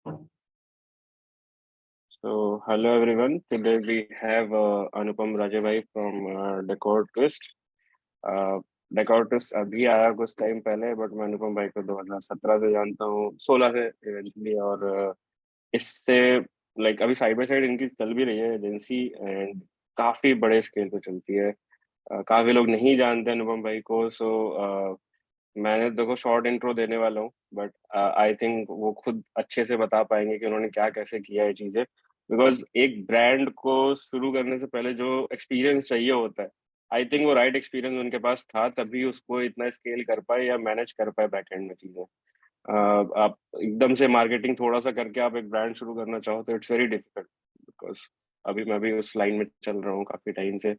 So, hello everyone. Today we have Anupam Rajabhai from Decor Twist. Uh, Decor Twist अभी आया कुछ time पहले, but मैं अनुपम भाई को 2017 से जानता हूँ, 16 से इवेंचुअली। और इससे लाइक अभी साइड बाय साइड इनकी चल भी रही है एजेंसी, एंड काफी बड़े स्केल पे चलती है। काफी लोग नहीं जानते अनुपम भाई को। मैंने देखो शॉर्ट इंट्रो देने वाला हूँ, बट आई थिंक वो खुद अच्छे से बता पाएंगे कि उन्होंने क्या कैसे किया है चीजें। बिकॉज एक ब्रांड को शुरू करने से पहले जो एक्सपीरियंस चाहिए होता है, आई थिंक वो राइट एक्सपीरियंस उनके पास था, तभी उसको इतना स्केल कर पाए या मैनेज कर पाए बैक एंड में चीजें। आप एकदम से मार्केटिंग थोड़ा सा करके आप एक ब्रांड शुरू करना चाहो तो इट्स वेरी डिफिकल्ट। बिकॉज अभी मैं भी उस लाइन में चल रहा हूँ काफी टाइम से,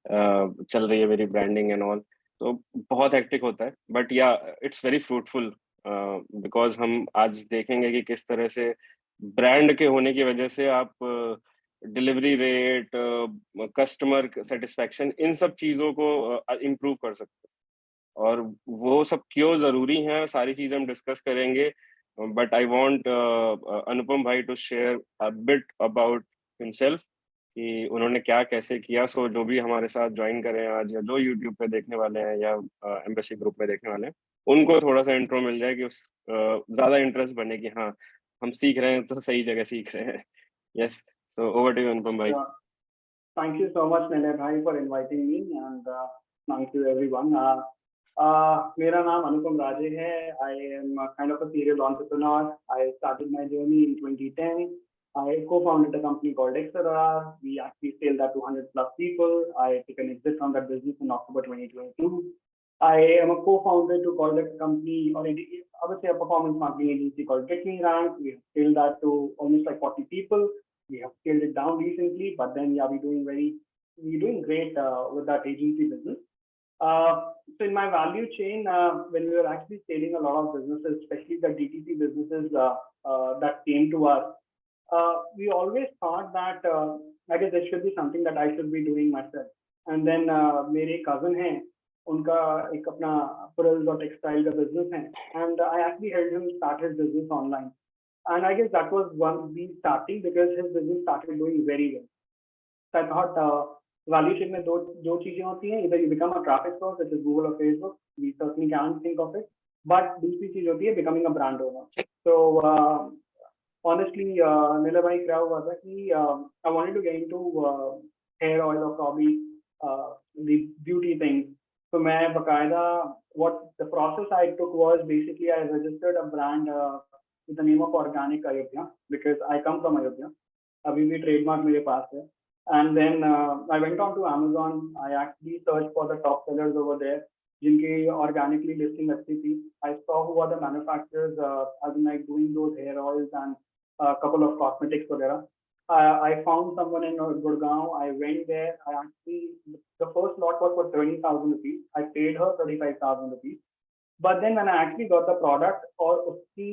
चल रही है मेरी ब्रांडिंग एंड ऑल। तो बहुत हेक्टिक होता है, बट या इट्स वेरी फ्रूटफुल। बिकॉज हम आज देखेंगे कि किस तरह से ब्रांड के होने की वजह से आप डिलीवरी रेट, कस्टमर सेटिस्फेक्शन, इन सब चीजों को इम्प्रूव कर सकते हैं। और वो सब क्यों जरूरी है, सारी चीजें हम डिस्कस करेंगे। बट आई वांट अनुपम भाई to share a bit about himself, कि उन्होंने क्या कैसे किया। सो जो भी हमारे साथ ज्वाइन करें आज, या जो यूट्यूब पे देखने वाले हैं या एम्बेसी ग्रुप में देखने वाले हैं, उनको थोड़ा सा इंट्रो मिल जाए कि उस ज्यादा इंटरेस्ट बने कि हाँ, हम सीख रहे हैं तो सही जगह सीख रहे हैं। Yes, so over to you Anupam भाई। Yeah. Thank you so much, Nilay Bhai, for inviting me, and thank you everyone. मेरा नाम अनुपम राजे है. I am a kind of a serial entrepreneur. I started my journey in 2010. I co-founded a company called Exera. We actually scaled that to 100 plus people. I took an exit from that business in October 2022. I am a co-founder to call that company, or I would say a performance marketing agency called Get Me Rank. We have scaled that to almost like 40 people. We have scaled it down recently, but then yeah, we're doing great with that agency business. So in my value chain, when we were actually scaling a lot of businesses, especially the DTC businesses that came to us, we always thought that I guess there should be something that I should be doing myself. And then मेरे cousin हैं, उनका एक अपना apparel और textile का business है, and I actually helped him start his business online. And I guess that was one of the starting because his business started doing very well. So I thought value chain में दो चीजें होती हैं, either you become a traffic source, which is Google or Facebook. We certainly can't think of it. But दूसरी चीज होती है becoming a brand owner. So honestly, Nilay bhai, क्या हुआ था कि I wanted to get into hair oil or probably the beauty things. So मैं बकायदा, what the process I took was basically I registered a brand with the name of Organic Ayodhya because I come from Ayodhya. अभी भी trademark मेरे पास है. And then I went on to Amazon. I actually searched for the top sellers over there, जिनकी organically listing अच्छी थी. I saw who are the manufacturers, as in like doing those hair oils and a couple of cosmetics वगैरह. I found someone in Gurgaon. I went there. I actually, the first lot was for 20,000 rupees. I paid her 35,000 rupees. But then when I actually got the product, और उसकी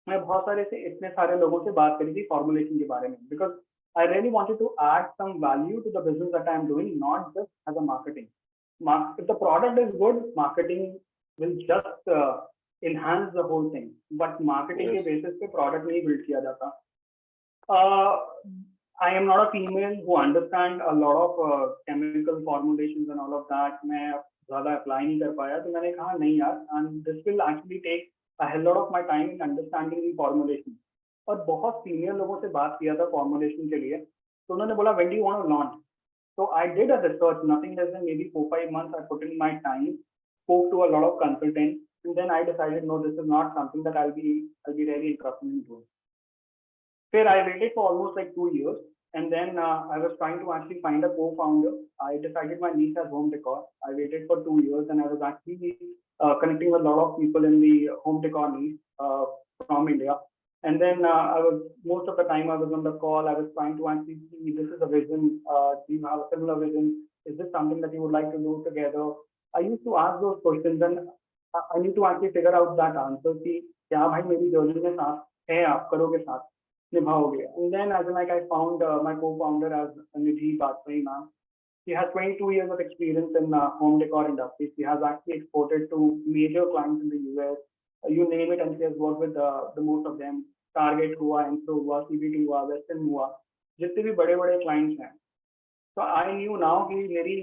मैं बहुत सारे से इतने सारे लोगों से बात करी थी फॉर्मुलेशन के बारे में, because I really wanted to add some value to the business that I am doing, not just as a marketing. If the product is good, marketing will just enhance the whole thing. But marketing के Yes. basis पे product नहीं build किया जाता. I am not a female who understand a lot of chemical formulations and all of that. मैं ज़्यादा apply नहीं कर पाया, तो मैंने कहा नहीं यार, and this will actually take a hell lot of my time in understanding the formulation. और बहुत सीनियर लोगों से बात किया था फॉर्मुलेशन के लिए, तो उन्होंने बोला when do you want to launch? So I did a research, nothing less than maybe 4-5 months. I put in my time, spoke to a lot of consultants, and then I decided no, this is not something that I'll be really interested in doing. Then I waited for almost like 2 years, and then I was trying to actually find a co-founder. I decided my niche as home decor. I waited for 2 years, and I was actually connecting with a lot of people in the home decor niche from India. And then I was, most of the time I was on the call. I was trying to actually see, this is a vision. Do you have a similar vision? Is this something that you would like to do together? I used to ask those questions, and I need to actually figure out that answer. कि क्या भाई मेरी journey में साथ है, आप करोगे साथ निभाओगे. And then as in like I found my co-founder as Nidhi Bajpai ma'am. She has 22 years of experience in home decor industry. She has actually exported to major clients in the US. You name it, and she has worked with the most of them. Target हुआ, इंस्टो हुआ, CBT हुआ, western हुआ, जितने भी बड़े बड़े clients हैं, तो आई न्यू नाउ कि मेरी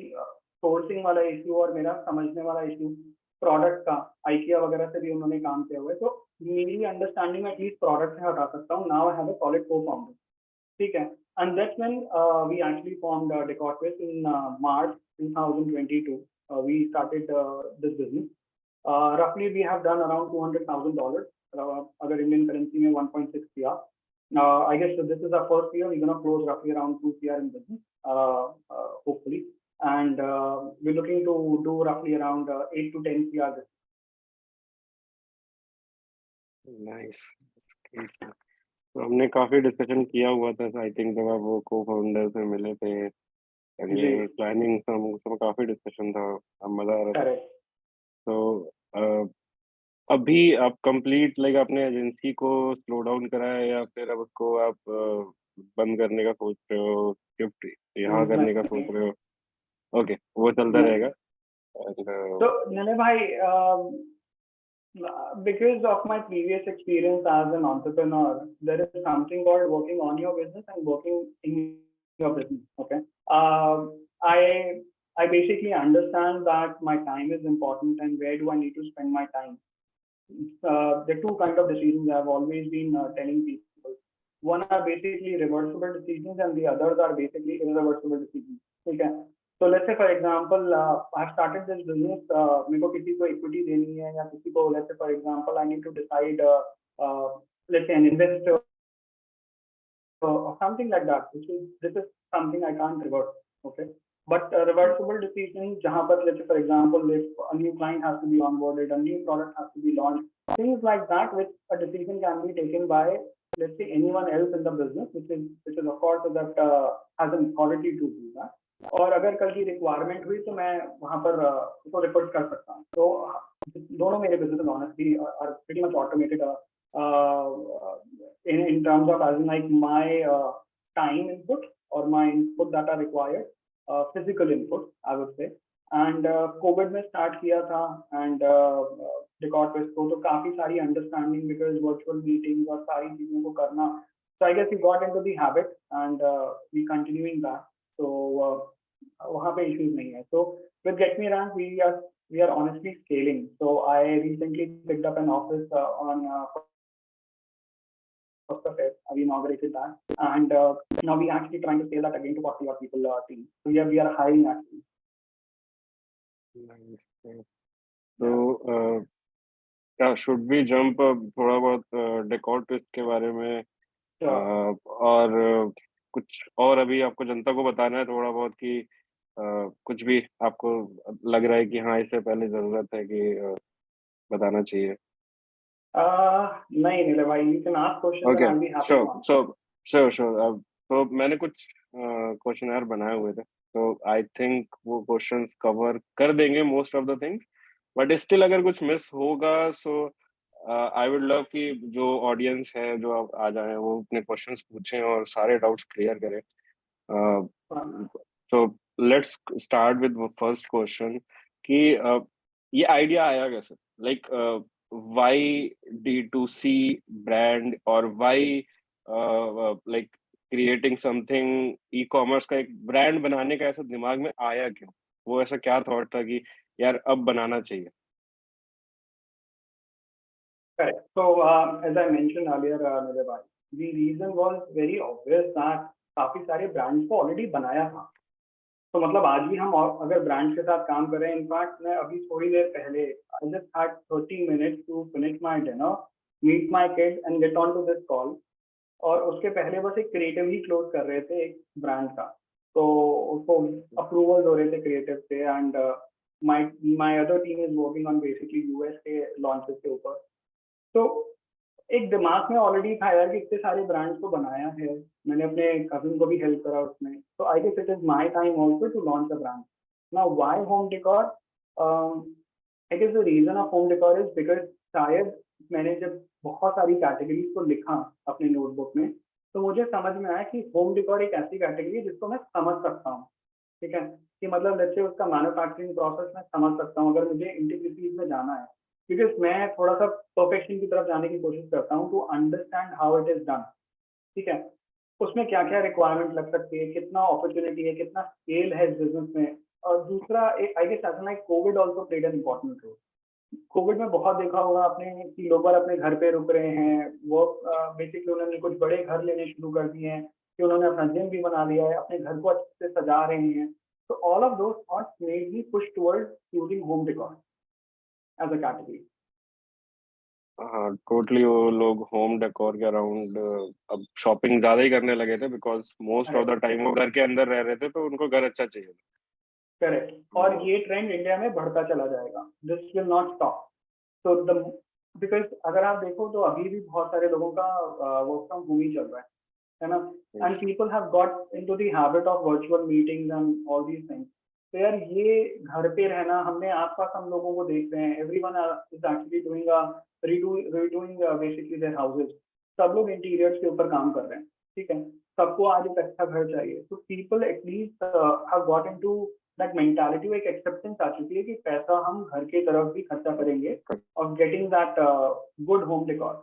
सोर्सिंग वाला इशू और मेरा समझने वाला इशू प्रोडक्ट का, आइकिया वगैरह से भी उन्होंने काम किया हुआ है, तो मेरी अंडरस्टैंडिंग में एटलीस्ट प्रोडक्ट से हटा सकता हूँ। Now I have a solid co founder, ठीक है। And that's when we actually formed Decortwist इन March 2022. We started this business. Roughly we have done around $200,000, अगर इंडियन करेंसी में 1.6 CR. I guess this is our first year. We're gonna close roughly around 2 CR in business, hopefully, and we're looking to do roughly around 8 to 10 CR this. Nice. तो हमने काफी discussion किया हुआ था, I think जब आप वो को फाउंडर से मिले थे, जी, प्लानिंग सब काफी डिस्कशन था, अब मजा आ रहा था। करेक्ट। तो अभी आप कंप्लीट लाइक अपने एजेंसी को स्लो डाउन करा है, या फिर अब उसको आप बंद करने का सोच रहे हो, शिफ्ट यहाँ करने का सोच नहीं, रहे हो? ओके, वो चलता नहीं। रहेगा। तो नले भाई, because of my previous experience as an entrepreneur, there is something called working on your business and working in your business. Okay. I basically understand that my time is important and where do I need to spend my time. The two kind of decisions I've always been telling people. One are basically reversible decisions and the others are basically irreversible decisions. Okay. So let's say for example, I've started this business. मेरे को किसी को equity देनी है या किसी को, let's say for example, I need to decide, let's say an investor or something like that. This is something I can't reverse. Okay. But reversible decisions, जहाँ पर let's say for example, if a new client has to be onboarded, a new product has to be launched, things like that, which a decision can be taken by, let's say, anyone else in the business, which is of course that has an authority to do that. और अगर कल की requirement हुई तो मैं वहाँ पर उसको रिपोर्ट कर सकता हूँ। तो दोनों मेरे business honestly are pretty much automated in terms of as in like my time input or my input that are required, physical input I would say. And COVID में start किया था and Decortwist को तो काफी सारी understanding because virtual meetings और सारी चीजों को करना, so I guess we got into the habit and we continuing that. So वहाँ पे issues नहीं है. So with Get Me Rank we are honestly scaling. So I recently picked up an office on first of it. We inaugurated that, and now we actually trying to scale that again to 40 odd people team. So yeah, we are hiring actually. Nice. तो क्या should be jump थोड़ा बहुत Decortwist के बारे में, और कुछ और अभी आपको जनता को बताना है थोड़ा बहुत कि कुछ भी आपको लग रहा है कि हाँ इससे पहले जरूरत है कि बताना चाहिए? नहीं नीले भाई, you can ask questions and okay, I'll be happy to sure answer. Sure. अब तो मैंने कुछ क्वेश्चनर बनाए हुए थे, तो आई थिंक वो क्वेश्चंस कवर कर देंगे most of the things, but still अगर कुछ मिस होगा सो आई वुड लव कि जो ऑडियंस है जो अब आ जाए वो अपने क्वेश्चंस पूछें और सारे डाउट्स क्लियर करें। So let's start with first question कि ये आइडिया आया कैसे, लाइक वाई D2C ब्रांड और why like creating something e commerce का एक ब्रांड बनाने का ऐसा दिमाग में आया क्यों? वो ऐसा क्या थॉट था कि यार अब बनाना चाहिए? Correct. So as I mentioned earlier, नीले भाई, the reason was very obvious that काफी सारे ब्रांड्स को ऑलरेडी बनाया था। तो मतलब आज भी हम अगर ब्रांड्स के साथ काम कर रहे हैं, इनफैक्ट मैं अभी थोड़ी देर पहले I just had 30 minutes to finish my dinner, meet my kid and get on to this call, और उसके पहले बस एक क्रिएटिव ही क्लोज कर रहे थे एक ब्रांड का। तो उसको अप्रूवल्स हो रहे थे क्रिएटिव से, and my other team is working on basically US के लॉन्चेस के ऊपर। तो एक दिमाग में ऑलरेडी था यार कि इतने सारे ब्रांड्स को बनाया है, मैंने अपने कजिन को भी हेल्प करा उसमें, तो I guess it is my time also to launch a brand. Now why home decor? I guess the reason of home decor is because शायद मैंने जब बहुत सारी कैटेगरीज को लिखा अपने नोटबुक में, तो मुझे समझ में आया कि होम डेकोर एक ऐसी कैटेगरी है जिसको मैं समझ सकता हूँ। ठीक है, कि मतलब लेट्स से उसका मैन्युफैक्चरिंग प्रोसेस मैं समझ सकता हूँ, अगर मुझे इंटीग्रिटीज में जाना है बिकॉज मैं थोड़ा सा परफेक्शन की तरफ जाने की कोशिश करता हूँ to understand how it is done. ठीक है, उसमें क्या क्या रिक्वायरमेंट लग सकती है, कितना अपॉर्चुनिटी है, कितना स्केल है इस बिजनेस में। और दूसरा I guess like Covid also played an important role. Covid में बहुत देखा होगा आपने कि लोग बाग अपने घर पे रुक रहे हैं, वो बेसिकली उन्होंने कुछ बड़े घर लेने शुरू कर दिए हैं, कि उन्होंने अपना जिम भी बना लिया है, अपने घर को अच्छे से सजा रहे हैं। तो all of those thoughts made me push towards using home decor as a category. हाँ टोटली, वो लोग होम डेकोर के अराउंड अब शॉपिंग ज्यादा ही करने लगे थे, because most of the correct, time वो घर के अंदर रह रहे थे, तो उनको घर अच्छा चाहिए था। करेक्ट। और तो ये ट्रेंड इंडिया में बढ़ता चला जाएगा, दिस विल नॉट स्टॉप। तो द बिकॉज अगर आप देखो तो अभी भी बहुत सारे लोगों का वर्क फ्रॉम होम ही चल रहा है ना। And yes, people have got into the habit of virtual meetings and all these things. तो यार ये घर पे रहना, हमने आसपास हम लोगों को देख रहे हैं, everyone is actually doing redoing basically their houses. सब लोग इंटीरियर्स के ऊपर काम कर रहे हैं। ठीक है, सबको आज एक अच्छा घर चाहिए, तो people at least have got into that mentality. एक एक्सेप्टेंस आ चुकी है कि पैसा हम घर की तरफ भी खर्चा करेंगे of getting that good home decor.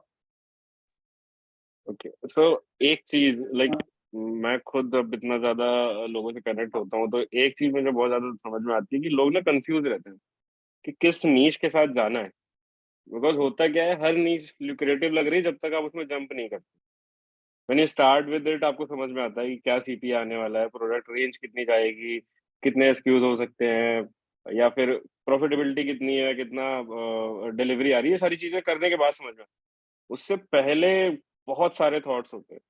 Okay so एक चीज लाइक, मैं खुद अब इतना ज्यादा लोगों से कनेक्ट होता हूँ, तो एक चीज मुझे बहुत ज्यादा समझ में आती है कि लोग ना कंफ्यूज रहते हैं कि किस नीश के साथ जाना है। बिकॉज होता क्या है, हर नीश लुक्रेटिव लग रही है जब तक आप उसमें जंप नहीं करते। When you start with it, आपको समझ में आता है कि क्या सीपी आने वाला है, प्रोडक्ट रेंज कितनी जाएगी, कितने एसक्यूज हो सकते हैं, या फिर प्रॉफिटेबिलिटी कितनी है, कितना डिलीवरी आ रही है, सारी चीजें करने के बाद समझ में आता है। उससे पहले बहुत सारे थॉट्स होते हैं।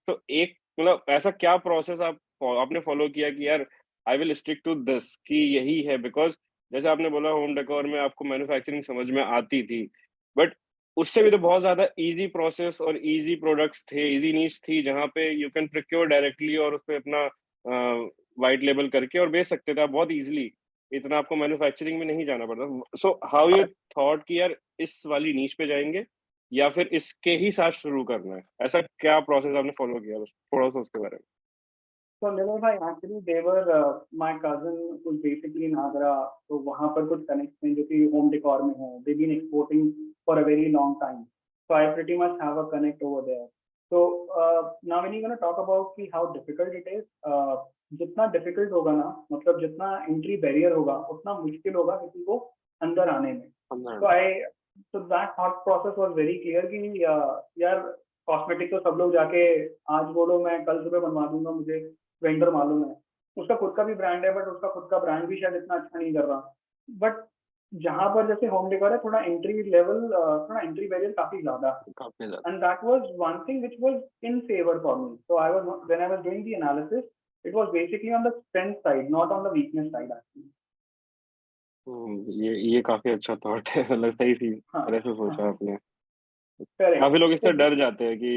तो एक मतलब ऐसा क्या प्रोसेस आपने फॉलो किया कि यार I will stick to this, कि यही है? बिकॉज जैसे आपने बोला होम डेकोर में आपको मैन्युफैक्चरिंग समझ में आती थी, बट उससे भी तो बहुत ज्यादा इजी प्रोसेस और इजी प्रोडक्ट्स थे, इजी नीश थी, जहाँ पे यू कैन प्रोक्योर डायरेक्टली और उस पे अपना वाइट लेबल करके और बेच सकते थे आप बहुत इजीली। इतना आपको मैन्युफैक्चरिंग में नहीं जाना पड़ता। सो हाउ यू थॉट कि यार इस वाली नीश पे जाएंगे, या फिर इसके ही साथ शुरू करना है? ऐसा क्या प्रोसेस आपने फॉलो किया, बस थोड़ा सा उसके बारे So Nilay bhai, actually they were my cousin was basically in Agra, तो वहाँ पर कुछ कनेक्ट हैं जो कि होम डेकोर में है। They've been exporting for a very long time, so I pretty much have a connect over there. So now when you're gonna talk about कि how difficult it is, जितना difficult होगा ना, मतलब जितना entry barrier होगा, उतना मुश्किल होगा किसी को अंदर आने में। में? So so that thought process was very clear कि यार कॉस्मेटिक तो सब लोग जाके आज बोलो मैं कल सुबह बनवा दूंगा, मुझे वेंडर मालूम है, उसका खुद का भी ब्रांड है, बट उसका खुद का ब्रांड भी शायद इतना अच्छा नहीं कर रहा। बट जहां पर जैसे होम डेकोर है, थोड़ा एंट्री लेवल, थोड़ा एंट्री बैरियर काफी ज्यादा है। काफी ज्यादा। And that was one thing which was in favour for me. So I was when I was doing the analysis, it was basically on the strength side, not on the weakness side actually. ये काफी अच्छा thought है, मतलब सही सी हाँ, तरह से सोचा आपने। काफी करेक्ट। लोग तो इससे डर जाते हैं कि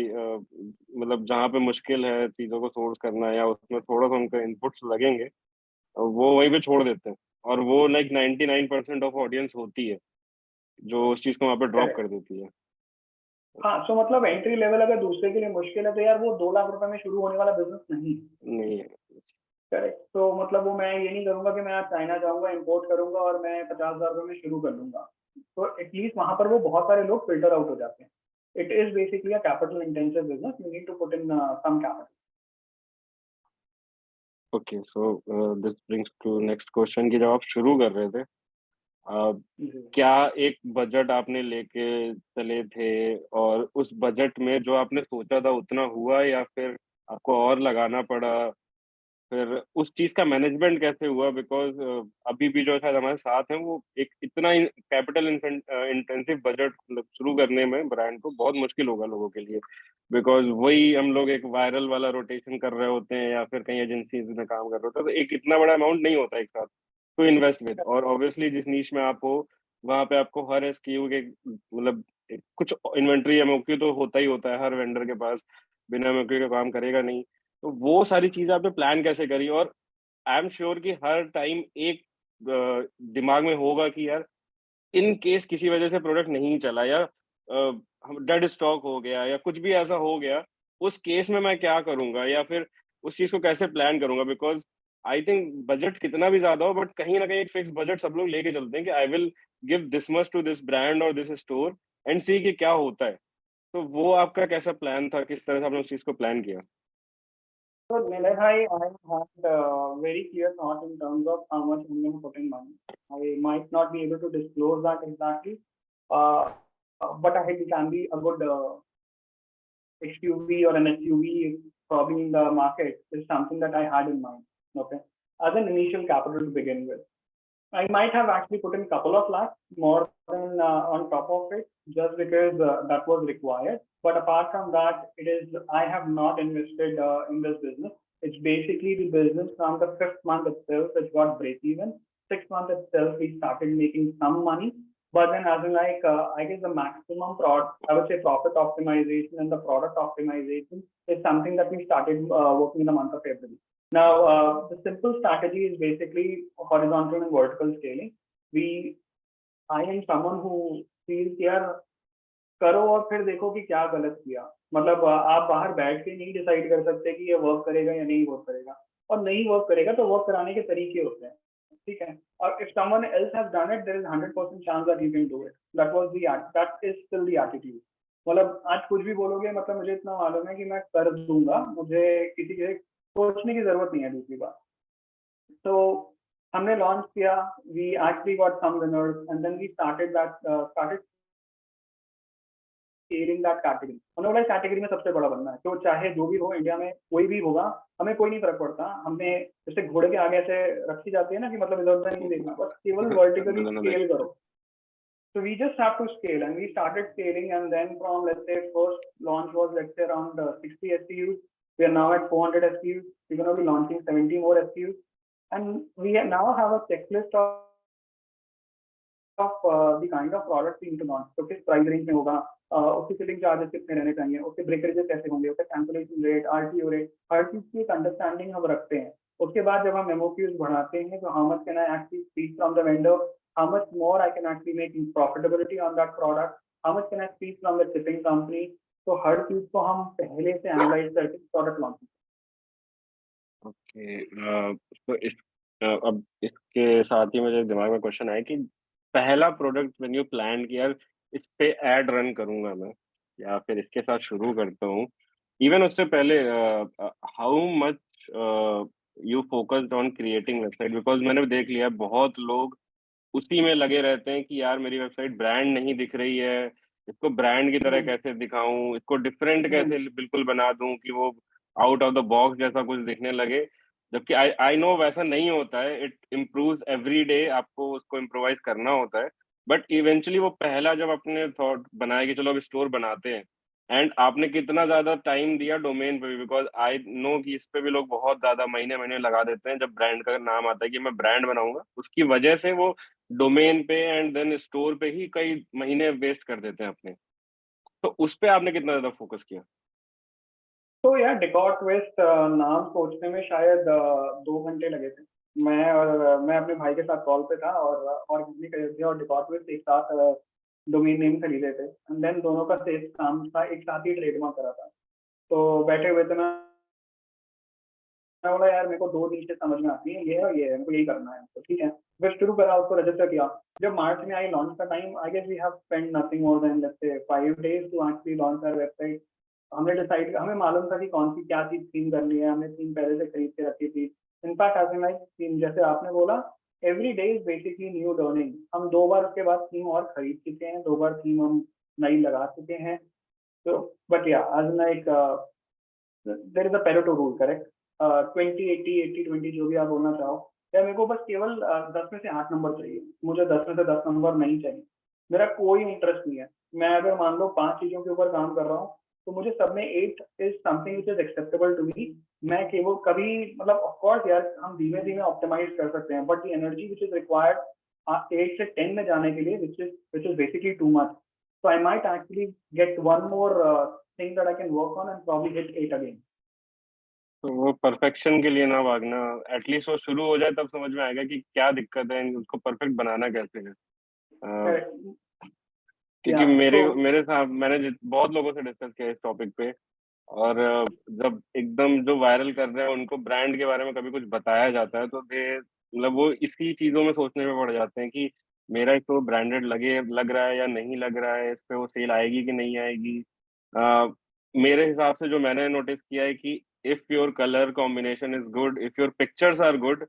मतलब जहाँ पे मुश्किल है चीजों को सोर्स करना, या उसमें थोड़ा सा उनके इनपुट्स लगेंगे, वो वहीं पे छोड़ देते हैं। और वो लाइक 99% ऑफ ऑडियंस होती है जो उस चीज को वहां पे ड्रॉप कर करेक्ट। देती है। हाँ, सो मतलब एंट्री लेवल अगर दूसरे के लिए मुश्किल है, तो यार वो 2 लाख रुपए में शुरू होने वाला बिजनेस नहीं है। नहीं है। करेक्ट। तो मतलब वो मैं ये नहीं करूंगा कि मैं आज चाइना जाऊंगा, इंपोर्ट करूंगा और मैं 50,000 रुपए में शुरू कर लूंगा। तो एटलीस्ट वहां पर वो बहुत सारे लोग फिल्टर आउट हो जाते हैं। It is basically a capital intensive business, you need to put in some capital. Okay so this brings to next question, कि जब आप शुरू कर रहे थे, क्या एक बजट आपने लेके चले थे, और उस बजट में जो आपने सोचा था उतना हुआ, या फिर आपको और लगाना पड़ा? फिर उस चीज का मैनेजमेंट कैसे हुआ? बिकॉज अभी भी जो शायद हमारे साथ हैं, वो एक इतना कैपिटल इंटेंसिव बजट मतलब शुरू करने में ब्रांड को बहुत मुश्किल होगा लोगों के लिए। बिकॉज वही हम लोग एक वायरल वाला रोटेशन कर रहे होते हैं, या फिर कहीं एजेंसी में काम कर रहे होते हैं, तो एक इतना बड़ा अमाउंट नहीं होता एक साथ टू इन्वेस्ट विद। और ऑब्वियसली जिस नीश में आप हो, वहां पे आपको हर एसक्यू के मतलब कुछ इन्वेंट्री एमओक्यू तो होता ही होता है हर वेंडर के पास, बिना एमओक्यू के काम करेगा नहीं। तो वो सारी चीजें आपने प्लान कैसे करी? और आई एम श्योर कि हर टाइम एक दिमाग में होगा कि यार इन केस किसी वजह से प्रोडक्ट नहीं चला, या डेड स्टॉक हो गया, या कुछ भी ऐसा हो गया, उस केस में मैं क्या करूंगा, या फिर उस चीज को कैसे प्लान करूंगा? बिकॉज आई थिंक बजट कितना भी ज्यादा हो, बट कहीं ना कहीं एक फिक्स बजट सब लोग लेके चलते हैं कि I will give this much to this brand और दिस स्टोर एंड सी कि क्या होता है। तो वो आपका कैसा प्लान था, किस तरह से आपने उस चीज को प्लान किया? So Nilay, I had a very clear thought in terms of how much I'm going to put in money. I might not be able to disclose that exactly, uh, but I think it can be a good XUV or an SUV probably in the market is something that I had in mind. Okay, as an initial capital to begin with. I might have actually put in a couple of lakhs more than on top of it, just because that was required. But apart from that, it is I have not invested in this business. It's basically the business from the fifth month itself, it got break even. 6 months itself, we started making some money. But then, as in like, I guess the maximum I would say profit optimization and the product optimization is something that we started working in the month of February. Now, the simple strategy is basically horizontal and vertical scaling. I am someone who feels यार करो और फिर देखो कि क्या गलत किया। मतलब आप बाहर बैठ के नहीं डिसाइड कर सकते कि ये वर्क करेगा या नहीं वर्क करेगा, और नहीं वर्क करेगा तो वर्क कराने के तरीके होते हैं, ठीक है। और if someone else has done it, there is 100% chance that you can do it. That is still the attitude. मतलब आज कुछ भी बोलोगे, मतलब मुझे इतना मालूम है कि मैं कर दूंगा, मुझे किसी के सोचने की जरूरत नहीं है। दूसरी बात, तो हमने लॉन्च किया, we actually got some winners and then we started scaling that category. हमने बोला इस कैटेगरी में सबसे बड़ा बनना है, तो चाहे जो भी हो, इंडिया में कोई भी होगा, हमें कोई नहीं फर्क पड़ता। हमने जैसे घोड़े के आगे ऐसे रखी जाती है ना कि मतलब इधर उधर नहीं देखना, बस केवल वर्टिकली स्केल करो। So we just have to scale, and we started scaling, and then from, let's say, first launch was, let's say, around 60 SKUs. We are now at 400 SKUs. We're going to be launching 70 more SKUs, and we now have a checklist of the kind of products we need to launch. So किस price range में होगा, उसके selling charges कितने रहने चाहिए, उसके ब्रेकरेजेस कैसे होंगे, उसका कैंसलेशन रेट, आरटीओ रेट, हर चीज की एक अंडरस्टैंडिंग हम रखते हैं। उसके बाद जब हम एमओक्यूज बढ़ाते हैं, तो how much can I actually speak from the vendor, how much more I can actually make in profitability on that product, how much can I speak from the shipping company. तो हर चीज को हम पहले से एनालाइज करके product launch. Okay, तो अब इसके साथ ही मुझे दिमाग में क्वेश्चन आया कि पहला प्रोडक्ट व्हेन यू प्लान कि यार इस पे एड रन करूंगा मैं, या फिर इसके साथ शुरू करता हूँ, इवन उससे पहले how much you focused on creating website? Because मैंने देख लिया बहुत लोग उसी में लगे रहते हैं कि यार मेरी वेबसाइट ब्रांड नहीं दिख रही है, इसको ब्रांड की तरह कैसे दिखाऊं, इसको डिफरेंट कैसे बिल्कुल बना दूं कि वो आउट ऑफ द बॉक्स जैसा कुछ दिखने लगे। जबकि आई आई नो वैसा नहीं होता है, इट इम्प्रूव्स एवरी डे, आपको उसको इम्प्रोवाइज करना होता है। बट इवेंचुअली वो पहला जब अपने थॉट बनाया कि चलो अब स्टोर बनाते हैं, एंड आपने कितना ज्यादा टाइम दिया डोमेन पे भी, बिकॉज आई नो कि इस पे भी लोग बहुत ज्यादा महीने महीने लगा देते हैं जब ब्रांड का नाम आता है कि मैं ब्रांड बनाऊंगा, उसकी वजह से वो डोमेन पे एंड देन स्टोर पे ही कई महीने वेस्ट कर देते हैं अपने। तो उस पे आपने कितना ज्यादा फोकस किया? तो यार डेकोर ट्विस्ट नाम सोचने में शायद 2 घंटे लगे थे। मैं अपने भाई के साथ कॉल पे था, और बिजली अयोध्या और डेकोर ट्विस्ट एक साथ डोमेन नेम खरीदे थे, एंड देन दोनों का सेल्स काम था, एक साथ ही ट्रेडमार्क करा था। तो बैठे हुए थे, मैं बोला यार मेरे को 2 दिन से समझ में आती है, ये है ये है, मेरे को यही करना है, तो ठीक है। फिर शुरू करा, उसको रजिस्टर किया। जब मार्च में आई लॉन्च का time, I guess we have spend nothing more than let's say 5 days to actually launch our website. हमने डिसाइड, हमें मालूम था कि कौन सी क्या चीज थीम करनी है, हमने थीम पहले से खरीद के रखी थी। In fact as in like theme, जैसे आपने बोला, every day is basically new learning. हम 2 बार उसके बाद थीम और खरीद चुके हैं, 2 बार थीम हम नई लगा चुके हैं। तो बट या as in like there is a Pareto rule, correct? 20 80 80 20, जो भी आप बोलना चाहो। या मेरे को बस केवल 10 में से 8 नंबर चाहिए, मुझे 10 में से 10 नंबर नहीं चाहिए। मेरा कोई इंटरेस्ट नहीं है। मैं अगर मान लो 5 चीजों के ऊपर काम कर रहा हूँ, तो मुझे सब में 8 is something which is acceptable to me. मैं केवल कभी, मतलब ऑफ कोर्स यार हम धीमे धीमे ऑप्टिमाइज कर सकते हैं, but the energy which is required 8 से 10 में जाने के लिए, which is basically too much. So I might actually get one more thing that I can work on and probably hit 8 again. तो वो परफेक्शन के लिए ना भागना, एटलीस्ट वो शुरू हो जाए तब समझ में आएगा कि क्या दिक्कत है, उसको परफेक्ट बनाना कैसे है। अ, Correct. क्योंकि Yeah. मेरे So मेरे साथ मैंने बहुत लोगों से डिस्कस किया इस टॉपिक पे, और जब एकदम जो वायरल कर रहे हैं उनको ब्रांड के बारे में कभी कुछ बताया जाता है तो दे मतलब वो इसी चीजों में सोचने में पड़ जाते हैं कि मेरा इसको ब्रांडेड लग रहा है या नहीं लग रहा है, इस पे वो सेल आएगी कि नहीं आएगी। अ, मेरे हिसाब से जो मैंने नोटिस किया है कि if your colour combination is good, if your pictures are good,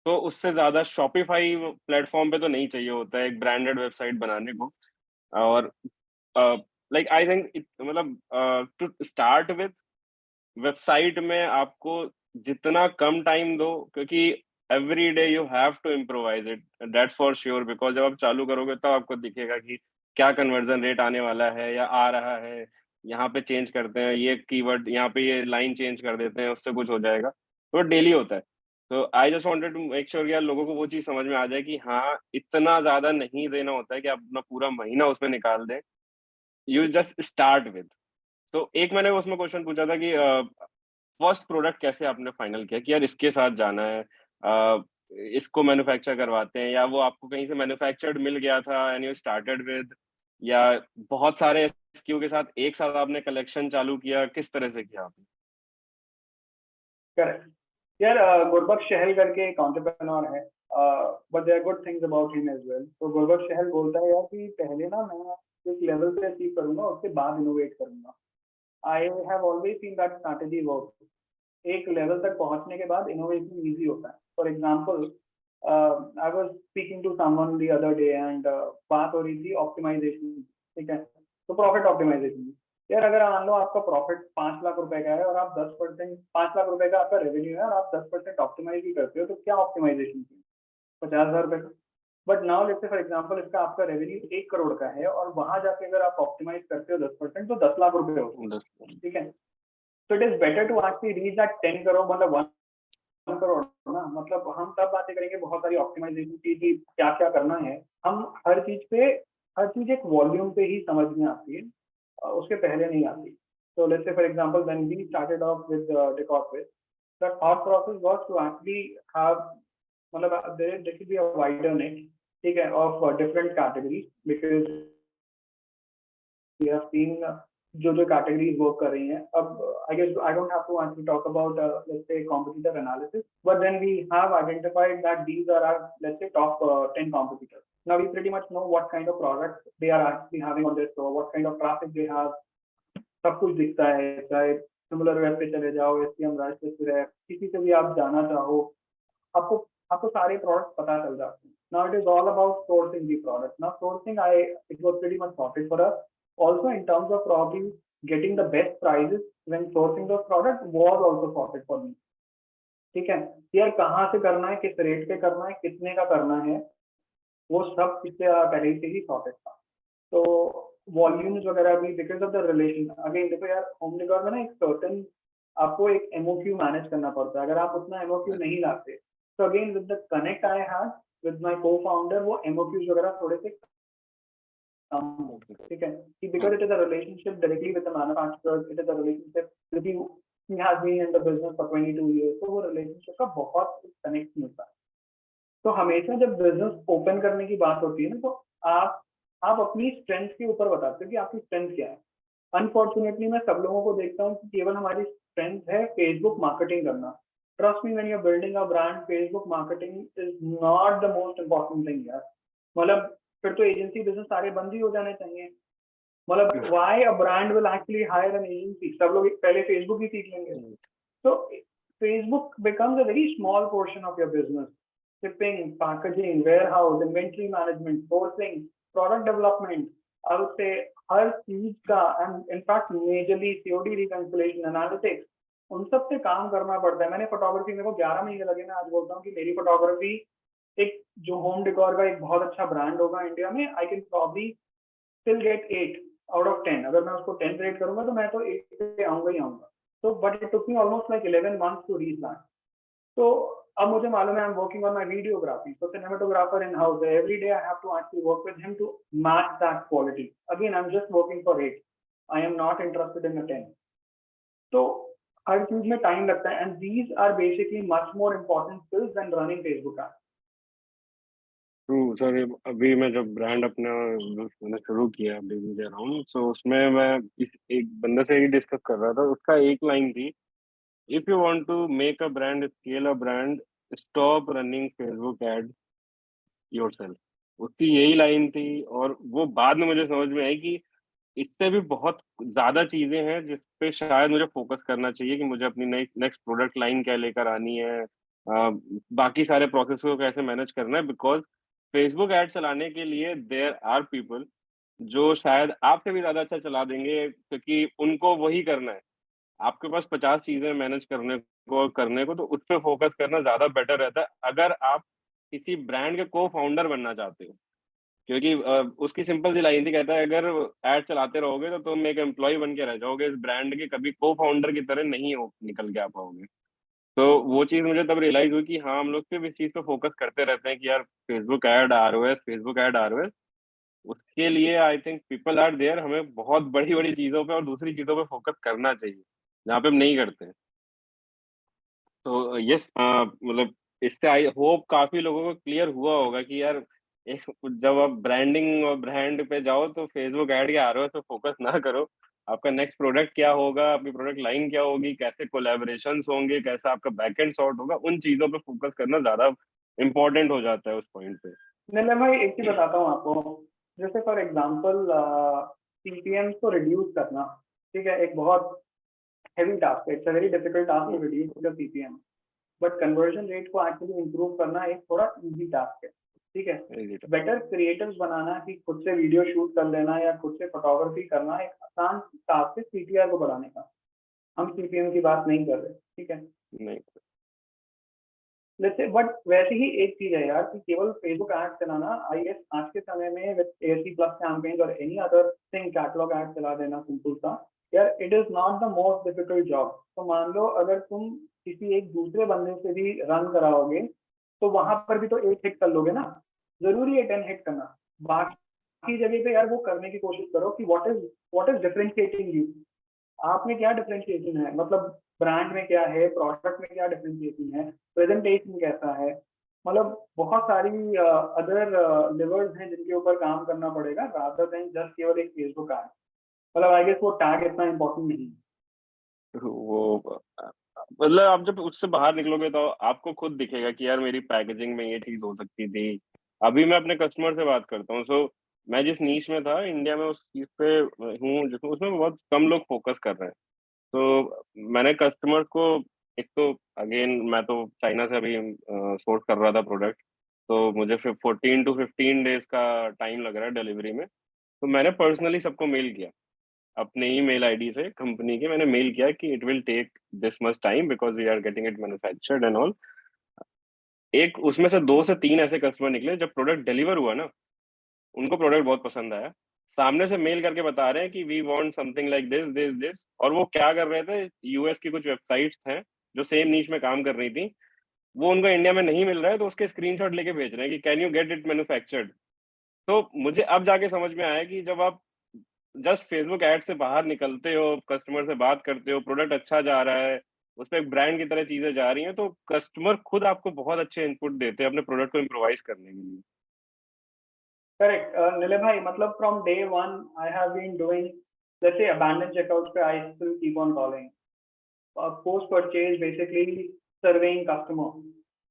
तो उससे ज्यादा शॉपिफाई प्लेटफॉर्म पे तो नहीं चाहिए होता है एक ब्रांडेड वेबसाइट बनाने को। और लाइक आई थिंक मतलब टू स्टार्ट विथ वेबसाइट में आपको जितना कम टाइम दो, क्योंकि every day you have to improvise it, that's for sure. Because जब आप चालू करोगे तब आपको दिखेगा कि क्या कन्वर्जन रेट आने वाला है या आ रहा है। यहाँ पे चेंज करते हैं ये कीवर्ड, यहाँ पे ये लाइन चेंज कर देते हैं, उससे कुछ हो जाएगा। तो डेली होता है। तो I just wanted to make sure यार लोगों को वो चीज समझ में आ जाए कि हाँ, इतना ज्यादा नहीं देना होता है कि आप अपना पूरा महीना उसमें निकाल दें। You just start with. तो एक मैंने उसमें क्वेश्चन पूछा था कि फर्स्ट प्रोडक्ट कैसे आपने फाइनल किया कि यार इसके साथ जाना है, इसको मैन्युफैक्चर करवाते हैं, या वो आपको कहीं से मैन्युफैक्चर्ड मिल गया था एंड यू स्टार्टेड विद, या बहुत सारे एसक्यू के साथ एक साथ आपने कलेक्शन चालू किया, किस तरह से किया आपने? करेक्ट। यार गुरबख्श चहल करके एक एंटरप्रेन्योर है, but there are good things about him as well. तो गुरबख्श चहल बोलता है यार कि पहले ना मैं एक लेवल पे अचीव करूंगा, उसके बाद इनोवेट करूंगा। I have always seen that strategy work. एक लेवल तक पहुंचने के बाद इनोवेशन इजी होता है। For example, I was speaking to someone the other day and बात हो रही थी ऑप्टिमाइजेशन। ठीक है, तो प्रॉफिट ऑप्टिमाइजेशन। यार अगर मान लो आपका प्रॉफिट 5 लाख रुपए का है और आप 10%, 5 लाख रुपए का आपका रेवेन्यू है और आप 10% ऑप्टिमाइज ही करते हो, तो क्या ऑप्टिमाइजेशन की 50,000 रुपए का। But now let's say for example इसका आपका रेवेन्यू 1 करोड़ का है और वहां जाके अगर आप ऑप्टिमाइज करते हो 10%, तो 10 लाख रुपए होते हैं। ठीक है, तो it is better to actually reach that 10 crore, मतलब 1 करोड़ ना। मतलब हम तब बातें करेंगे बहुत सारी ऑप्टिमाइजेशन की कि क्या क्या करना है। हम हर चीज एक वॉल्यूम पे ही समझ में आती है, उसके पहले नहीं आती। तो let's say for example when we started off with Decor, the thought process was to actually have, मतलब there should be a wider net, ठीक है, of different categories, because we have seen जो categories work कर रही हैं। अब I guess I don't have to actually talk about let's say competitor analysis, but then we have identified that these are our, let's say, top 10 competitors. Now we pretty much know what kind of products they are actually having on their store, what kind of traffic they have, सब कुछ दिखता है। चाहे similar web पे चले जाओ, SEM right है, किसी से भी आप जाना चाहो, आपको आपको सारे प्रोडक्ट पता चल जाते हैं। Now it is all about sourcing the product. Now sourcing, it was pretty much sorted for us. Also in terms of probably getting the best prices when sourcing those products was also sorted for me. ठीक है, यार कहाँ से करना है, किस rate पे करना है, कितने का करना है, वो सब इससे पहले से ही सॉर्टेड था। तो वॉल्यूम्स वगैरह भी because of the relation. Again देखो यार, होम डेकोर में ना एक सर्टेन आपको एक एमओक्यू मैनेज करना पड़ता है। अगर आप उतना एमओक्यू नहीं लाते, तो again with the connect I had with my को फाउंडर, वो एमओक्यूज वगैरह थोड़े से कम हो। ठीक है, कि because it is a relationship directly with the manufacturer, it is a relationship with you, he has been in the business for 22 years, तो वो रिलेशनशिप का बहुत कनेक्ट मिलता है। तो हमेशा जब बिजनेस ओपन करने की बात होती है ना, तो आप अपनी स्ट्रेंथ के ऊपर बताते हो कि आपकी स्ट्रेंथ क्या है। अनफॉर्चुनेटली मैं सब लोगों को देखता हूँ कि केवल हमारी स्ट्रेंथ है फेसबुक मार्केटिंग करना। Trust me, when you are building a brand, Facebook marketing is not the most important thing यार। मतलब फिर तो एजेंसी बिजनेस सारे बंद ही हो जाने चाहिए। मतलब why a brand will actually hire an agency, सब लोग पहले फेसबुक ही सीख लेंगे। So Facebook becomes a very small portion of your business. Shipping, packaging, warehouse, inventory management, sourcing, product development, I would say हर चीज का, and in fact majorly COD reconciliation, analytics, उन सब पे काम करना पड़ता है। मैंने फोटोग्राफी, मेरे को 11 महीने लगे। मैं आज बोलता हूँ कि मेरी फोटोग्राफी एक जो होम डेकोर का एक बहुत अच्छा ब्रांड होगा इंडिया में, I can probably still get 8 out of 10। अगर मैं उसको 10 रेट करूंगा तो मैं तो 8 पे आऊंगा ही आऊंगा। तो but it took me almost like 11 months to reach that. तो अब मुझे मालूम है, I am working on my videography, so cinematographer in house, every day I have to actually work with him to match that quality. Again, I'm just working for 8, I am not interested in a 10। तो हर चीज में time लगता है, and these are basically much more important skills than running Facebook ads। True sir. अभी मैं जब brand अपना मैंने शुरू किया बेबी दे अराउंड, सो उसमें मैं इस एक बंदे से ही डिस्कस कर रहा था। उसका एक लाइन थी, if you want to make a brand, scale a brand, stop running Facebook ad yourself. उसकी यही लाइन थी, और वो बाद में मुझे समझ में आई कि इससे भी बहुत ज्यादा चीजें हैं जिस पे शायद मुझे फोकस करना चाहिए, कि मुझे अपनी नेक्स्ट प्रोडक्ट लाइन क्या लेकर आनी है, बाकी सारे प्रोसेस को कैसे मैनेज करना है। बिकॉज फेसबुक ऐड चलाने के लिए देयर आर पीपल जो शायद आपसे भी ज्यादा अच्छा चला देंगे, क्योंकि उनको वही करना है। आपके पास 50 चीजें मैनेज करने को तो उस पे फोकस करना ज्यादा बेटर रहता है, अगर आप किसी ब्रांड के को फाउंडर बनना चाहते हो। क्योंकि उसकी सिंपल सी लाइन थी, कहता है अगर एड चलाते रहोगे तो तुम एक एम्प्लॉय बन के रह जाओगे इस ब्रांड के, कभी को फाउंडर की तरह नहीं हो निकल के आ पाओगे। तो वो चीज मुझे तब रियलाइज हुई कि हाँ, हम लोग सिर्फ इस चीज पे फोकस करते रहते हैं कि यार Facebook ad ROAS, Facebook ad ROAS. उसके लिए I think people are there, हमें बहुत बड़ी बड़ी चीजों पे और दूसरी चीजों पे फोकस करना चाहिए जहाँ पे हम नहीं करते हैं। तो यस, मतलब इससे आई होप काफी लोगों को क्लियर हुआ होगा कि यार एक, जब आप ब्रांडिंग और ब्रांड पे जाओ तो फेसबुक ऐड या आरओएस पे फोकस ना करो। आपका नेक्स्ट प्रोडक्ट क्या होगा, आपकी प्रोडक्ट लाइन क्या होगी, कैसे कोलैबोरेशंस होंगे, कैसा आपका बैकएंड सॉर्ट होगा, उन चीजों पे फोकस करना ज्यादा इंपॉर्टेंट हो जाता है उस पॉइंट पे। नहीं मैं एक चीज बताता हूँ आपको। जैसे फॉर एग्जांपल सीपीएम को रिड्यूस करना, ठीक है, एक बहुत हेवी टास्क है, it's a very difficult task to reduce the CPM. But conversion rate को एक्चुअली इंप्रूव करना एक थोड़ा इजी टास्क है, ठीक है। बेटर क्रिएटिव्स बनाना, कि खुद से वीडियो शूट कर लेना या खुद से फोटोग्राफी करना एक आसान टास्क है सीटीआर को बढ़ाने का। हम सीपीएम की बात नहीं कर रहे, ठीक है। नहीं। लेट्स से बट वैसे ही एक चीज है यार, कि केवल फेसबुक एड चलाना, आई गेस आज के समय में विद एसी प्लस कैंपेन और any other thing catalogue ad चला देना सिंपल सा, यार it is not the most difficult job. तो मान लो अगर तुम किसी एक दूसरे बंदे से भी रन कराओगे, तो वहां पर भी तो एक हिट कर लोगे ना। जरूरी है 10 हिट करना। बाकी जगह पे यार वो करने की कोशिश करो कि व्हाट इज डिफरेंशिएटिंग यू। आप में क्या डिफरेंशिएशन है, मतलब ब्रांड में क्या है, प्रोडक्ट में क्या डिफरेंशिएशन है, प्रेजेंटेशन कैसा है। मतलब बहुत सारी अदर लेवल्स हैं जिनके ऊपर काम करना पड़ेगा, रादर देन जस्ट केवल एक फेसबुक ऐड। मतलब आई गेस वो टैग इतना इम्पोर्टेंट नहीं है। वो मतलब आप जब उससे बाहर निकलोगे तो आपको खुद दिखेगा कि यार मेरी पैकेजिंग में ये चीज हो सकती थी। अभी मैं अपने कस्टमर से बात करता हूँ, सो मैं जिस नीश में था इंडिया में उस चीज पे हूँ जिसमें उसमें बहुत कम लोग फोकस कर रहे हैं। तो मैंने कस्टमर्स को, एक तो अगेन मैं तो चाइना से अभी सोर्स कर रहा था प्रोडक्ट, तो मुझे फिर 14 to 15 डेज का टाइम लग रहा है डिलीवरी में। तो मैंने पर्सनली सबको मेल किया, अपने ही मेल आईडी से कंपनी के मैंने मेल किया कि it will take this much time because we are getting it manufactured and all. एक उसमें से 2 से 3 ऐसे कस्टमर निकले, जब प्रोडक्ट डिलीवर हुआ ना, उनको प्रोडक्ट बहुत पसंद आया। सामने से मेल करके बता रहे हैं कि we want something like this this this, और वो क्या कर रहे थे, यूएस की कुछ वेबसाइट्स हैं जो सेम नीच में काम कर रही थी, वो उनको इंडिया में नहीं मिल रहा है, तो उसके स्क्रीनशॉट लेके भेज रहे हैं कि can you get it manufactured. तो मुझे अब जाके समझ में आया कि जब आप जस्ट फेसबुक एड से बाहर निकलते हो, कस्टमर से बात करते हो, प्रोडक्ट अच्छा जा रहा है, उस पे एक ब्रांड की तरह चीजें जा रही हैं, तो कस्टमर खुद आपको बहुत अच्छे इनपुट देते हैं अपने प्रोडक्ट को इम्प्रोवाइज करने के लिए। करेक्ट निले भाई, मतलब from day one I have been doing, जैसे अबैंडन चेकआउट पे I still keep on calling, post purchase basically surveying customer.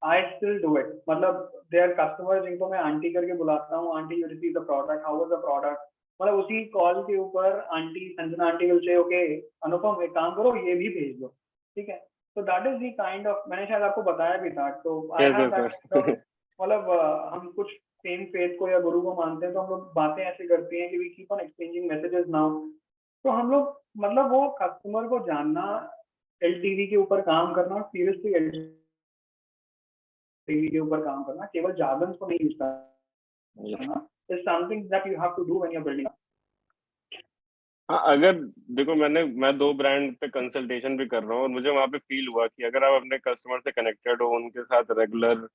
I still do it. मतलब there are customers जिनको मैं आंटी करके बुलाता हूँ, aunty you receive the product, how was the product। मतलब उसी कॉल के ऊपर aunty Sanjana aunty will say okay Anupam एक काम करो ये भी भेज दो, ठीक है। तो that is the kind of, मैंने शायद आपको बताया भी था, तो I yes have yes that kind of, sir. मतलब हम कुछ सेम फेथ को या गुरु को मानते हैं, तो हम लोग बातें ऐसे करते हैं कि we keep on exchanging messages now. तो हम लोग, मतलब वो कस्टमर को जानना, एलटीवी के ऊपर काम करना, सीरियसली एलटीवी के ऊपर काम करना, केवल जार्गन्स को नहीं यूज करना, is something that you have to do when you are building. हाँ, अगर देखो मैं 2 ब्रांड पे कंसल्टेशन भी कर रहा हूँ, और मुझे वहां पे फील हुआ कि अगर आप अपने कस्टमर से कनेक्टेड हो, उनके साथ रेगुलर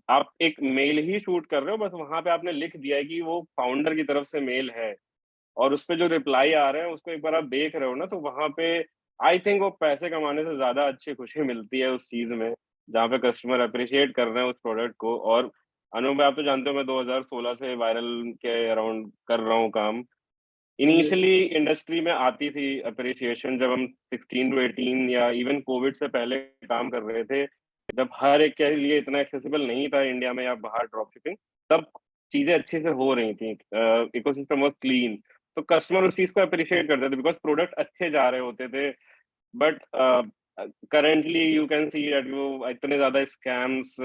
आप एक मेल ही शूट कर रहे हो, बस वहां पे आपने लिख दिया है कि वो फाउंडर की तरफ से मेल है, और उस पे जो रिप्लाई आ रहे हैं उसको एक बार आप देख रहे हो ना, तो वहां पे आई थिंक वो पैसे कमाने से ज्यादा अच्छी खुशी मिलती है उस चीज में, जहाँ पे कस्टमर अप्रिशिएट कर रहे हैं उस प्रोडक्ट को। और अनु भाई, आप तो जानते हो मैं 2016 से वायरल के अराउंड कर रहा हूँ काम। हाँ जी। इनिशियली इंडस्ट्री में आती थी अप्रिसिएशन जब हम 16 to 18 या इवन कोविड से पहले काम कर रहे थे, जब हर एक के लिए इतना एक्सेसिबल नहीं था इंडिया में या बाहर ड्रॉप शिपिंग, तब चीजें अच्छे से हो रही थी, इकोसिस्टम वाज क्लीन, तो कस्टमर उस चीज को अप्रिशिएट करते थे बिकॉज प्रोडक्ट अच्छे जा रहे होते थे। But currently you can see that वो इतने ज्यादा स्कैम्स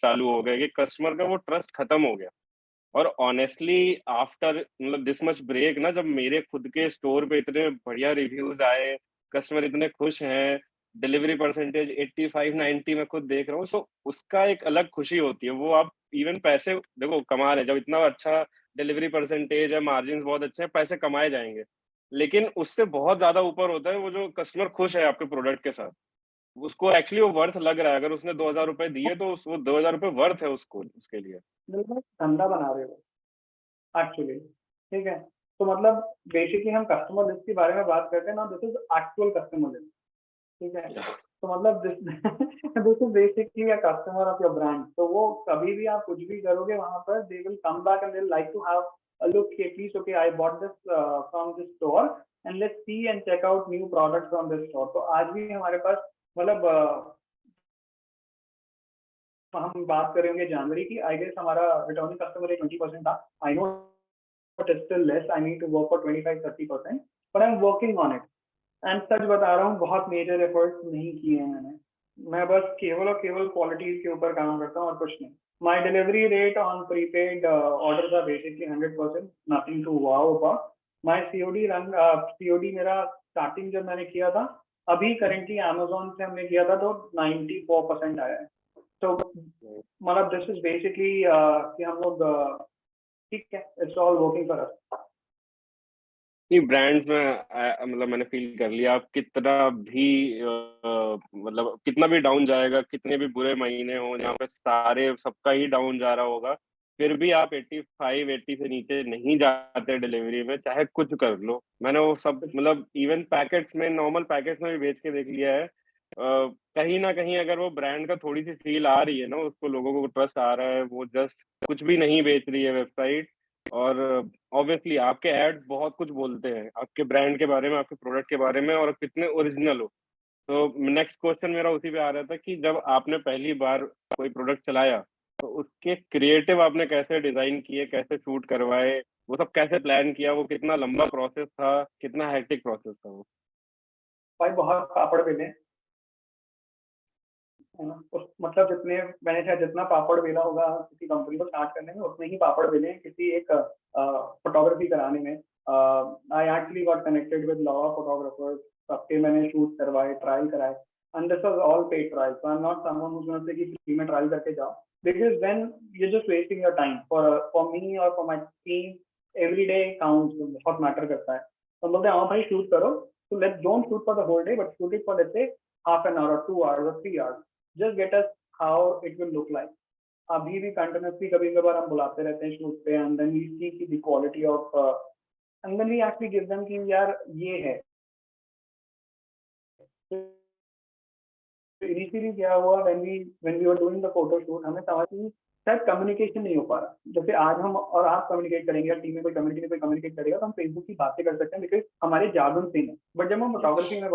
चालू हो गए कि कस्टमर का वो ट्रस्ट खत्म हो गया। और ऑनेस्टली आफ्टर मतलब दिस मच ब्रेक ना, जब मेरे खुद के स्टोर पे इतने बढ़िया रिव्यूज आए, कस्टमर इतने खुश हैं, डिलीवरी परसेंटेज 85-90 मैं खुद देख रहा हूँ, सो उसका एक अलग खुशी होती है। वो आप इवन पैसे देखो कमा रहे हैं, जब इतना अच्छा डिलीवरी परसेंटेज है, मार्जिन बहुत अच्छे हैं, पैसे कमाए जाएंगे, लेकिन उससे बहुत ज्यादा ऊपर होता है वो जो कस्टमर खुश है आपके प्रोडक्ट के साथ, उसको एक्चुअली वो वर्थ लग रहा है। अगर उसने 2,000 रुपए दिए तो वो 2,000 रुपए वर्थ है उसको, उसके लिए। बिल्कुल धंधा बना रहे हो एक्चुअली, ठीक है। तो मतलब बेसिकली हम कस्टमर लिस्ट के बारे में बात करते हैं ना, this is actual customer list, ठीक है। तो मतलब this this is basically a customer of your brand. तो वो कभी भी आप कुछ भी करोगे वहां पर, they will come back and they like to have a look at least, okay I bought this from this store and let's see and check out new products from this store. तो आज भी हमारे पास मतलब हम बात करेंगे जनवरी की, I guess हमारा रिटर्निंग कस्टमर रेट 20% था। I know but it's still less. I need to work for 25-30%, but I'm working on it. And such बता रहा हूँ, बहुत मेजर एफर्ट्स नहीं किए हैं मैंने। मैं बस केवल और केवल क्वालिटी के ऊपर काम करता हूँ और कुछ नहीं। My delivery rate on prepaid orders are basically 100%, nothing to wow about. My COD run, COD मेरा स्टार्टिंग जब मैंने किया था, अभी करेंटली अमेजोन से हमने किया था तो 94% आया है। तो मतलब दिस इज बेसिकली कि हम लोग ठीक है, it's all working for us. नहीं, ब्रांड्स में मतलब मैंने फील कर लिया, आप कितना भी मतलब कितना भी डाउन जाएगा, कितने भी बुरे महीने हो जहाँ पे सारे सबका ही डाउन जा रहा होगा, फिर भी आप 85-80 से नीचे नहीं जाते डिलीवरी में, चाहे कुछ कर लो। मैंने वो सब मतलब इवन पैकेट्स में, नॉर्मल पैकेट्स में भी बेच के देख लिया है। कहीं ना कहीं अगर वो ब्रांड का थोड़ी सी फील आ रही है ना, उसको लोगों को ट्रस्ट आ रहा है, वो जस्ट कुछ भी नहीं बेच रही है वेबसाइट, और ऑब्वियसली आपके एड्स बहुत कुछ बोलते हैं आपके ब्रांड के बारे में, आपके प्रोडक्ट के बारे में, और कितने ओरिजिनल हो। तो नेक्स्ट क्वेश्चन मेरा उसी पे आ रहा था कि जब आपने पहली बार कोई प्रोडक्ट चलाया, तो उसके क्रिएटिव आपने कैसे डिजाइन किए, कैसे शूट करवाए, वो सब कैसे प्लान किया, वो कितना लंबा प्रोसेस था, कितना हेक्टिक प्रोसेस था वो? भाई बहुत पापड़ बेले, है ना। उस मतलब जितने मैंने शायद जितना पापड़ बेला होगा किसी कंपनी को स्टार्ट करने में, उतने ही पापड़ बेले हैं किसी एक फोटोग्राफी कराने में। I actually got connected with lot of photographers, सबके मैंने शूट करवाए, ट्रायल कराए, and this was all paid trial. So I am not someone who is going to say कि फ्री में ट्रायल करके जाओ, because when you just wasting your time for me और for my team, every day counts, बहुत matter करता है। तो हम बोलते हैं हाँ भाई शूट करो, तो let's don't shoot for the whole day, but shoot it for let's say half an hour, 2 hours or 3 hours, just get us how it will look like। अभी भी कंटिन्यूसली कभी कभार हम बुलाते रहते हैं शूट पे, एंड देन वी सी की the quality of, and then we actually give them कि यार ये है। इनिशियली क्या हुआ, when we were doing the photo shoot, हमें समझ नहीं, शायद कम्युनिकेशन नहीं हो पा रहा। जैसे आज हम और आप कम्युनिकेट करेंगे या टीम में कोई कम्युनिकेट करेगा, तो हम फेसबुक की बातें कर सकते हैं बिकॉज हमारे जार्गन सेम है। बट जब हम फोटोग्राफी में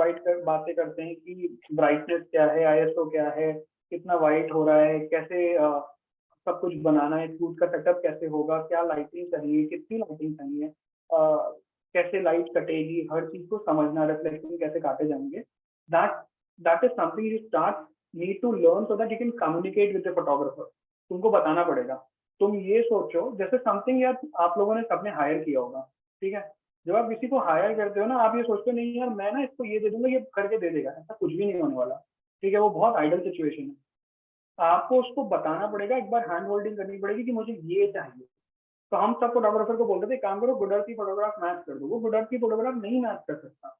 बातें करते हैं कि ब्राइटनेस क्या है, आईएसओ क्या है, कितना वाइट हो रहा है, कैसे सब कुछ बनाना है, शूट का सेटअप कैसे होगा, क्या लाइटिंग चाहिए, कितनी लाइटिंग चाहिए, कैसे लाइट कटेगी, हर चीज को समझना, रिफ्लेक्शन कैसे काटे जाएंगे, that that is something you start need to learn so that you can communicate with the photographer. तुमको बताना पड़ेगा। तुम ये सोचो जैसे समथिंग यार आप लोगों ने सबने हायर किया होगा, ठीक है। जब आप किसी को हायर करते हो ना, आप ये सोचते हो नहीं यार मैं ना इसको ये दे दूंगा, ये करके दे देगा, ऐसा कुछ भी नहीं होने वाला, ठीक है। वो बहुत आइडल सिचुएशन है। आपको उसको बताना पड़ेगा, एक बार हैंड होल्डिंग करनी पड़ेगी कि मुझे ये चाहिए। तो हम सब फोटोग्राफर को बोलते थे काम करो गुडर की फोटोग्राफ मैच कर दो, वो गुडर की फोटोग्राफ नहीं मैच कर सकता।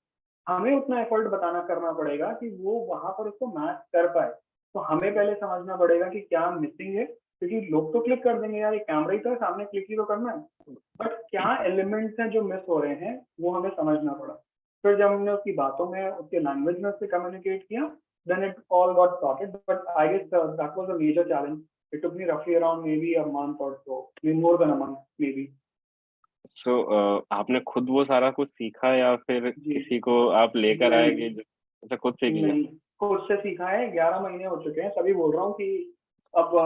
हमें उतना एफर्ट बताना करना पड़ेगा कि वो वहां पर उसको मैच कर पाए। तो हमें पहले समझना पड़ेगा कि क्या मिसिंग है, क्योंकि लोग तो क्लिक कर देंगे यार, ये कैमरा ही तो है, सामने क्लिक ही तो करना है, बट क्या एलिमेंट्स हैं जो मिस हो रहे हैं, वो हमें समझना पड़ा। फिर जब हमने उसकी बातों में, उसके लैंग्वेज में उससे कम्युनिकेट किया, then it all got sorted. But I guess that was a major challenge. It took me roughly around maybe a month or so, maybe more than a month, maybe. सो आपने खुद वो सारा कुछ सीखा या फिर जी किसी को आप लेकर आए नहीं कि अच्छा खुद सीख लिया? नहीं, खुद से सीखा है। 11 महीने हो चुके हैं, तभी बोल रहा हूँ कि अब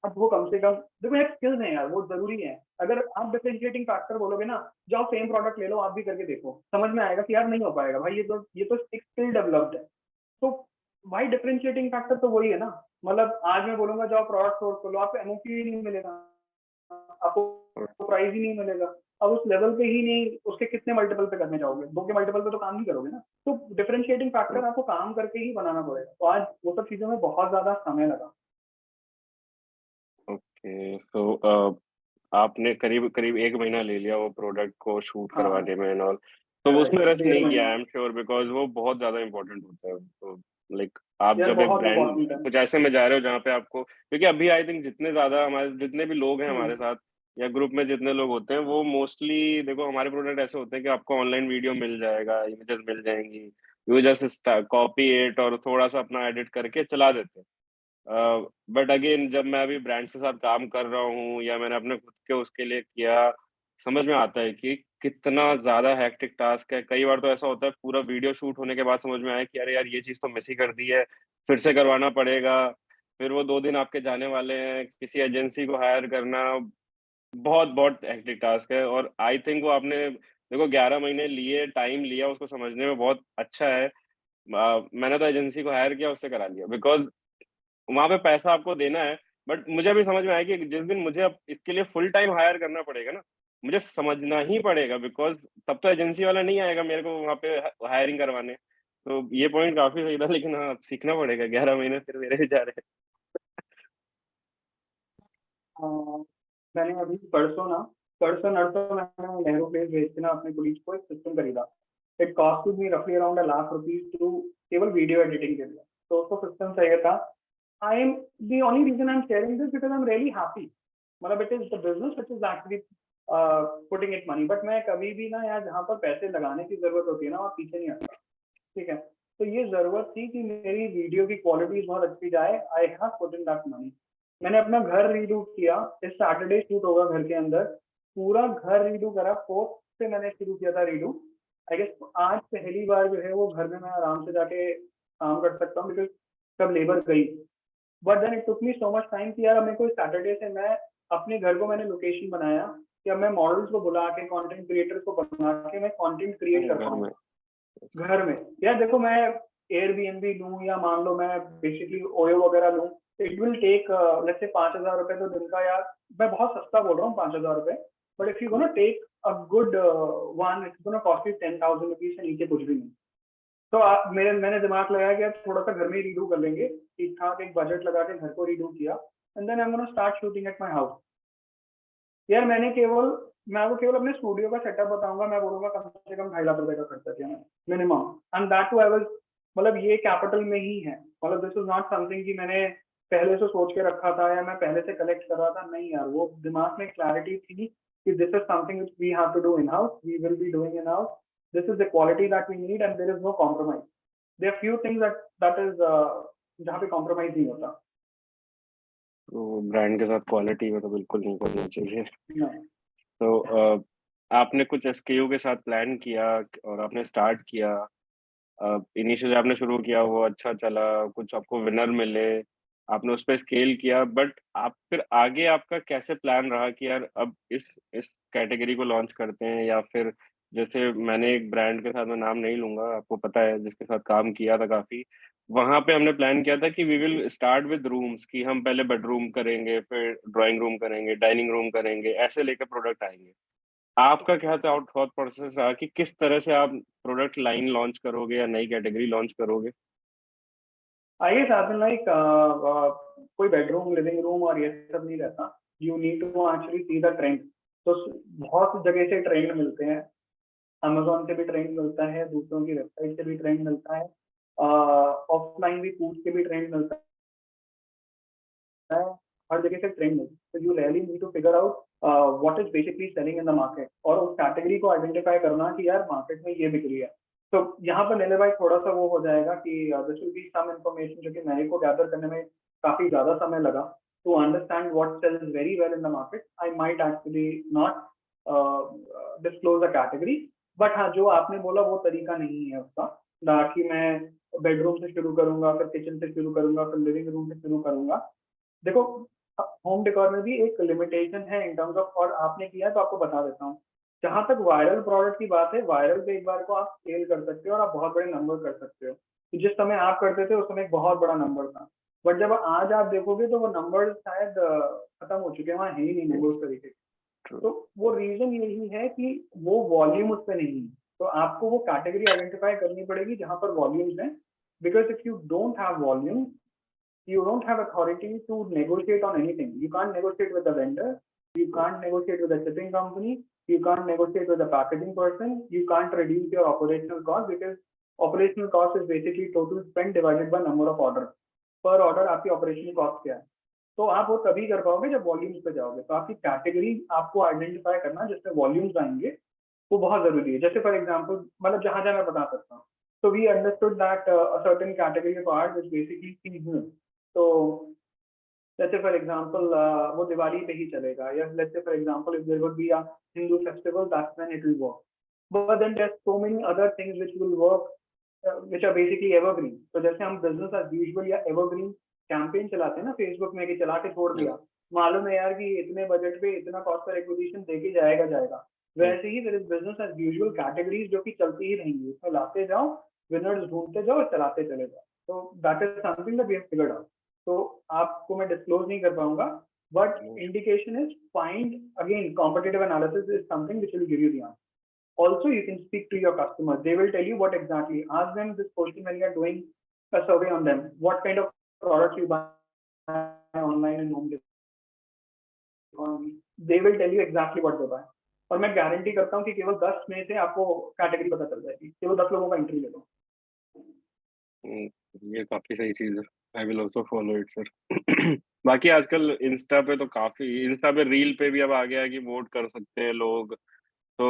वो कम से कम देखो एक स्किल्स है यार, वो जरूरी है। अगर आप डिफरेंशिएटिंग फैक्टर बोलोगे ना, जाओ सेम प्रोडक्ट ले लो, आप भी करके देखो, समझ में आएगा कि यार नहीं हो पाएगा भाई, ये तो एक स्किल डेवलप्ड है। तो भाई डिफरेंशिएटिंग फैक्टर तो वही है ना। मतलब आज मैं बोलूंगा जाओ प्रोडक्ट सोर्स कर लो, आपको एमओपी ही नहीं मिलेगा, आपको प्राइस ही नहीं मिलेगा। अब उस लेवल पे ही नहीं, उसके कितने मल्टीपल पे करने जाओगे, दो के मल्टीपल पे तो काम नहीं करोगे ना। तो डिफरेंशिएटिंग फैक्टर आपको काम करके ही बनाना पड़ेगा। तो आज वो सब चीजों में बहुत ज्यादा समय लगा। ओके, तो आपने करीब करीब 1 महीना ले लिया वो प्रोडक्ट को शूट हाँ, करवाने में एंड ऑल। तो वो उसमें रश डेढ़ नहीं किया, महीना आई एम श्योर, बिकॉज वो बहुत ज्यादा इंपॉर्टेंट होता है। तो लाइक आप यार जब एक बहुत ब्रांड इंपॉर्टेंट है। कुछ ऐसे में जा रहे हो जहाँ पे आपको, क्योंकि अभी आई थिंक जितने ज्यादा हमारे जितने भी लोग हैं हमारे हम्म, साथ या ग्रुप में जितने लोग होते हैं, वो मोस्टली देखो हमारे प्रोडक्ट ऐसे होते हैं कि आपको ऑनलाइन वीडियो मिल जाएगा, इमेजेस मिल जाएंगी, यू जस्ट कॉपी इट और थोड़ा सा अपना एडिट करके चला देते हैं। बट अगेन जब मैं अभी ब्रांड्स के साथ काम कर रहा हूँ या मैंने अपने खुद के उसके लिए किया, समझ में आता है कि कितना ज़्यादा हेक्टिक टास्क है। कई बार तो ऐसा होता है पूरा वीडियो शूट होने के बाद समझ में आया कि अरे यार ये चीज़ तो मिस ही कर दी है, फिर से करवाना पड़ेगा। फिर वो 2 दिन आपके जाने वाले हैं, किसी एजेंसी को हायर करना, बहुत बहुत हेक्टिक टास्क है। और आई थिंक वो आपने देखो 11 महीने लिए, टाइम लिया उसको समझने में, बहुत अच्छा है। मैंने तो एजेंसी को हायर किया, उससे करा लिया, बिकॉज़ वहाँ पे पैसा आपको देना है। बट मुझे अभी समझ में आया कि जिस दिन मुझे अब इसके लिए फुल टाइम हायर करना पड़ेगा ना, मुझे समझना ही पड़ेगा, बिकॉज़ तब तो एजेंसी वाला नहीं आएगा मेरे को वहाँ पे हायरिंग करवाने। तो ये पॉइंट काफ़ी सही था, लेकिन हाँ, अब सीखना पड़ेगा, 11 महीने फिर मेरे भी जा रहे हैं। हाँ, मैंने अभी परसों नरसों मैंने नेहरू प्लेस भेज के ना अपने पुलिस को एक सिस्टम खरीदा। इट कॉस्ट मी रफली अराउंड 1 लाख रुपीज टू केवल वीडियो एडिटिंग के लिए। तो उसको सिस्टम चाहिए था। I am the only reason I am sharing this because I am really happy. मतलब it is the business which is actually putting it money. But मैं कभी भी ना यार जहाँ पर पैसे लगाने की जरूरत होती है ना, वहाँ पीछे नहीं हटता। ठीक है, तो ये जरूरत थी कि मेरी वीडियो की क्वालिटी बहुत अच्छी जाए। I have put in that money. मैंने अपना घर रीडू किया, इस सैटरडे शूट होगा घर के अंदर। पूरा घर रीडू करा, फोर्थ से मैंने शुरू किया था रीडू। आई गेस आज पहली बार जो है वो घर में मैं आराम से जाके काम कर सकता हूँ, बिकॉज सब लेबर गई। But then it took me so much time कि यार मेरे को सैटरडे से मैं अपने घर को मैंने लोकेशन बनाया कि अब मैं मॉडल्स को बुला के कंटेंट क्रिएटर्स को बना के मैं कंटेंट क्रिएट कर घर पाऊँ में। घर में। यार देखो मैं एयरबीएनबी लूँ या मान लो मैं बेसिकली ओयो वगैरह लूँ, it will take let's say 5,000 रुपए तो दिन का। यार मैं बहुत सस्ता बोल रहा हूँ 5,000 रुपए। But if you gonna take a good one, it's gonna cost you 10,000 rupees से नीचे कुछ भी नहीं। तो आप मैंने दिमाग लगाया कि यार थोड़ा सा घर में ही रीडू कर लेंगे, ठीक ठाक एक बजट लगा के घर को रीडू किया। And then I am gonna start shooting at my house. यार मैं आपको केवल अपने स्टूडियो का सेटअप बताऊंगा, मैं बोलूंगा कम से कम 2.5 लाख रुपए का खर्चा किया मैंने minimum. And that too I was, मतलब ये कैपिटल में ही है। मतलब दिस इज नॉट समथिंग कि मैंने पहले से सोच के रखा था या मैं पहले से कलेक्ट कर रहा था। नहीं यार, वो दिमाग में क्लैरिटी थी कि this is something which we have to do in house, we will be doing in house, this is the quality that we need and there is no compromise. There are few things that is जहाँ पे compromise नहीं होता। तो brand के साथ quality में तो बिल्कुल नहीं करना चाहिए। नहीं। तो आपने कुछ एसकेयू के साथ प्लान किया और आपने स्टार्ट किया, इनिशियली आपने शुरू किया, वो अच्छा चला, कुछ आपको विनर मिले, आपने उस पे स्केल किया, बट आप फिर आगे आपका कैसे प्लान रहा कि यार अब इस कैटेगरी को लॉन्च करते हैं, या फिर जैसे मैंने एक ब्रांड के साथ, मैं नाम नहीं लूंगा, आपको पता है, जिसके साथ काम किया था काफी, वहां पे हमने प्लान किया था कि we will start with rooms, कि हम पहले बेडरूम करेंगे, फिर ड्राइंग रूम करेंगे, डाइनिंग रूम करेंगे, ऐसे लेकर प्रोडक्ट आएंगे। आपका क्या था थॉट प्रोसेस रहा कि किस तरह से आप प्रोडक्ट लाइन लॉन्च करोगे या नई कैटेगरी लॉन्च करोगे? आइए साथ में लाइक कोई बेडरूम लिविंग रूम और ये सब नहीं रहता। You need to actually see the trend. तो बहुत जगह से ट्रेंड मिलते हैं। अमेजोन से भी ट्रेंड मिलता है, दूसरों की वेबसाइट से भी ट्रेंड मिलता है, ऑफलाइन भी फूड के भी ट्रेंड मिलता है। हर जगह से ट्रेंड मिलता है। तो you really need to figure out what is basically selling in the market, और उस कैटेगरी को आइडेंटिफाई करना कि यार मार्केट में ये बिक रही है। तो यहाँ पर लेने भाई थोड़ा सा वो हो जाएगा कि this will be some information जो कि मेरे को गैदर करने में काफी ज्यादा समय लगा to understand what sells very well in the market. I might actually not disclose the category. But हाँ, जो आपने बोला वो तरीका नहीं है उसका, ना कि मैं बेडरूम से शुरू करूंगा, फिर किचन से शुरू करूंगा, फिर लिविंग रूम से शुरू करूंगा। देखो होम डेकोर में भी एक लिमिटेशन है इन टर्म्स ऑफ, और आपने किया है तो आपको बता देता हूँ। जहां तक वायरल प्रोडक्ट की बात है, वायरल पे एक बार को आप सेल कर सकते हो और आप बहुत बड़े नंबर कर सकते हो। तो जिस समय आप करते थे उस समय एक बहुत बड़ा नंबर था, बट जब आज आप देखोगे तो वो नंबर शायद खत्म हो चुके हैं, वहाँ है ही नहीं नंबर उस तरीके के। True. तो वो रीजन यही है कि वो वॉल्यूम उस पे नहीं है, तो आपको वो कैटेगरी आइडेंटिफाई करनी पड़ेगी जहां पर वॉल्यूम्स हैं, because if you don't have volume, you don't have authority to negotiate on anything. You can't negotiate with the vendor, you can't negotiate with the shipping company, you can't negotiate with the packaging person, you can't reduce your operational cost, because operational cost is basically total spend divided by number of orders. Per order आपकी operational cost क्या है, तो आप वो तभी कर पाओगे जब वॉल्यूम्स पे जाओगे। तो आपकी कैटेगरी आपको आइडेंटिफाई करना जिसमें वॉल्यूम्स आएंगे वो बहुत जरूरी है। जैसे फॉर एग्जांपल, मतलब जहां जहां मैं बता सकता हूँ, so we understood that a certain category of art which basically seasonal. तो let's say for example वो दिवाली पे ही चलेगा, या let's say for example if there would be a Hindu festival, that's when it will work. But then there's so many other things which will work, which are basically evergreen. तो जैसे हम business as usual या evergreen campaign चलाते हैं ना Facebook में, कि चला के छोड़ दिया, मालूम है यार कि इतने बजट पे इतना कॉस्ट पर एक्विजिशन देके जाएगा जाएगा, वैसे ही there is business as usual categories जो कि चलती ही रहेंगी, उसमें लाते जाओ, विनर्स ढूंढते जाओ, चलाते चले जाओ। तो that is something that we have figured out. तो आपको मैं डिस्क्लोज नहीं कर पाऊंगा, but indication is find, again competitive analysis is something which will give you the answer. Also, you can speak to your customers. They will tell you what exactly. Ask them this question when you are doing a survey on them. What kind of products you buy online and home economy? They will tell you exactly what they buy. और मैं guarantee करता हूँ कि केवल 10 में से आपको category पता चल जाएगी, केवल 10 लोगों का इंटरव्यू लेता हूँ। ये काफी सही चीज है। I will also follow it sir. बाकी आजकल इंस्टा पे तो काफी, इंस्टा पे रील पे भी अब आ गया है कि वोट कर सकते हैं लोग। तो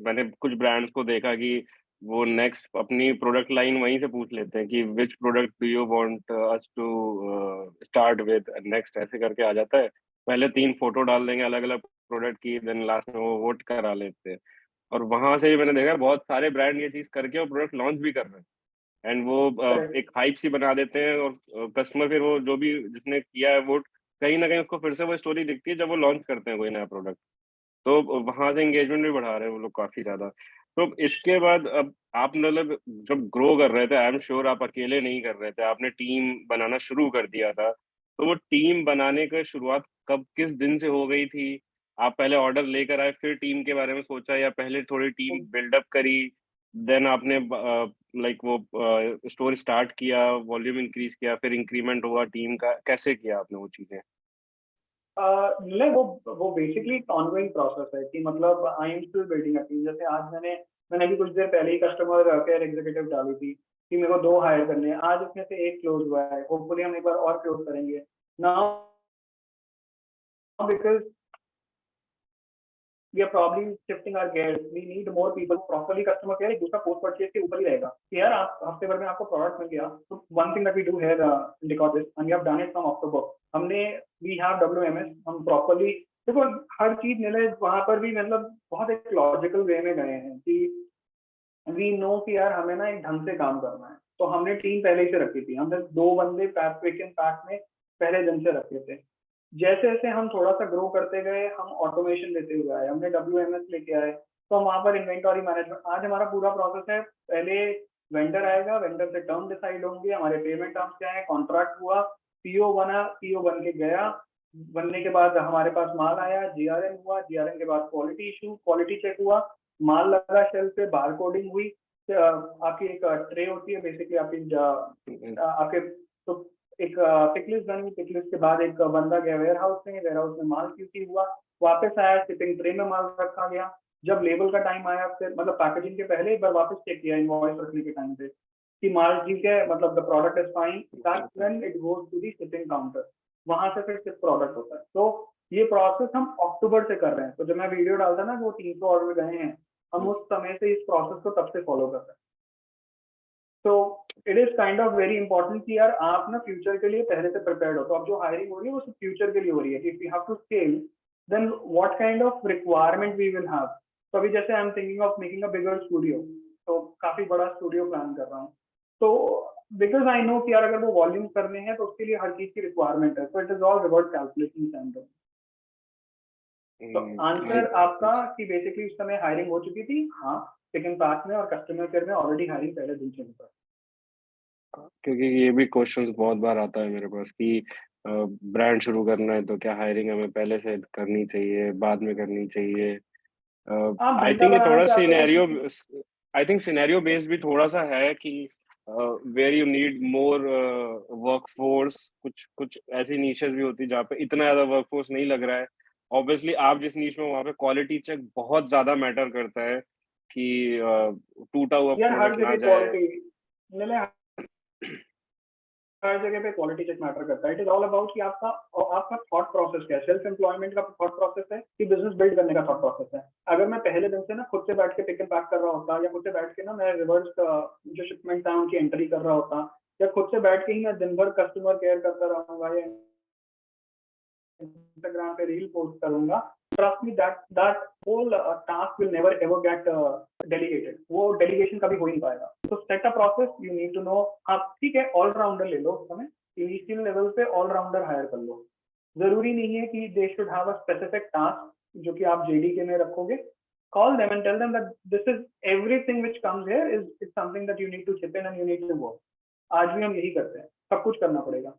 मैंने कुछ ब्रांड्स को देखा कि वो नेक्स्ट अपनी प्रोडक्ट लाइन वहीं से पूछ लेते हैं कि which product do you want us to start with next, ऐसे करके आ जाता है। पहले 3 फोटो डाल देंगे अलग अलग प्रोडक्ट की, देन लास्ट में वो वोट करा लेते हैं। और वहां से भी मैंने देखा बहुत सारे ब्रांड ये चीज करके और प्रोडक्ट लॉन्च भी कर रहे हैं, एंड वो Correct. एक हाइप सी बना देते हैं, और कस्टमर फिर वो जो भी जिसने किया है वोट, कहीं ना कहीं उसको फिर से वो स्टोरी दिखती है जब वो लॉन्च करते हैं कोई नया प्रोडक्ट। तो वहां से एंगेजमेंट भी बढ़ा रहे हैं वो लोग काफी ज्यादा। तो इसके बाद अब आप मतलब जब ग्रो कर रहे थे, आई एम श्योर आप अकेले नहीं कर रहे थे, आपने टीम बनाना शुरू कर दिया था। तो वो टीम बनाने का शुरुआत कब, किस दिन से हो गई थी? आप पहले ऑर्डर लेकर आए फिर टीम के बारे में सोचा, या पहले थोड़ी टीम बिल्डअप करी, देन आपने लाइक वो स्टोर स्टार्ट किया, वॉल्यूम इंक्रीज किया, फिर इंक्रीमेंट हुआ टीम का, कैसे किया आपने वो चीजें? नहीं, वो बेसिकली ऑनगोइंग प्रोसेस है कि मतलब I am still building a team. जैसे आज मैंने अभी कुछ देर पहले ही कस्टमर केयर एग्जीक्यूटिव डाली थी कि मेरे को 2 हायर करने हैं, आज उसमें से 1 क्लोज हुआ है, होपफुली हम एक बार और क्लोज करेंगे now, because we are probably shifting our gears. We need more people. Properly customer care एक दूसरा पोस्ट परचेज के ऊपर ही रहेगा कि यार आप हफ्ते भर में आपको प्रोडक्ट मिल गया। तो one thing that we do here in Decortist, and we have done it from October, हमने we have WMS, हम प्रॉपर्ली देखो हर चीज मिले वहां पर भी, मतलब बहुत एक लॉजिकल वे में गए हैं कि वी नो कि यार हमें ना एक ढंग से काम करना है। तो हमने टीम पहले ही से रखी थी, हमने 2 बंदे पैक में पहले दिन से रखे थे। जैसे जैसे हम थोड़ा सा ग्रो करते गए, हम ऑटोमेशन लेते हुए आए, हमने WMS लेके आए, तो हम वहां पर इन्वेंटरी मैनेजमेंट, आज हमारा पूरा प्रोसेस है। पहले वेंडर आएगा, वेंडर से टर्म डिसाइड होंगे, हमारे पेमेंट टर्म्स क्या है, कॉन्ट्रैक्ट हुआ, पीओ बना, पीओ बन के गया, बनने के बाद हमारे पास माल आया, जीआरएम हुआ, जीआरएम के बाद क्वालिटी इशू, क्वालिटी चेक हुआ, माल लगा शेल्फ पे, बार कोडिंग हुई। आपकी एक ट्रे होती है बेसिकली आपके, तो एक पिक लिस्ट बनी, पिक लिस्ट के बाद एक बंदा गया वेयर हाउस में माल क्यूसी हुआ, वापस आया, शिपिंग ट्रे में माल रखा गया। जब लेबल का टाइम आया, फिर मतलब पैकेजिंग के पहले एक बार वापस चेक किया इनवॉइस रखने के टाइम पे कि माल ठीक है, मतलब the product is fine, that's when it goes to the shipping counter, वहां से फिर सिर्फ प्रोडक्ट होता है। तो ये प्रोसेस हम अक्टूबर से कर रहे हैं। तो जब मैं वीडियो डालता ना वो 300 ऑर्डर गए हैं, हम उस समय से इस प्रोसेस को तब से फॉलो कर रहे हैं। तो it is kind of very important कि यार आप ना फ्यूचर के लिए पहले से प्रिपेयर्ड हो। तो अब जो हायरिंग हो रही है वो सिर्फ फ्यूचर के लिए हो रही है कि if you have to scale then what kind of requirement we will have. तो अभी जैसे I am thinking of making a bigger studio, तो काफी बड़ा स्टूडियो प्लान कर रहा हूँ। तो बिकॉज आई नो कि यार अगर वो वॉल्यूम करने हैं तो उसके लिए हर चीज की रिक्वायरमेंट है, तो it is all revert calculation. तो आंसर आपका कि बेसिकली उस समय हायरिंग हो चुकी थी, हाँ, लेकिन पास में और कस्टमर केयर में ऑलरेडी हायरिंग पहले दिन से हुई। क्योंकि ये भी क्वेश्चंस बहुत बार आता है मेरे पास कि ब्रांड शुरू करना है तो क्या हायरिंग हमें पहले से करनी चाहिए, बाद में करनी चाहिए? आप आई बंदा थिंक ये बनाना थोड़ा चाहते हैं सिनेरियो, किसी। आई थिंक सिनेरियो बेस्ड भी थोड़ा सा है कि where you need more workforce. कुछ कुछ ऐसी नीशेस भी होती है जहाँ पे इतना ज्यादा वर्कफोर्स नहीं लग रहा है। ऑब्वियसली आप जिस नीश में, वहाँ पे क्वालिटी चेक बहुत ज्यादा मैटर करता है कि टूटा हुआ यार हर प्रोडक्ट ना जगह जाए। क्वालिटी, नहीं, हर जगह पे क्वालिटी चेक मैटर करता है। इट इज ऑल अबाउट कि आपका आपका थॉट प्रोसेस क्या है, सेल्फ एम्प्लॉयमेंट का थॉट प्रोसेस है कि बिजनेस बिल्ड करने का थॉट प्रोसेस है। अगर मैं पहले दिन से ना खुद से बैठ के पिक एंड पैक कर रहा होता, या खुद से बैठ के ना मैं रिवर्स जो शिपमेंट है उनकी एंट्री कर रहा होता, या खुद से बैठ के ही मैं दिन भर कस्टमर केयर करता रहूंगा या इंस्टाग्राम पे रील पोस्ट करूंगा, trust me that that whole task will never ever get delegated. वो डेलीगेशन कभी हो ही नहीं पाएगा। तो set a process, you need to know. आप ठीक है ऑलराउंडर ले लो, उस समय इनिशियल लेवल पे ऑलराउंडर हायर कर लो। जरूरी नहीं है कि they should have a specific task जो कि आप जेडीके में रखोगे। Call them and tell them that this is everything which comes here is something that you need to chip in and you need to work. आज भी हम यही करते हैं, सब कुछ करना पड़ेगा।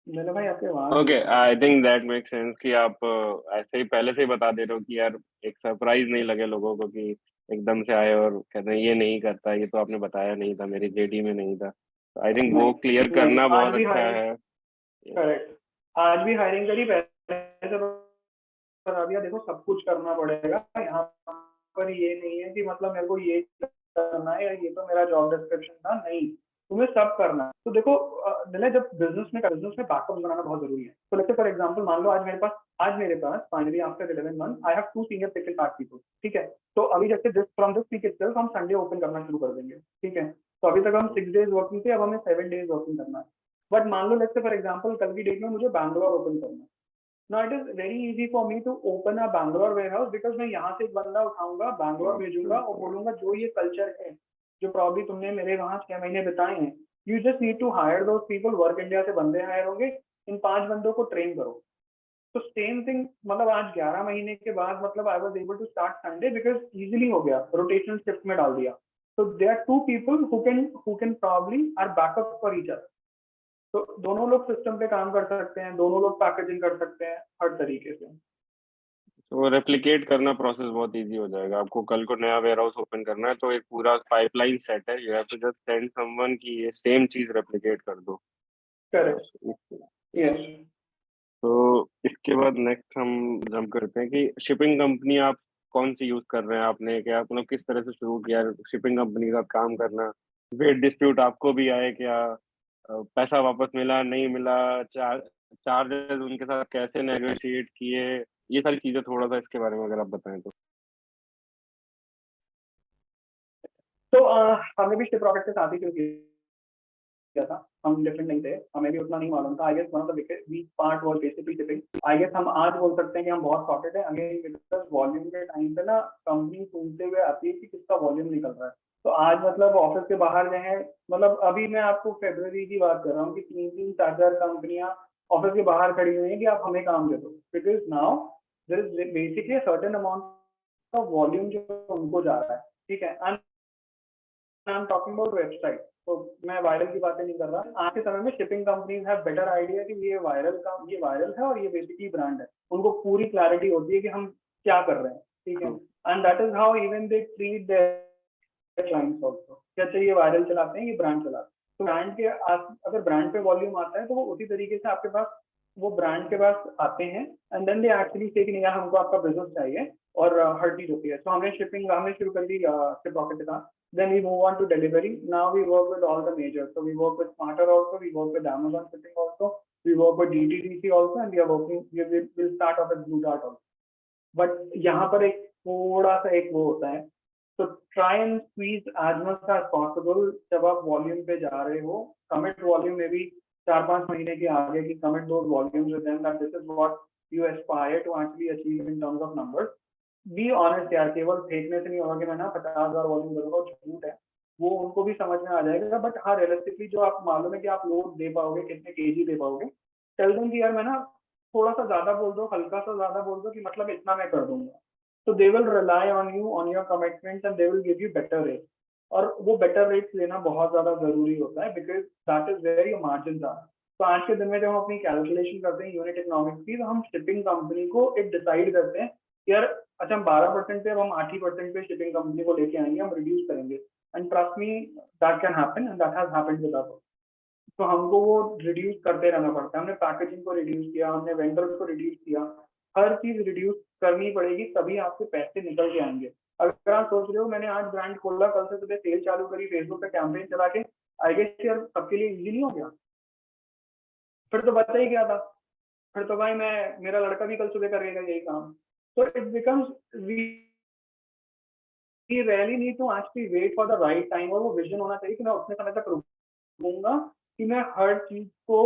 मैंने भाई आपके आवाज ओके, नहीं आ रही। I think that make sense कि आप ऐसे ही पहले से ही बता दे रहे हो कि यार एक सरप्राइज नहीं लगे लोगों को कि एकदम से आए और कहते हैं ये नहीं करता, ये तो आपने बताया नहीं था, मेरी जेडी में नहीं था। आई थिंक वो क्लियर नहीं नहीं, करना आज बहुत भी अच्छा हायरिंग, है। करेक्ट, आज भी हायरिंग करी, पहले से बता दिया देखो सब कुछ करना पड़ेगा यहाँ पर। ये नहीं है कि मतलब मेरे को ये करना है या ये तो मेरा जॉब डिस्क्रिप्शन था, नहीं, तुम्हें सब करना है। तो देखो निलय, जब बिजनेस में बैकअप बनाना बहुत जरूरी है। तो लेट्स से फॉर एग्जांपल मान लो आज मेरे पास finally after 11 month I have 2 senior pick and pack people, ठीक है। तो अभी जैसे this from this week itself हम संडे ओपन करना शुरू कर देंगे, ठीक है। तो अभी तक हम 6 डेज वर्किंग थे, अब हमें 7 डेज वर्किंग करना है। बट मान लो लेट्स से फॉर एग्जांपल कल की डेट में मुझे बैंगलोर ओपन करना है। Now it is very easy for me to open a Bangalore warehouse because मैं यहाँ से एक बंदा उठाऊंगा, बैंगलोर भेजूंगा और बोलूंगा जो ये कल्चर है, जो प्रॉब्ली तुमने मेरे वहाँ 6 महीने बिताए हैं, you just need to hire those people. Work India से बंदे हायर होंगे, इन 5 बंदों को ट्रेन करो। तो सेम थिंग, मतलब आज 11 महीने के बाद मतलब I was able to start Sunday because easily हो गया, रोटेशनल शिफ्ट में डाल दिया। तो they are 2 people who can probably are backup for each other. तो दोनों लोग सिस्टम पे काम कर सकते हैं, दोनों लोग पैकेजिंग कर सकते हैं हर तरीके से। तो रेप्लिकेट करना प्रोसेस बहुत इजी हो जाएगा। आपको कल को नया वेयर हाउस ओपन करना है तो एक पूरा पाइपलाइन सेट है, you have to just send someone कि ये सेम चीज रेप्लिकेट कर दो। Correct, yes. तो इसके बाद नेक्स्ट हम जम करते हैं कि शिपिंग कंपनी आप कौन सी यूज कर रहे हैं, आपने क्या मतलब किस तरह से शुरू किया शिपिंग कंपनी का काम करना? वेट डिस्प्यूट आपको भी आए क्या? पैसा वापस मिला नहीं मिला? चार्जेस उनके साथ कैसे नेगोशिएट किए? ये सारी चीजें थोड़ा सा इसके बारे में अगर आप बताएं तो। तो हमने भी शिप रॉकेट के साथ ही शुरू किया था। हम डिफरेंट नहीं थे, हमें भी उतना नहीं मालूम था। I guess one of the weak part was basically shipping. I guess हम आज बोल सकते हैं कि हम बहुत सॉर्टेड है। अगेन बिकॉज वॉल्यूम के टाइम पे ना कंपनी सुनते हुए आती है कि किसका वॉल्यूम निकल रहा है। तो आज मतलब ऑफिस के बाहर जो है, मतलब अभी मैं आपको फरवरी की बात कर रहा हूँ कि 3-4 कंपनियां ऑफिस के बाहर खड़ी हुई हैं कि आप हमें काम दे दो। Because now there is basically certain amount of volume जो उनको जा रहा है, ठीक है। I am talking about website. तो मैं वायरल की बातें नहीं कर रहा। आज के समय में shipping companies have better idea कि ये वायरल है और ये बेसिकली ब्रांड है। उनको पूरी क्लैरिटी होती है कि हम क्या कर रहे हैं, ठीक है। And that is how even they treat their clients also. क्या ये वायरल चलाते हैं, ये ब्रांड चलाते हैं। तो ब्रांड के अगर ब्रांड पे वॉल्यूम आता है तो वो उसी तरीके से आपके पास, वो ब्रांड के पास आते हैं एंड देन दे एक्चुअली से कि नहीं यार हमको आपका बिजनेस चाहिए और हर चीज होती है। तो हमने शुरू कर दी शिप रॉकेट के साथ। Then we move on to delivery. Now we work with all the majors. So we work with Smarter also, we work with Amazon Shipping also, we work with DTDC also, and we'll start off with Blue Dart also. But यहाँ पर एक थोड़ा सा एक वो होता है, तो try and squeeze as much as possible। जब आप वॉल्यूम पे जा रहे हो, कमिट वॉल्यूम में भी 4-5 महीने के आगे की commit those volumes with them that this is what you aspire to actually achieve in terms of numbers। Be honest यार, केवल फेंकने से नहीं होगा कि मैं ना 50,000 वॉल्यूम करूंगा, झूठ है वो, उनको भी समझ में आ जाएगा। बट हाँ, रियलिस्टिकली जो आप मालूम है कि आप लोड दे पाओगे, कितने केजी दे पाओगे, टेल देम कि यार मैं ना थोड़ा सा ज्यादा बोल दो, हल्का सा ज्यादा बोल दो, कि मतलब इतना मैं कर दूंगा। तो they will rely on you, on your commitment, and they will give you better rate. और वो बेटर रेट्स लेना बहुत ज्यादा जरूरी होता है, because that is where your margin are. तो आज के दिन में जब हम अपनी कैलकुलेशन करते हैं यूनिट इकोनॉमिक्स की, तो हम शिपिंग कंपनी को एक डिसाइड करते हैं कि यार अच्छा, हम 12% पे, अब हम 8% पे शिपिंग कंपनी को लेके आएंगे, हम रिड्यूस करेंगे। And trust me, that can happen, and that has happened with us. तो हमको वो रिड्यूस करते रहना पड़ता है। हमने पैकेजिंग को रिड्यूस किया, हमने वेंडर्स को रिड्यूस किया, हर चीज रिड्यूस करनी पड़ेगी, तभी आपके पैसे निकल के आएंगे। अगर आप सोच रहे हो मैंने आज ब्रांड खोला, कल से सुबह सेल चालू करी, फेसबुक पे कैंपेन चला के, आई गेस यार सबके लिए इजी नहीं हो गया? फिर तो बचा ही क्या था? फिर तो भाई मैं, मेरा लड़का भी कल सुबह करेगा यही काम। तो it becomes, we really need to actually wait for the right time, और वो विजन होना चाहिए कि मैं उतने समय तक दूंगा कि मैं हर चीज को,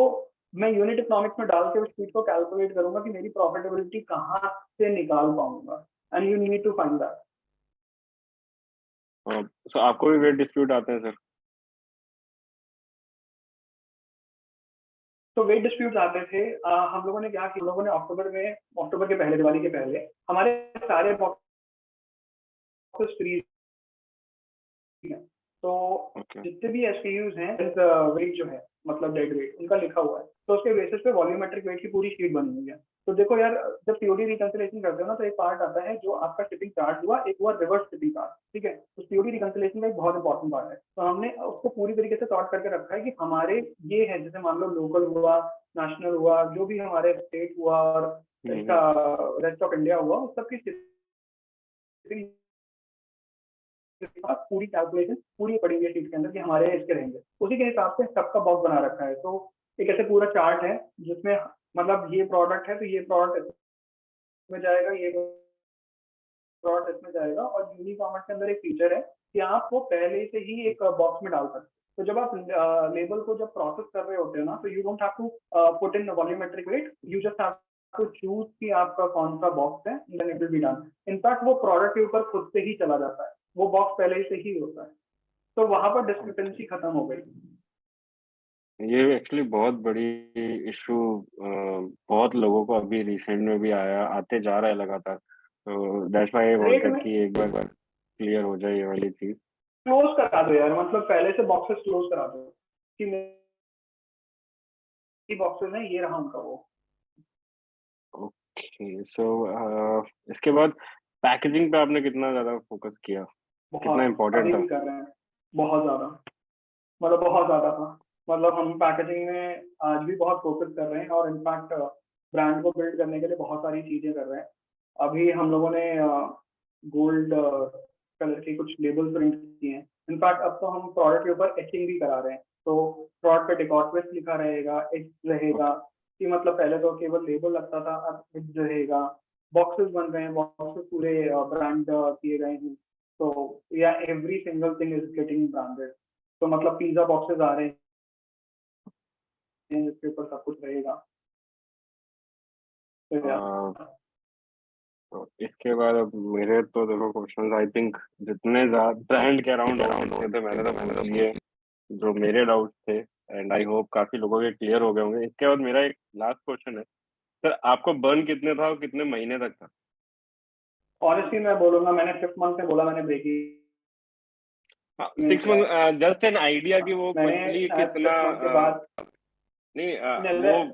मैं यूनिट इकोनॉमिक्स में डाल के उस चीज को कैलकुलेट करूंगा कि मेरी प्रॉफिटेबिलिटी कहाँ से निकाल पाऊंगा। And you need to find that. So आपको भी वेट डिस्प्यूट आते हैं सर? तो वेट डिस्प्यूट आते थे। हम लोगों ने क्या किया, हम लोगों ने अक्टूबर में, अक्टूबर के पहले, दिवाली के पहले, हमारे सारे बॉक्सेस फ्रीज हैं। तो ओके। जितने भी एसपीयूज हैं, वेट जो है मतलब डेड वेट उनका लिखा हुआ है, तो उसके बेसिस पे वॉल्यूमेट्रिक वेट की पूरी शीट बनी हुई है। तो देखो यार, जब सीओडी रिकंसिलेशन करते हो ना, तो एक पार्ट आता है जो आपका शिपिंग चार्ज हुआ, एक हुआ रिवर्स शिपिंग चार्ज, ठीक है? तो सीओडी रिकंसिलेशन का एक बहुत इंपॉर्टेंट पार्ट है। तो हमने उसको पूरी तरीके से सॉर्ट करके रखा है कि हमारे ये है, जैसे मान लो लोकल हुआ, नेशनल हुआ, जो भी हमारे स्टेट हुआ, और इसका रेस्ट ऑफ इंडिया हुआ, उस सबकी शिपिंग पूरी कैलकुलेशन पूरी पड़ी हुई है शीट के अंदर कि हमारे इसके रहेंगे, उसी के हिसाब से सबका बॉक्स बना रखा है। तो एक ऐसे पूरा चार्ट है जिसमें मतलब ये प्रोडक्ट है तो ये प्रोडक्ट इसमें जाएगा, ये प्रोडक्ट इसमें जाएगा। और यूनिकॉमर्स के अंदर एक फीचर है कि आप वो पहले से ही एक बॉक्स में डाल सकते हैं। तो जब आप लेबल को जब प्रोसेस कर रहे होते हो ना, तो you don't have to put in volumetric weight, you just have to choose कि आपका कौन सा बॉक्स है, then it will be done. In fact वो प्रोडक्ट के ऊपर खुद से ही चला जाता है, वो बॉक्स पहले से ही होता है। तो वहां पर डिस्क्रिपेंसी खत्म हो गई। ये एक्चुअली बहुत बड़ी इशू बहुत लोगों को अभी रिसेंट में भी आते जा रहा है लगातार। तो that's why I rate wanted में कि एक बार क्लियर हो जाए ये वाली चीज। क्लोज करा दो यार, मतलब पहले से बॉक्सेस क्लोज करा दो कि मेरी बॉक्सेस हैं, ये रहा उनका वो। ओके। सो इसके बाद पैकेजिंग पे आपने कितना ज्यादा फोकस किया? कितना बहुत, अभी इम्पोर्टेंट था? भी कर रहे हैं, बहुत ज्यादा, मतलब बहुत ज्यादा था। मतलब हम पैकेजिंग में आज भी बहुत फोकस कर रहे हैं, और इनफैक्ट ब्रांड को बिल्ड करने के लिए बहुत सारी चीजें कर रहे हैं। अभी हम लोगों ने गोल्ड कलर के कुछ लेबल प्रिंट किए हैं। इनफैक्ट अब तो हम प्रोडक्ट के ऊपर एचिंग भी करा रहे हैं। तो प्रोडक्ट पे डेकोर ट्विस्ट लिखा रहेगा, एच रहेगा, कि मतलब पहले तो केवल लेबल लगता था, अब एच रहेगा। बॉक्सेस बन रहे हैं, बॉक्सेस पूरे ब्रांड किए गए हैं। तो या every single thing is getting branded. तो मतलब पिज्जा बॉक्सेस आ रहे हैं जिसके ऊपर सब कुछ रहेगा। तो या ओके। तो इसके बाद अब मेरे तो देखो क्वेश्चन आई थिंक जितने ज्यादा ब्रांड के अराउंड अराउंड होते थे मैंने तो पूछ लिए जो मेरे डाउट्स थे, एंड आई होप काफी लोगों के क्लियर हो गए होंगे। इसके बाद मेरा एक लास्ट क्वेश्चन है सर, आपको बर्न कितने था और कितने महीने तक था? ऑनेस्टली मैं बोलूंगा, मैंने 5th मंथ में बोला मैंने ब्रेक हाँ, नहीं 6 मंथ, किया जस्ट एन आइडिया है। कि वो मैंने मंथली शायद कितना 5th मंथ के बाद, नहीं मैं वो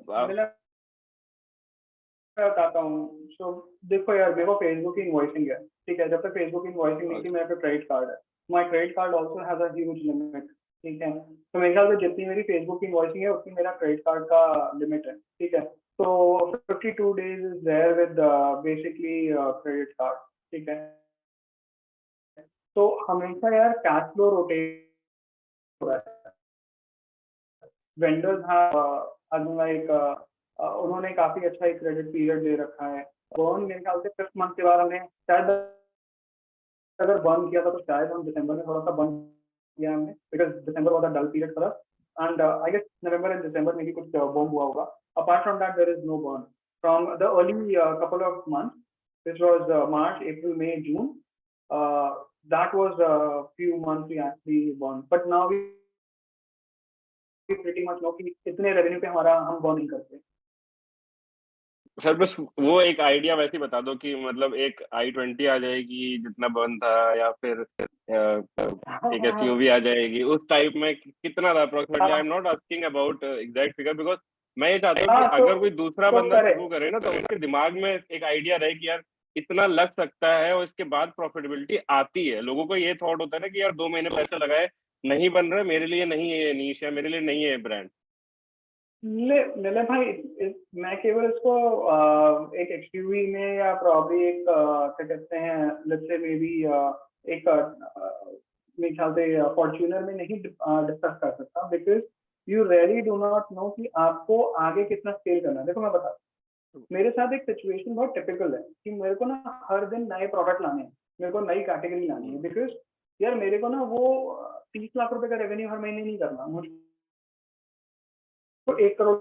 मैं बताता हूँ। सो देखो यार, मेरे को फेसबुक की इनवॉइसिंग है, ठीक है? जब तक फेसबुक की इनवॉइसिंग नहीं थी, मेरे पे क्रेडिट कार्ड है। My credit card also has a huge limit, ठीक है? तो मेरे ख्याल से जितनी मेरी फेसबुक की इनवॉइसिंग है, उतनी मेरा क्रेडिट कार्ड का लिमिट है, ठीक है? तो 52 days is there with basically credit card, ठीक है? तो हमेशा यार कैश फ्लो रोटेट हो रहा है। वेंडर्स लाइक उन्होंने काफी अच्छा एक क्रेडिट पीरियड दे रखा है। बर्न मेरे ख्याल से 5th मंथ के बाद हमने शायद, अगर बर्न किया था तो शायद हम दिसंबर में थोड़ा सा बर्न किया हमने, because December was a dull period for us. And I guess November and December में भी कुछ बर्न हुआ होगा। Apart from that there is no burn from the early couple of month. which was March, April, May, June. That was a few months we actually won. But now we pretty much know कि इतने revenue पे हमारा हम burn नहीं करते. Sir बस वो एक आइडिया वैसे ही बता दो कि मतलब एक i20 आ जाएगी जितना बर्न था, या फिर एक SUV आ जाएगी उस टाइप में कितना था approximately. I am not asking about exact figure, because मैं ये चाहता हूँ कि अगर कोई दूसरा बंदा शुरू करे ना, तो उसके दिमाग में एक आइडिया रहे कि यार इतना लग सकता है और इसके बाद प्रॉफिटेबिलिटी आती है. लोगों को ये थॉट होता है ना कि यार 2 महीने पैसे लगाए, नहीं बन रहा, मेरे लिए नहीं है ये नीश, या मेरे लिए नहीं है ये ब्रांड. ले भाई, मैं केवल इसको एक एक्सयूवी में या प्रॉब्ली एक क्या कहते हैं, लेट्स से मे बी एक मेरे ख्याल से फॉर्च्यूनर में नहीं डिस्कस कर सकता, because you really do not know कि आपको आगे कितना स्केल करना है. देखो मैं बताता हूँ, मेरे साथ एक सिचुएशन बहुत टिपिकल है कि मेरे को ना हर दिन नए प्रोडक्ट लाने हैं, मेरे को नई कैटेगरी लानी है, बिकॉज यार मेरे को ना वो 30 लाख रुपए का रेवेन्यू हर महीने नहीं करना, मुझे तो 1 करोड़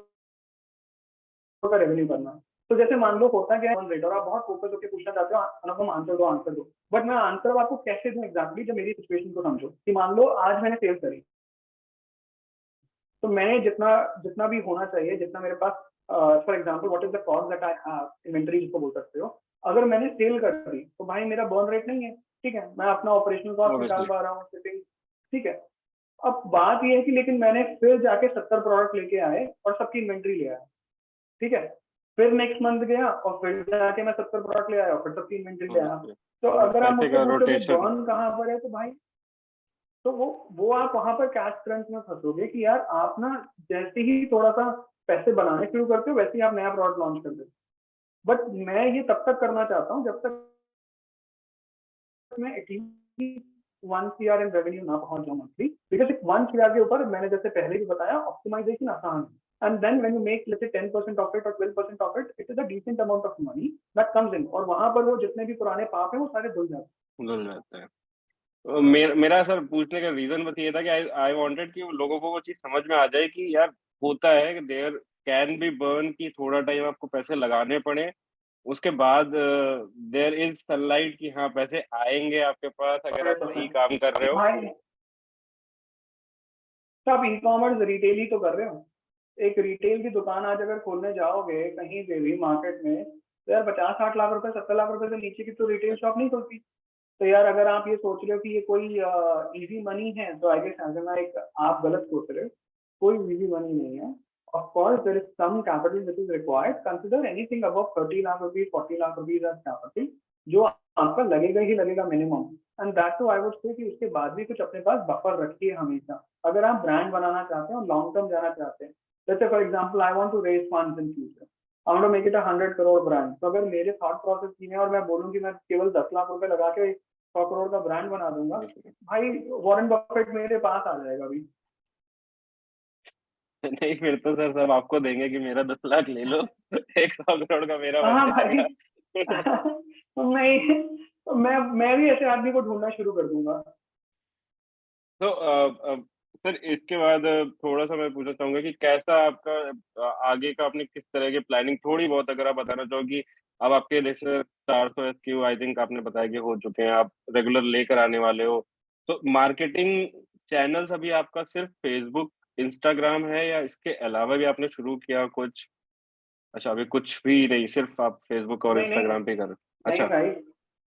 का रेवेन्यू करना. तो जैसे मान लो होता क्या है रेट, और आप बहुत फोकस होकर पूछना चाहते हो अनुपम आंसर दो, बट मैं आंसर आपको कैसे दूं एग्जैक्टली, जब मेरी सिचुएशन को समझो कि मान लो आज मैंने सेल्स करी, तो मैंने जितना भी होना चाहिए, जितना मेरे पास for example what is the cost that I have, inventory जिसको बोल सकते हो, अगर मैंने सेल कर दी तो भाई मेरा बर्न रेट नहीं है, ठीक है, मैं अपना ऑपरेशनल कॉस्ट निकाल पा रहा हूँ, शिपिंग, ठीक है. अब बात यह है कि लेकिन मैंने फिर जाके 70 प्रोडक्ट लेके आए और सबकी इन्वेंट्री ले आया, ठीक है, फिर नेक्स्ट मंथ गया और फिर जाके मैं 70 प्रोडक्ट ले आया और फिर सबकी इन्वेंट्री ले आया. तो अगर आप मुझसे पूछोगे बर्न कहाँ पर है, तो भाई तो वो आप वहां पर कैश क्रंच में फंसोगे कि यार आप ना जैसे ही थोड़ा सा पैसे बनाने शुरू करते हो वैसे ही आप नया प्रोडक्ट लॉन्च कर देते हो. बट मैं ये तब तक करना चाहता हूँ जब तक मैं एटलीस्ट 1 CR इन रेवेन्यू ना पहुंच जाऊं मंथली, बिकॉज 1 CR के ऊपर मैंने जैसे पहले भी बताया ऑप्टिमाइजेशन आसान है. And then when you make let's say 10% of it or 12% of it, it is a decent amount of money that comes in. और वहां पर वो जितने भी पुराने पाप हैं वो सारे धुल जाते हैं. मेरा सर पूछने का रीजन बस ये था कि आई वांटेड कि लोगों को वो चीज समझ में आ जाए कि यार होता है कि देयर कैन बी बर्न, की थोड़ा टाइम आपको पैसे लगाने पड़े, उसके बाद देयर इज सनलाइट कि हाँ पैसे आएंगे आपके पास अगर आप सही काम कर रहे हो. भाई आप ई कॉमर्स रिटेल ही तो कर रहे हो. एक रिटेल की दुकान आज अगर खोलने जाओगे कहीं पे भी मार्केट में, तो यार 50-60 लाख रुपए 70 लाख रुपए से नीचे की तो रिटेल शॉप नहीं खुलती. तो यार अगर आप ये सोच रहे हो कि ये कोई इजी मनी है, तो आई गेस एक आप गलत सोच रहे हो. कोई इजी मनी नहीं है. Of course there is some capital which is required. Consider anything above 30 lakh rupees 40 lakh rupees as capital, जो आपका लगेगा ही लगेगा minimum. And that too I would say कि उसके बाद भी कुछ अपने पास बफर रखिए हमेशा, अगर आप ब्रांड बनाना चाहते हैं और लॉन्ग टर्म जाना चाहते हैं. जैसे for example I want to raise funds in future, I want to make it a 100 crore brand. तो अगर मेरे थॉट प्रोसेस की है और मैं बोलूं कि मैं केवल 10 लाख रुपए लगा के 100 करोड़ का ब्रांड बना दूंगा, भाई वॉरेन बफेट मेरे पास आ जाएगा अभी. नहीं फिर तो सर सब आपको देंगे कि मेरा 10 लाख ले लो, 100 करोड़ का मेरा बन भाई जाएगा. मैं भी ऐसे आदमी को ढूंढना शुरू कर दूंगा. तो सर इसके बाद थोड़ा सा मैं पूछना चाहूंगा कि कैसा आपका आगे का, आपने किस तरह की प्लानिंग थोड़ी बहुत अगर आप बताना चाहो कि अब आपके जैसे 400 SKU आई थिंक आपने बताया कि हो चुके हैं, आप रेगुलर लेकर आने वाले हो, तो मार्केटिंग चैनल्स अभी आपका सिर्फ फेसबुक इंस्टाग्राम है या इसके अलावा भी आपने शुरू किया कुछ? अच्छा अभी कुछ भी नहीं, सिर्फ आप फेसबुक और नहीं नहीं इंस्टाग्राम पे कर रहे हो. नहीं अच्छा भाई.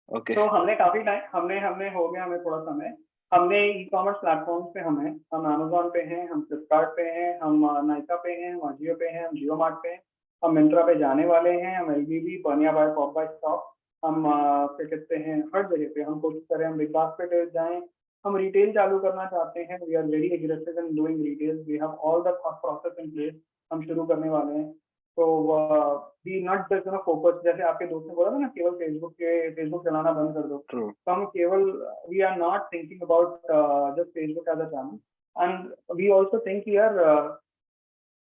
ओके. तो हमने काफी टाइम हमने हो गया हमें थोड़ा समय. हमने ई कॉमर्स प्लेटफॉर्म पे हम अमेजोन पे हैं, हम फ्लिपकार्ट पे हैं, हम नाइका पे हैं, हम अजियो पे हैं, हम जियो मार्ट पे हैं, हम मिंत्रा पे जाने वाले हैं, हम एलबीबी पनिया बाय पॉप बाय स्टॉप, हम क्या कहते हैं हर जगह पे हम कोशिश करें हम बिग बास्केट जाएं. हम रिटेल चालू करना चाहते हैं. We are very aggressive in doing retail. We have all the process in place. हम शुरू करने वाले हैं. तो वी नॉट जस्ट फोकस, जैसे आपके दोस्त ने बोला था ना केवल फेसबुक चलाना बंद कर दो. ट्रू. तो हम केवल we are not thinking about just Facebook as a channel. And we also think यार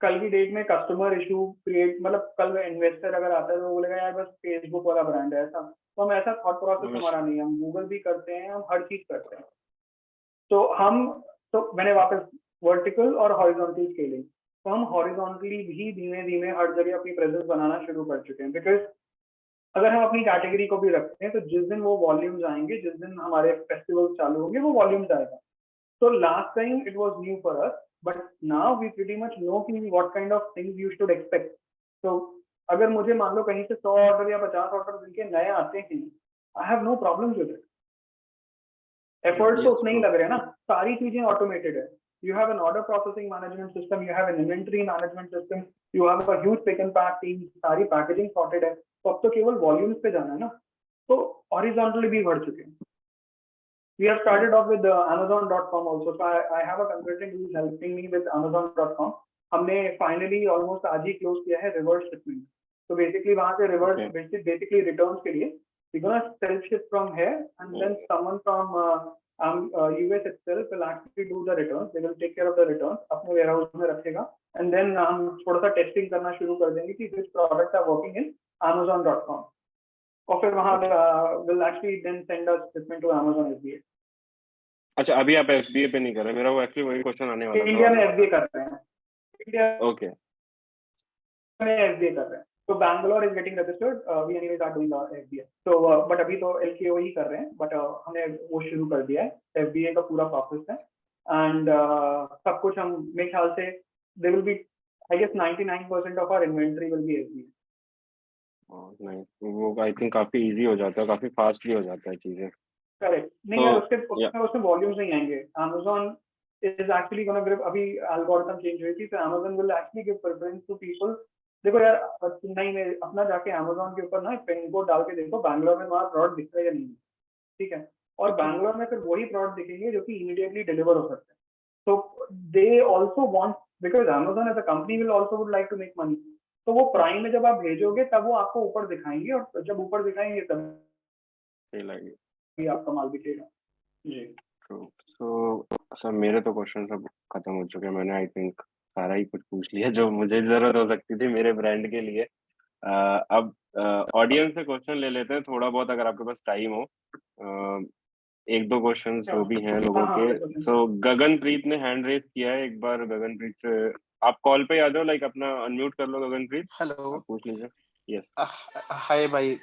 कल की डेट में कस्टमर इशू क्रिएट, मतलब कल इन्वेस्टर अगर आता है तो वो बोलेगा यार बस फेसबुक वाला ब्रांड है ऐसा. तो हम ऐसा थॉट प्रोसेस हमारा नहीं है. हम गूगल भी करते हैं, हम हर चीज करते हैं. तो हम तो मैंने वापस वर्टिकल और हॉरिजॉन्टल स्केलिंग, तो हम हॉरिजॉन्टली भी धीमे धीमे हर जगह अपनी प्रेजेंस बनाना शुरू कर चुके हैं. बिकॉज अगर हम अपनी कैटेगरी को भी रखते हैं तो जिस दिन वो वॉल्यूम्स आएंगे, जिस दिन हमारे फेस्टिवल चालू होंगे, वो वॉल्यूम्स आएगा. So last time it was new for us, but now we pretty much know कि what kind of things you should expect. So अगर मुझे मान लो कहीं से 100 ऑर्डर या 50 ऑर्डर जिनके नए आते हैं, I have no problem with it. Efforts तो Yes, उतने ही लग रहे हैं ना, सारी चीजें ऑटोमेटेड है. You have an order processing management system, you have an inventory management system, you have a huge pick and pack team, सारी पैकेजिंग सॉर्टेड है. तो अब तो केवल वॉल्यूम्स पे जाना है ना. तो हॉरिजॉन्टली भी बढ़ चुके हैं. We have started off with Amazon.com also. So I have a consultant who is helping me with Amazon.com. हमने finally almost आज ही close किया है reverse shipment. So basically वहाँ से reverse okay. basically returns के लिए we're gonna self ship from here and then someone from US itself will actually do the returns. They will take care of the returns. अपने warehouse में रखेगा and then हम थोड़ा सा testing करना शुरू कर देंगे कि which products are working in Amazon.com. और फिर वहाँ will actually then send us shipment to Amazon FBA. अच्छा, अभी आप एसबीए पे नहीं कर रहे? मेरा वो एक्चुअली वही क्वेश्चन आने वाला था. इंडिया में एफबीए कर रहे हैं. India okay. में एफबीए कर रहे हैं. तो Bangalore is getting registered. We anyways are doing FBA. तो बट अभी तो एलकेओ ही कर रहे हैं. बट हमने वो शुरू कर दिया है. एफबीए का पूरा प्रोसेस है एंड सब कुछ हम मेरे ख्याल से they will be I guess 99% of our inventory will be FBA. नहीं, वो आई थिंक काफी इजी हो जाता है, काफी फास्ट भी हो जाता है चीजें. करेक्ट. नहीं तो यार, उसमें वॉल्यूम्स नहीं आएंगे. Amazon is actually gonna give, अभी एल्गोरिथम चेंज हुई थी तो Amazon will actually give preference to people. देखो यार, चेन्नई में अपना जाके Amazon के ऊपर ना पिन कोड डाल के देखो बैंगलोर में वहाँ प्रोडक्ट दिख रहा है या नहीं. ठीक है. और बैंगलोर में फिर वही प्रोडक्ट दिखेंगे जो कि इमीडिएटली डिलीवर हो सकते हैं. तो they also want, because Amazon as a company will also would like to make money. तो वो प्राइम में जब आप भेजोगे तब वो आपको ऊपर दिखाएंगे और जब ऊपर दिखाएंगे तभी आपका माल बिकेगा. जी. सो सर, मेरे तो क्वेश्चन सब खत्म हो चुके हैं. मैंने आई थिंक सारा ही कुछ पूछ लिया जो मुझे जरूरत हो सकती थी मेरे ब्रांड के लिए. अब ऑडियंस से क्वेश्चन ले लेते हैं थोड़ा बहुत, अगर आपके पास टाइम हो. एक दो क्वेश्चन जो भी हैं लोगों हाँ के. बिल्कुल. सो गगनप्रीत ने हैंड रेज किया है. एक बार गगनप्रीत से आप कॉल पे आ जाओ, लाइक अपना अनम्यूट कर लो गगनप्रीत, हेलो. आप पूछ लीजिए. यस. हाय भाई.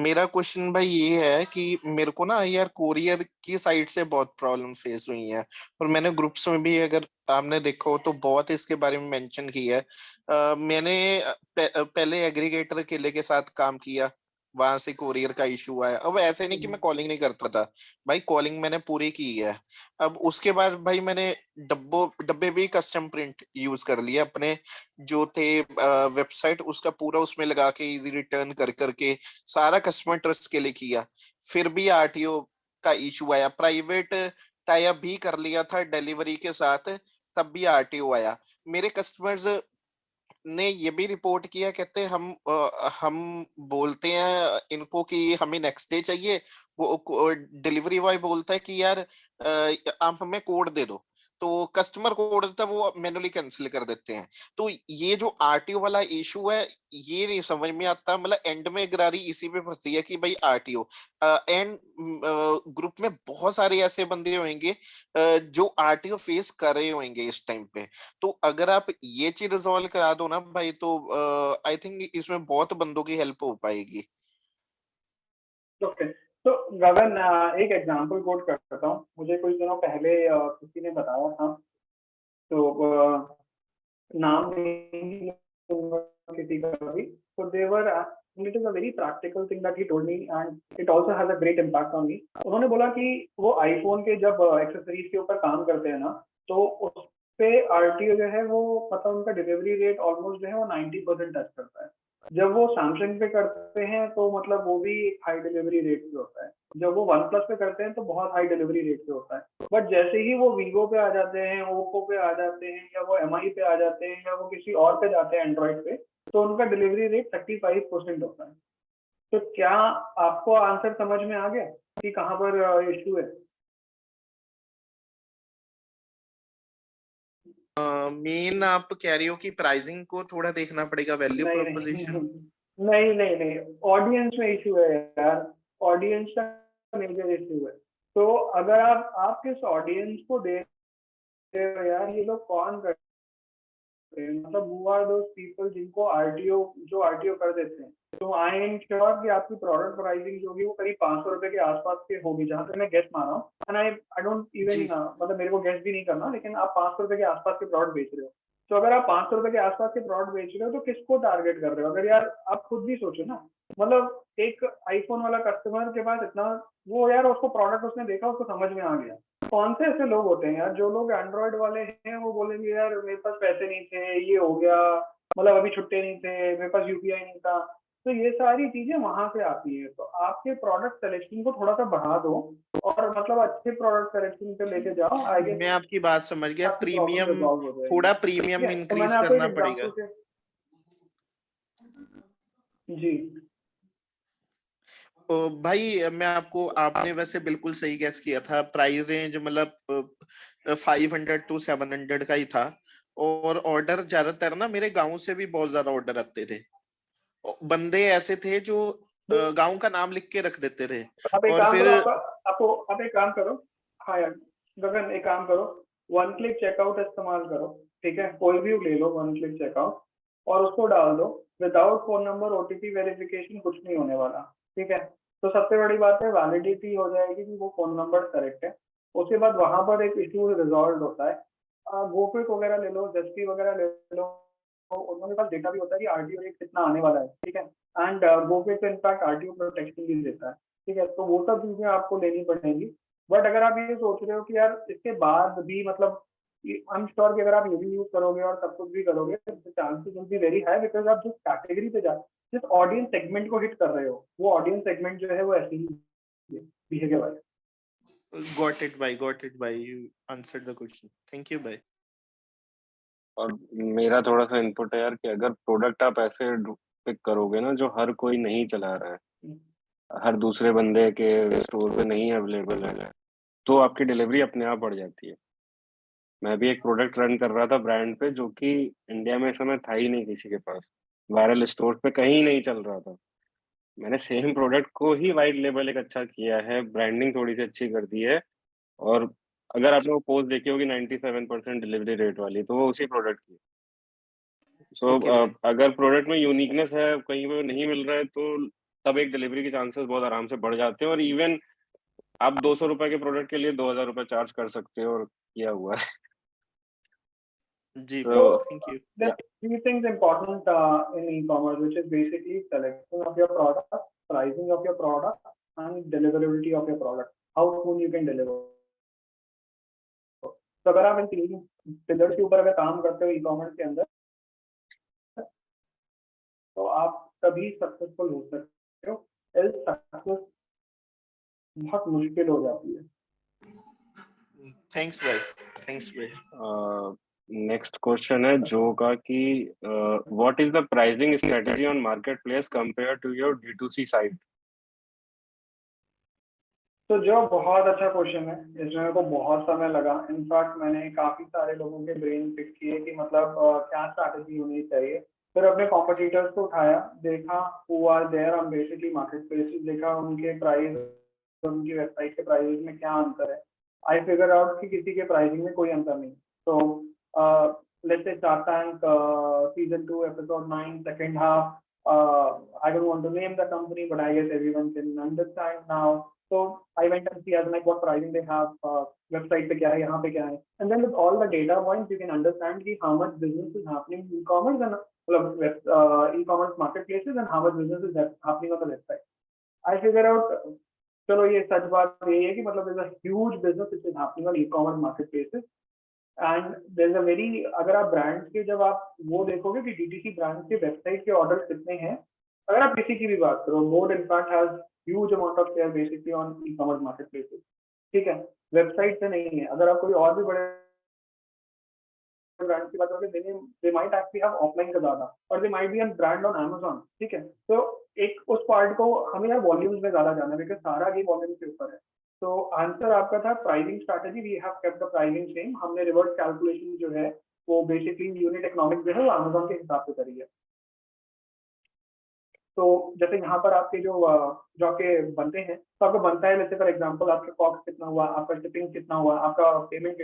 मेरा क्वेश्चन भाई ये है कि मेरे को ना यार कोरियर की साइड से बहुत प्रॉब्लम फेस हुई है और मैंने ग्रुप्स में भी, अगर आपने देखा हो तो, बहुत इसके बारे में मेंशन किया है. मैंने पहले एग्रीगेटर केले के साथ काम किया, वहां से कोरियर का इशू आया. अब ऐसे नहीं कि मैं कॉलिंग नहीं करता था भाई, कॉलिंग मैंने पूरी की है. अब उसके बाद भाई मैंने डब्बे भी कस्टम प्रिंट यूज कर लिया अपने जो थे वेबसाइट, उसका पूरा उसमें लगा के इजी रिटर्न कर करके सारा कस्टमर ट्रस्ट के लिए किया. फिर भी आरटीओ का इशू आया. प्राइवेट टाई अप भी कर लिया था डिलीवरी के साथ, तब भी आरटीओ आया. मेरे कस्टमर्स ने ये भी रिपोर्ट किया, कहते हम बोलते हैं इनको कि हमें नेक्स्ट डे चाहिए, वो डिलीवरी बॉय बोलता है कि यार आप हमें कोड दे दो, तो कस्टमर कोड देता है, वो मैनुअली कैंसिल कर देते हैं. तो ये जो आरटीओ वाला इशू है, ये नहीं समझ में आता. मतलब एंड में गरारी इसी पे फंसती है कि भाई आरटीओ एंड ग्रुप में बहुत सारे ऐसे बंदे होंगे जो आरटीओ फेस कर रहे होंगे इस टाइम पे. तो अगर आप ये चीज रिजॉल्व करा दो ना भाई, तो आई थिंक इसमें बहुत बंदों की हेल्प हो पाएगी. ओके. तो गगन, एक एग्जांपल कोट करता हूँ. मुझे कुछ दिनों पहले किसी ने बताया था. तो नाम नहीं लूंगा किसी का भी. तो there it is a very practical thing that he told me and it also has a great impact on me. उन्होंने बोला कि वो आईफोन के जब एक्सेसरीज के ऊपर काम करते हैं ना, तो उस पे आरटीओ जो है वो, मतलब उनका डिलीवरी रेट ऑलमोस्ट जो है वो 90% टच करता है. जब वो सैमसंग पे करते हैं तो मतलब वो भी हाई डिलीवरी रेट पे होता है. जब वो वन प्लस पे करते हैं तो बहुत हाई डिलीवरी रेट पे होता है. बट जैसे ही वो वीवो पे आ जाते हैं, ओप्पो पे आ जाते हैं, या वो एमआई पे आ जाते हैं, या वो किसी और पे जाते हैं एंड्रॉइड पे, तो उनका डिलीवरी रेट 35% होता है. तो क्या आपको आंसर समझ में आ गया कि कहाँ पर इशू है? मेन आप कह रही हो कि प्राइसिंग को थोड़ा देखना पड़ेगा, वैल्यू नहीं प्रोपोजिशन. नहीं नहीं नहीं, ऑडियंस में इशू है यार. ऑडियंस का मेजर इशू है. तो अगर आप किस ऑडियंस को दे रहे हो यार, ये लोग कौन कर हैं, मतलब हु आर दोस पीपल जिनको आरटीओ जो आरटीओ कर देते हैं। तो आई एम श्योर कि आपकी प्रोडक्ट प्राइसिंग जो होगी वो करीब 500 रुपए के आसपास की होगी, जहां तक मैं गेस मार रहा हूँ। एंड आई डोंट इवन जी मतलब मेरे को गेस भी नहीं करना, लेकिन आप 500 रुपए के आसपास के प्रोडक्ट बेच रहे हो। तो अगर आप 500 रुपए के आसपास के प्रोडक्ट बेच रहे हो तो किसको टारगेट कर रहे हो? अगर यार आप खुद भी सोचो ना, मतलब एक आईफोन वाला कस्टमर के पास इतना, वो यार उसको प्रोडक्ट उसने देखा, उसको समझ में आ गया। कौन से ऐसे लोग होते हैं यार, जो लोग एंड्रॉइड वाले हैं वो बोलेंगे यार मेरे पास पैसे नहीं थे, ये हो गया, मतलब अभी छुट्टे नहीं थे, मेरे पास यूपीआई नहीं था। तो ये सारी चीजें वहां से आती है। तो आपके प्रोडक्ट सिलेक्शन को थोड़ा सा बढ़ा दो और मतलब अच्छे प्रोडक्ट सिलेक्शन पे लेके जाओ, आई गेस मैं आपकी बात समझ गया, आपकी प्रॉब्लम प्रीमियम रिजॉल्व हो जाएगी। थोड़ा ठीक प्रीमियम है, तो इंक्रीज मैंने आपको एक करना पड़ेगा। एग्जांपल से जी तो भाई मैं आपको, आपने वैसे बिल्कुल सही गैस किया था, प्राइस रेंज मतलब 500 to 700 का ही था। और ऑर्डर ज्यादातर ना मेरे गांव से भी बहुत ज्यादा ऑर्डर आते थे। बंदे ऐसे थे जो गांव का नाम लिख के रख देते थे आप एक और काम फिर करो, आप एक काम करो। हाँ यार गगन, एक काम करो, वन क्लिक चेकआउट इस्तेमाल करो। ठीक है, कोई भी ले लो वन क्लिक चेकआउट और उसको डाल दो। Without phone number OTP verification कुछ नहीं होने वाला। ठीक है, तो सबसे बड़ी बात है वैलिडिटी हो जाएगी कि वो फोन नंबर करेक्ट है। उसके बाद वहां पर एक इशू रिजॉल्व होता है। गोपिक वगैरह ले लो, जस्टी वगैरह ले लो, तो उन्होंने पास डेटा भी होता है कि आरटीओ रेट कितना आने वाला है। ठीक है, and Gopika in fact RTO protection भी देता है। ठीक है, तो वो सब चीजें आपको लेनी पड़ेंगी। बट अगर आप ये सोच रहे हो कि यार इसके बाद भी मतलब आई एम श्योर कि अगर आप ये भी यूज करोगे और सब कुछ भी करोगे तो chances will be very high, because आप जिस कैटेगरी पे जा, जिस ऑडियंस सेगमेंट को हिट कर रहे हो, वो ऑडियंस सेगमेंट जो है वो ऐसी ही बिहेवियर वाइज। गॉट इट भाई, you answered the question, thank you भाई। और मेरा थोड़ा सा इनपुट है यार कि अगर प्रोडक्ट आप ऐसे पिक करोगे ना जो हर कोई नहीं चला रहा है, हर दूसरे बंदे के स्टोर पे नहीं अवेलेबल है, तो आपकी डिलीवरी अपने आप बढ़ जाती है। मैं भी एक प्रोडक्ट रन कर रहा था ब्रांड पे, जो कि इंडिया में इस समय था ही नहीं किसी के पास, वायरल स्टोर पे कहीं नहीं चल रहा था। मैंने सेम प्रोडक्ट को ही वाइट लेबल एक अच्छा किया है, ब्रांडिंग थोड़ी सी अच्छी कर दी है। और अगर आपने वो पोस्ट देखी होगी 97% डिलीवरी रेट वाली, तो वो उसी प्रोडक्ट की। सो ओके भाई। अगर प्रोडक्ट में यूनिकनेस है, कहीं पे नहीं मिल रहा है, तो तब एक डिलीवरी के चांसेस बहुत आराम से बढ़ जाते हैं। और इवन आप 200 रुपए के प्रोडक्ट के लिए 2000 रुपए चार्ज कर सकते हो, और किया हुआ है। जी तो भाई, So thank you. there are three things important in e-commerce, which is basically selection of your product, pricing of your product, and deliverability of your product. How soon you can deliver. तो अगर आप इन तीन pillars के ऊपर अगर काम करते हो ई-कॉमर्स के अंदर, तो आप तभी सक्सेसफुल हो सकते हो। एल्स सक्सेस बहुत मुश्किल हो जाती है। थैंक्स भाई, थैंक्स भाई। नेक्स्ट क्वेश्चन है जो का कि what is the pricing strategy on market place compare to your D2C site. तो जो बहुत अच्छा क्वेश्चन है, इसमें मेरे को बहुत समय लगा। इनफैक्ट मैंने काफी सारे लोगों के ब्रेन पिक किए कि मतलब क्या स्ट्रैटेजी होनी चाहिए। फिर अपने कॉम्पिटिटर्स को उठाया, देखा who are there on basically market places, देखा उनके प्राइस, उनकी वेबसाइट के प्राइस में क्या अंतर है। आई फिगर आउट कि किसी के प्राइसिंग में कोई अंतर नहीं। तो लेट्स से shark tank season 2 episode 9 second half, I don't want to name the company, but I guess everyone can understand now. So I went and see as like what pricing they have, website पे क्या है, यहाँ पे क्या है, and then with all the data points you can understand कि how much business is happening in e-commerce and e-commerce marketplaces and how much business is happening on the website. I figure out, चलो ये सच बात यही है कि मतलब there's a huge business which is happening on e-commerce marketplaces and there is a very, अगर आप brands के जब आप वो देखोगे कि डीटीसी ब्रांड्स के वेबसाइट के ऑर्डर कितने हैं, अगर आप किसी की भी बात करो, mode in fact has huge amount of share basically on e-commerce marketplaces. ठीक है, वेबसाइट से नहीं है। अगर आप कोई और भी बड़े ब्रांड की बात करोगे, they might actually have offline का ज्यादा, और they might be an brand on Amazon। ठीक है, तो एक उस पार्ट को हमें यार वॉल्यूम्स में ज्यादा जाना है, बिकॉज सारा गेम वॉल्यूम के ऊपर है। तो आंसर आपका था pricing strategy, we have kept the pricing same. हमने रिवर्स कैलकुलेशन जो है वो बेसिकली यूनिट इकोनॉमिक्स जो है वो Amazon के हिसाब से करी है। तो जैसे यहाँ पर आपके जो आपके बनते हैं, तो आपका बनता है, जैसे फॉर एग्जांपल आपका कॉस्ट कितना हुआ, आपका शिपिंग कितना हुआ, आपका पेमेंट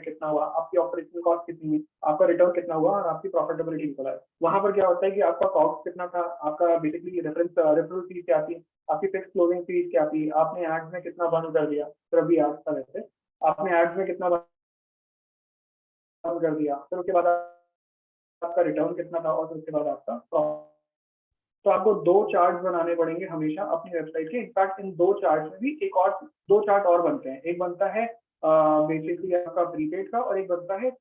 कितना हुआ, आपकी ऑपरेशनल कॉस्ट कितनी है, आपका रिटर्न कितना हुआ और आपकी प्रॉफिटेबिलिटी निकला है। वहां पर क्या होता है कि आपका कॉस्ट कितना था, आपका बेसिकली रेफरल फीस क्या थी, आपकी फिक्स क्लोजिंग फीस क्या थी, आपने एड्स में कितना बंद कर दिया, फिर अभी एड्स था वैसे, आपने एड्स में कितना बंद कर दिया, फिर उसके बाद आपका रिटर्न कितना था और फिर उसके बाद आपका प्रॉफिट। तो आपको दो चार्ट बनाने पड़ेंगे हमेशा अपनी वेबसाइट के। इनफैक्ट इन दो चार्ट में भी एक और दो चार्ट और बनते हैं, एक बनता है बेसिकली आपका प्रीपेड का और एक बनता है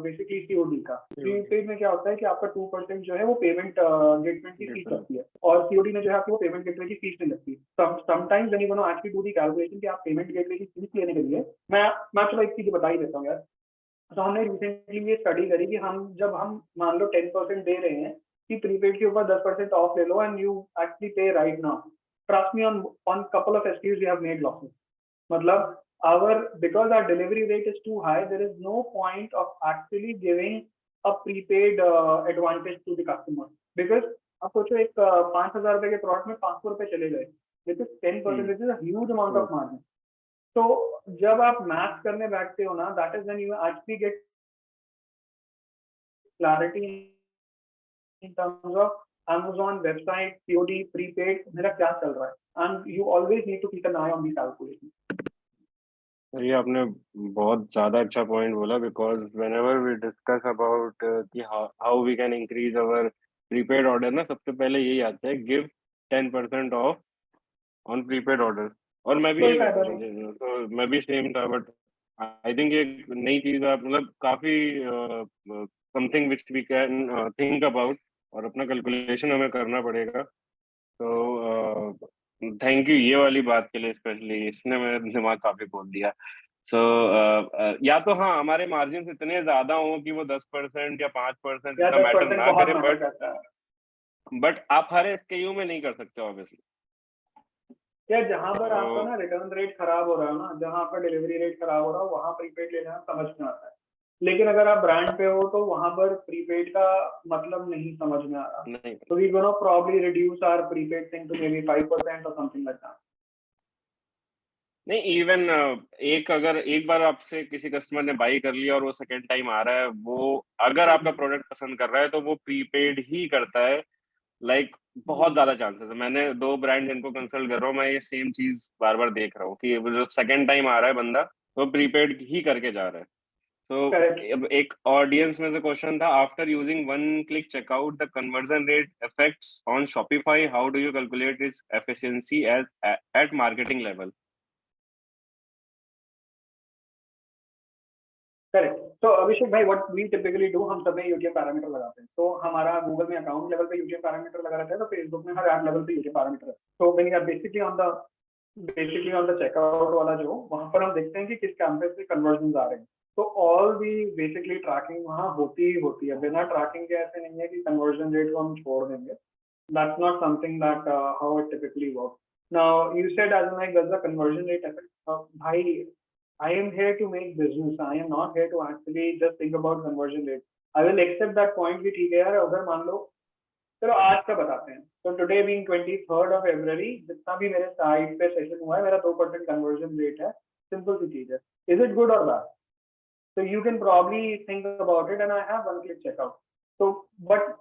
बेसिकली सीओडी का। प्रीपेड में क्या होता है कि आपका 2% जो है वो पेमेंट गेटवे की फीस लगती है और सीओडी में जो है आपको पेमेंट गेटवे की फीस नहीं लगती। Sometimes when you want to actually do the calculation कि आप पेमेंट गेटवे की फीस लेने के लिए, मैं चलो एक चीज बता ही देता हूँ यार। तो हमने रिसेंटली ये स्टडी करी कि जब हम मान लो 10% दे रहे हैं कि प्रीपेड के ऊपर 10% ऑफ ले लो and you actually pay right now, trust me on couple of SKUs we have made losses. मतलब because our delivery rate is too high, there is no point of actually giving a prepaid advantage to the customer, because आप सोचो एक 5,000 रुपए के product में 500 रुपए चले गए, which is 10%, which is a huge amount of margin। तो जब आप मैथ करने बैठते हो ना, that is when you actually get clarity in terms of Amazon website, COD, prepaid, मेरा क्या चल रहा है, and you always need to keep an eye on the calculation। ये आपने बहुत ज्यादा अच्छा पॉइंट बोला, because whenever we discuss about कि how we can increase our prepaid order ना, सबसे पहले यही आता है give 10% off on prepaid order. और मैं भी कोई यही फायदा करता नहीं। हूँ, तो मैं भी सेम था, बट आई थिंक ये एक नई चीज है, मतलब काफी something which we can think about, और अपना कैलकुलेशन हमें करना पड़ेगा। तो थैंक यू ये वाली बात के लिए, स्पेशली इसने मेरा दिमाग काफी खोल दिया। सो या तो हाँ, हमारे मार्जिन इतने ज्यादा हो कि वो 10% या 5% या इतना मैटर 10% ना बहुत करे, मैटर करता है। बट आप हर एसकेयू में नहीं कर सकते ऑब्वियसली। या जहां पर आपका तो ना रिटर्न रेट खराब हो रहा है ना, जहां आपका डिलीवरी रेट खराब हो रहा है, वहां प्रीपेड लेना समझ में आता है। लेकिन अगर आप ब्रांड पे हो तो वहां पर प्रीपेड का मतलब नहीं समझ में आ रहा। नहीं तो we gonna probably reduce our prepaid thing to maybe 5% और समथिंग लाइक दैट। नहीं, इवन एक अगर एक बार आपसे किसी कस्टमर ने बाई कर लिया और वो सेकंड टाइम आ रहा है, वो अगर आपका प्रोडक्ट पसंद कर रहा है तो वो प्रीपेड ही करता है। लाइक बहुत ज्यादा चांसेस है, मैंने दो ब्रांड जिनको कंसल्ट कर रहा हूँ, मैं ये सेम चीज बार बार देख रहा हूँ कि वो जो सेकंड टाइम आ रहा है बंदा, वो प्रीपेड ही करके जा रहा है। तो करेक्ट। अब एक ऑडियंस में से क्वेश्चन था, after using one click checkout the conversion rate effects on Shopify, how do you calculate its efficiency eight marketing level? Correct. तो अभिषेक भाई, व्हाट वी टिपिकली डू, हम सब में यूटीएफ पैरामीटर लगाते हैं। तो हमारा गूगल में अकाउंट लेवल पे यूटीएफ पैरामीटर लगा रहता है, तो फेसबुक में हर ऐप लेवल पे यूटीएफ पैरामीटर है। तो when you are basically on the checkout वाला जो, वहां पर हम देखते हैं कि किस कैंपस से कन्वर्जन आ रहे हैं। तो ऑल दी बेसिकली ट्रैकिंग वहां होती ही होती है। बिना ट्रैकिंग के ऐसे नहीं है कि कन्वर्जन रेट को हम छोड़ देंगे। That's not something that how it typically work. Now you said as like does the conversion rate affect, भाई I am here to make business. I am not here to actually just think about conversion rate. I will accept that point कि ठीक है यार, अगर मान लो, चलो आज का बताते हैं। तो today being 23rd of February, जितना भी मेरे साइट पे सेशन हुआ है, मेरा 2% कन्वर्जन रेट है। सिंपल सी चीज है। इज इट गुड और बैड? तो you can probably think about it and I have one click checkout. तो बट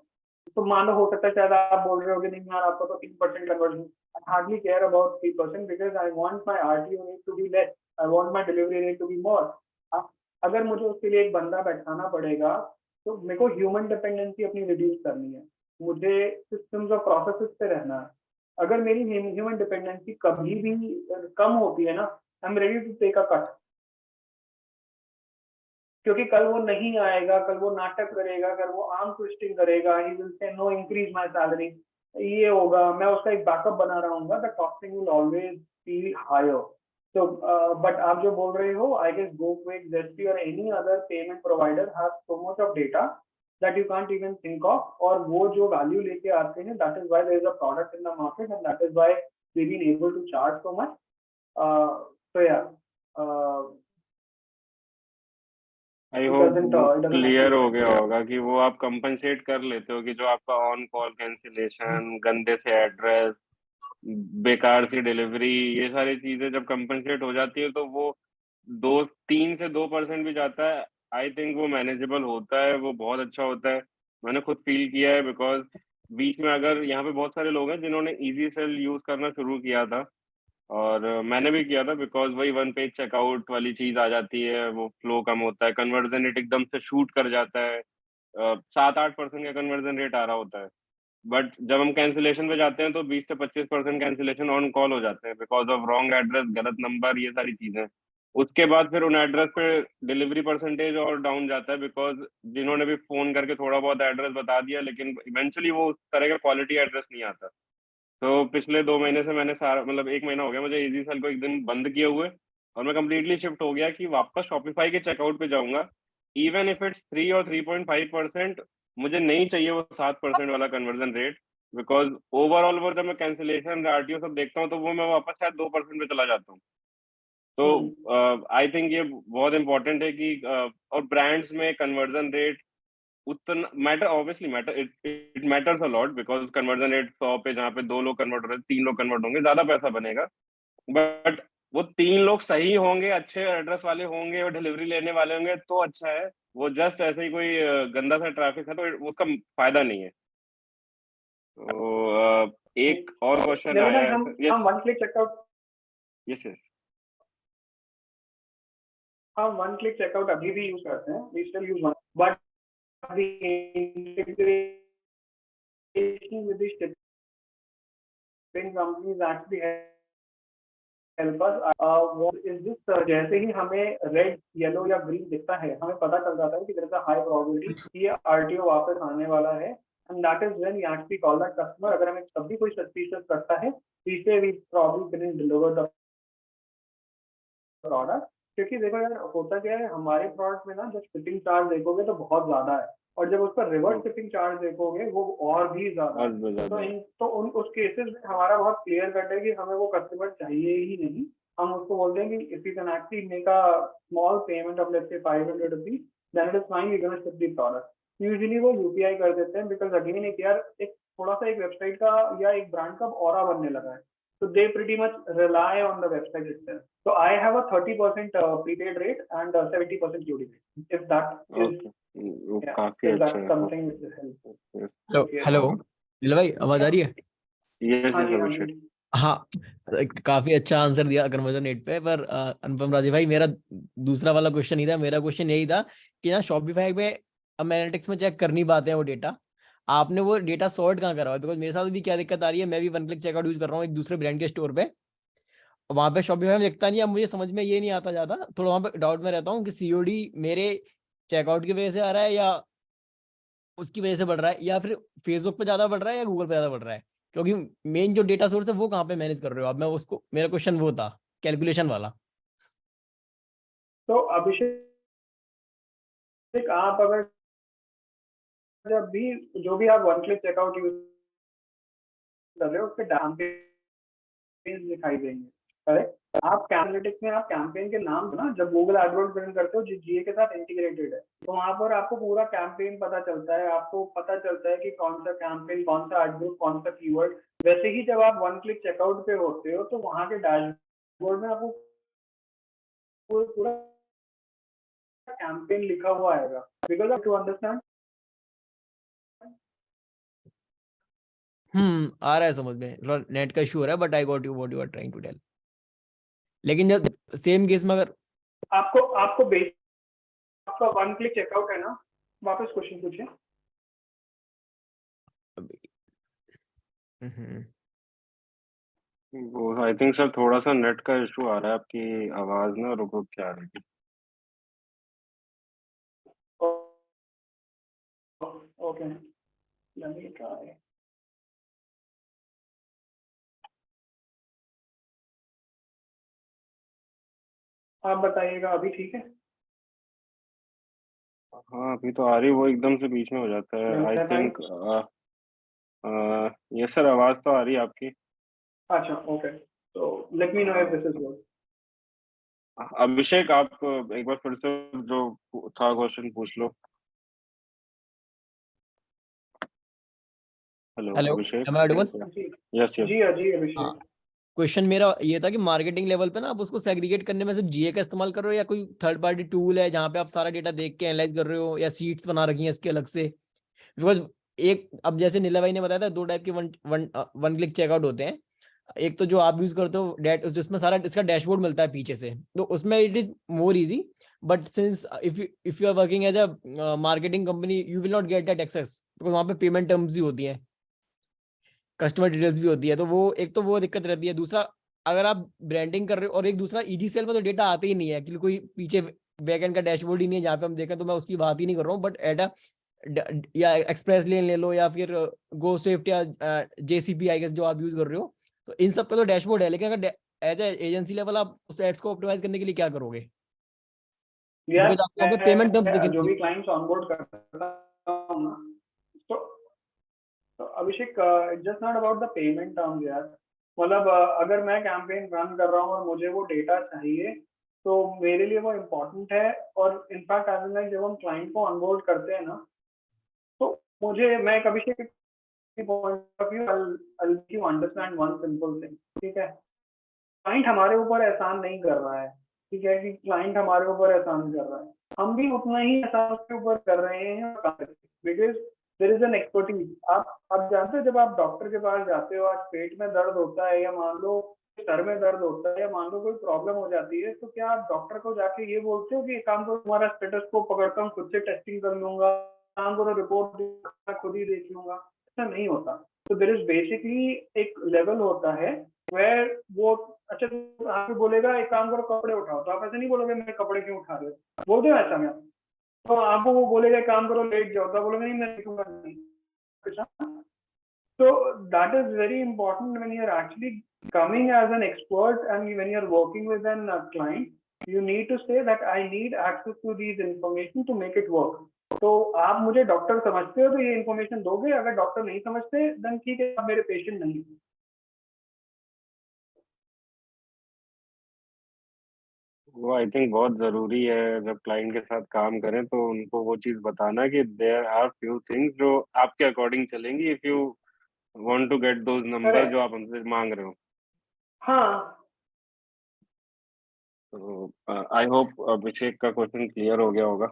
तो मान लो, हो सकता है शायद आप बोल रहे हो कि नहीं यार, आपका तो 3% conversion. I hardly care about 3% because I want my RTO rate to be less, I want my delivery rate to be more. अगर मुझे उसके लिए एक बंदा बैठाना पड़ेगा, तो मेरे को ह्यूमन डिपेंडेंसी अपनी रिड्यूस करनी है, मुझे सिस्टम्स और प्रोसेसेस पे रहना है। अगर मेरी ह्यूमन डिपेंडेंसी कभी भी कम होती है ना, I am ready to take a cut. क्योंकि कल वो नहीं आएगा, कल वो नाटक करेगा, कल वो आर्म ट्विस्टिंग करेगा, he will say no increase my salary, ये होगा, मैं उसका एक बैकअप बना रहा हूँ, the costing will always be higher. तो बट आप जो बोल रहे हो, आई गेस GoQuick, Zesty और any other payment provider have so much of data that you can't even think of, और वो जो वैल्यू लेके आते हैं, that is why there is a product in the market and that is why they been able to charge so much. तो या I it hope doesn't वो it doesn't clear actually हो affect गया you। होगा कि वो आप compensate कर लेते हो कि जो आपका ऑन कॉल कैंसिलेशन, गंदे से एड्रेस, बेकार सी डिलीवरी, ये सारी चीजें जब कंपनसेट हो जाती है, तो वो 3 से 2% भी जाता है, आई थिंक वो मैनेजेबल होता है, वो बहुत अच्छा होता है। मैंने खुद फील किया है, बिकॉज बीच में अगर यहाँ पे बहुत सारे लोग हैं जिन्होंने इजी सेल यूज करना शुरू किया था, और मैंने भी किया था, बिकॉज वही वन पेज चेकआउट वाली चीज आ जाती है, वो फ्लो कम होता है, कन्वर्जन रेट एकदम से शूट कर जाता है, 7-8% का कन्वर्जन रेट आ रहा होता है। बट जब हम कैंसिलेशन पे जाते हैं तो 20 से 25% कैंसिलेशन ऑन कॉल हो जाते हैं, बिकॉज ऑफ रॉन्ग एड्रेस, गलत नंबर, ये सारी चीजें। उसके बाद फिर उन एड्रेस पे डिलीवरी परसेंटेज और डाउन जाता है, बिकॉज जिन्होंने भी फोन करके थोड़ा बहुत एड्रेस बता दिया, लेकिन इवेंचुअली वो उस तरह का क्वालिटी एड्रेस नहीं आता। तो पिछले 2 महीने से मैंने सारा, मतलब 1 महीना हो गया मुझे इजी सेल को एक दिन बंद किए हुए, और मैं कंप्लीटली शिफ्ट हो गया कि वापस शॉपिफाई के चेकआउट पे जाऊंगा। इवन इफ इट्स 3 और 3.5%, मुझे नहीं चाहिए वो 7% वाला कन्वर्जन रेट, बिकॉज ओवरऑल वो जब मैं कैंसिलेशन आरटीओ सब देखता हूँ तो वो मैं वापस शायद 2% पे चला जाता हूँ। तो आई थिंक ये बहुत इंपॉर्टेंट है कि और ब्रांड्स में कन्वर्जन रेट उतना matter, obviously matter, it matters a lot, because conversion rate 100 पे जहाँ पे 2 लोग कन्वर्ट हो रहे हैं, 3 लोग कन्वर्ट होंगे, ज्यादा पैसा बनेगा। बट वो 3 लोग सही होंगे, अच्छे एड्रेस वाले होंगे और डिलीवरी लेने वाले होंगे तो अच्छा है। वो जस्ट ऐसे ही कोई गंदा सा ट्रैफिक है तो उसका फायदा नहीं है। तो एक और क्वेश्चन नहीं भाई, आया है सर। हम yes, one click checkout yes, yes. हम वन क्लिक चेकआउट अभी भी यूज करते हैं, we still use one, but the integration with the shipping companies actually help us. What is this, जैसे ही हमें रेड, येलो या ग्रीन दिखता है, हमें पता चल जाता है कि there is a high probability कि ये आरटीओ वापस आने वाला है, and that is when we actually call that customer. अगर हमें तब भी कोई सस्पिशियस लगता है, we say we probably can deliver the product. क्योंकि देखो यार, होता क्या है, हमारे प्रोडक्ट में ना जब शिपिंग चार्ज देखोगे तो बहुत ज्यादा है, और जब उसका रिवर्स शिपिंग चार्ज देखोगे वो और भी ज्यादा और है। भी ज्यादा है। तो उन उस केसेस में हमारा बहुत क्लियर कट है कि हमें वो कस्टमर चाहिए ही नहीं। हम उसको बोलते हैं कि if you can actually make a small payment of let's say 500 rupees, then it is fine, you gonna ship the product. Usually वो यूपीआई कर देते हैं, बिकॉज अगेन एक यार, एक थोड़ा सा एक वेबसाइट का या एक ब्रांड का ऑरा बनने लगा है, so they pretty much rely on the website itself. So I have a 30% prepaid rate and 70% QD rate. If that is, okay, वो yeah, काफी if अच्छा that's है। something which is helpful. Hello Yes. Hello Neela भाई, आवाज आ रही है? Yes, हाँ yes, जी, हाँ अभिषेक। जी। हाँ, काफी अच्छा आंसर दिया कन्वर्जन रेट पे। पर अनुपम राजे भाई, मेरा दूसरा वाला क्वेश्चन ही था। मेरा क्वेश्चन यही था कि ना शॉपिफाई पे हम एनालिटिक्स में चेक कर नहीं पाते हैं वो डेटा। आपने वो डेटा सॉर्ट कहाँ करा हुआ है? बिकॉज मेरे साथ भी क्या दिक्कत आ रही है, मैं भी वन क्लिक चेकआउट यूज कर रहा हूँ एक दूसरे ब्रांड के स्टोर पे, वहां पे शॉपिफाई में दिखता नहीं है। अब मुझे समझ में ये नहीं आता ज्यादा, थोड़ा वहां पे डाउट में रहता हूँ कि सीओडी मेरे चेकआउट की वजह से आ रहा है या उसकी वजह से बढ़ रहा है, या फिर फेसबुक पे ज्यादा बढ़ रहा है या गूगल पे ज्यादा बढ़ रहा है। क्योंकि मेन जो डेटा सोर्स है वो कहाँ पे मैनेज कर रहे हो आप? मैं उसको, मेरा क्वेश्चन वो था कैलकुलेशन वाला। तो अभिषेक, आप अगर जब भी जो भी आप वन क्लिक चेकआउट यूज कर रहे हो, उस पे डाउन दिखाई देंगे, करेक्ट? आप एनालिटिक्स में आप कैंपेन के नाम ना, जब गूगल एडवर्ड रन करते हो जो जीए के साथ इंटीग्रेटेड है, तो वहां पर आपको पूरा कैंपेन पता चलता है। आपको पता चलता है कि कौन सा कैंपेन, कौन सा एड ग्रुप, कौन सा कीवर्ड। वैसे ही जब आप वन क्लिक चेकआउट पे होते हो तो वहां के डैशबोर्ड में आपको पूरा कैंपेन लिखा हुआ आएगा, बिकॉज टू अंडरस्टैंड। आ रहा है समझ में, नेट का इशू हो रहा है, but I got you what you are trying to tell. लेकिन जब सेम केस में अगर आपको आपको बेस आपका वन क्लिक चेकआउट है ना, वापस क्वेश्चन पूछिए। वो आई थिंक सर थोड़ा सा नेट का इशू आ रहा है, आपकी आवाज ना रुक रुक के आ रही थी। Okay, let me try. आप बताइएगा, अभी ठीक है? हाँ, अभी तो आ रही, वो एकदम से बीच में हो जाता है, आई नमस्ते भाई। थिंक। यस सर, आवाज तो आ रही है आपकी। अच्छा, ओके, तो let me know if this is good. Abhishek, आप एक बार फिर से जो था क्वेश्चन पूछ लो। Hello hello, Abhishek. am I audible? जी यस, यस। जी, जी हाँ, अभिषेक। क्वेश्चन मेरा ये था कि मार्केटिंग लेवल पे ना आप उसको सेग्रीगेट करने में सिर्फ जीए का इस्तेमाल कर रहे हो या कोई थर्ड पार्टी टूल है जहाँ पे आप सारा डेटा देख के एनालाइज कर रहे हो, या सीट्स बना रखी हैं इसके अलग से? बिकॉज एक, अब जैसे नीला भाई ने बताया था, दो टाइप के वन क्लिक चेकआउट होते हैं। एक तो जो आप यूज करते हो जिसमें सारा इसका डैशबोर्ड मिलता है पीछे से, तो उसमें it is more easy. But since if you are working as a marketing company, you will not get that access, because वहाँ पे पेमेंट टर्म्स भी होती है, कस्टमर डिटेल्स भी होती है। तो वो एक तो वो दिक्कत रहती है। दूसरा, अगर आप ब्रांडिंग कर रहे हो, और एक दूसरा ईडीसीएल में तो डेटा आते ही नहीं है, क्योंकि कोई पीछे बैकएंड का डैशबोर्ड ही नहीं है जहाँ पे हम देखें, तो मैं उसकी बात ही नहीं कर रहा हूँ। बट एट या एक्सप्रेस लेन ले लो, या फिर गो स्विफ्ट या जेसीपी आई गेस जो आप यूज कर रहे हो, तो इन सब पे तो डैशबोर्ड है। लेकिन अगर एज एजेंसी लेवल आप उस एड्स को ऑप्टिमाइज करने के लिए क्या करोगे? यार बिकॉज आपको वहाँ पे पेमेंट टर्म्स मैं जो दिखेंगे। भी क्लाइंट्स ऑनबोर्ड करता हूँ ना, तो Abhishek, it's just not about the payment terms यार। मतलब अगर मैं कैंपेन रन कर रहा हूँ और मुझे वो डेटा चाहिए, तो मेरे लिए वो इम्पोर्टेंट है। और इनफैक्ट एज लाइक जब हम क्लाइंट को ऑनबोर्ड करते हैं ना, तो मुझे, मैं एक Abhishek point of view, I you understand one simple thing, ठीक है? क्लाइंट हमारे ऊपर एहसान नहीं कर रहा है, ठीक है, कि क्लाइंट हमारे ऊपर एहसान कर रहा है, हम भी उतना ही एहसान उसके ऊपर कर रहे हैं। Because there is an expertise. आप जानते हो, जब आप डॉक्टर के पास जाते हो, आज पेट में दर्द होता है, या मान लो सर में दर्द होता है, या मान लो कोई प्रॉब्लम हो जाती है, तो क्या आप डॉक्टर को जाके ये बोलते हो कि एक काम करो, तुम्हारा स्टेटस्कोप पकड़ता हूँ, खुद से टेस्टिंग कर लूंगा, काम करो, रिपोर्ट खुद ही देख लूंगा? ऐसा नहीं होता। तो देयर इज बेसिकली एक लेवल होता है where वो, अच्छा तो आपको बोलेगा एक काम करो, कपड़े उठाओ, तो आप ऐसे नहीं बोलोगे मैं कपड़े क्यों उठा रहे हो, बोलते हो ऐसा मैं? तो आपको वो बोलेगा एक काम करो लेट जाओ, तो बोलोगे नहीं मैं लिखूंगा नहीं। So that is very important when you're actually coming as an expert, and when you're working with an client, you need to say that I need access to these information to make it work. तो आप मुझे doctor समझते हो तो ये information दोगे, अगर doctor नहीं समझते देन ठीक है, आप मेरे पेशेंट नहीं। वो आई थिंक बहुत जरूरी है जब क्लाइंट के साथ काम करें तो उनको वो चीज बताना कि देयर आर फ्यू थिंग्स जो आपके अकॉर्डिंग चलेंगी if you want to get those number जो आप हमसे मांग रहे हो। हाँ, तो आई होप अभिषेक का क्वेश्चन क्लियर हो गया होगा।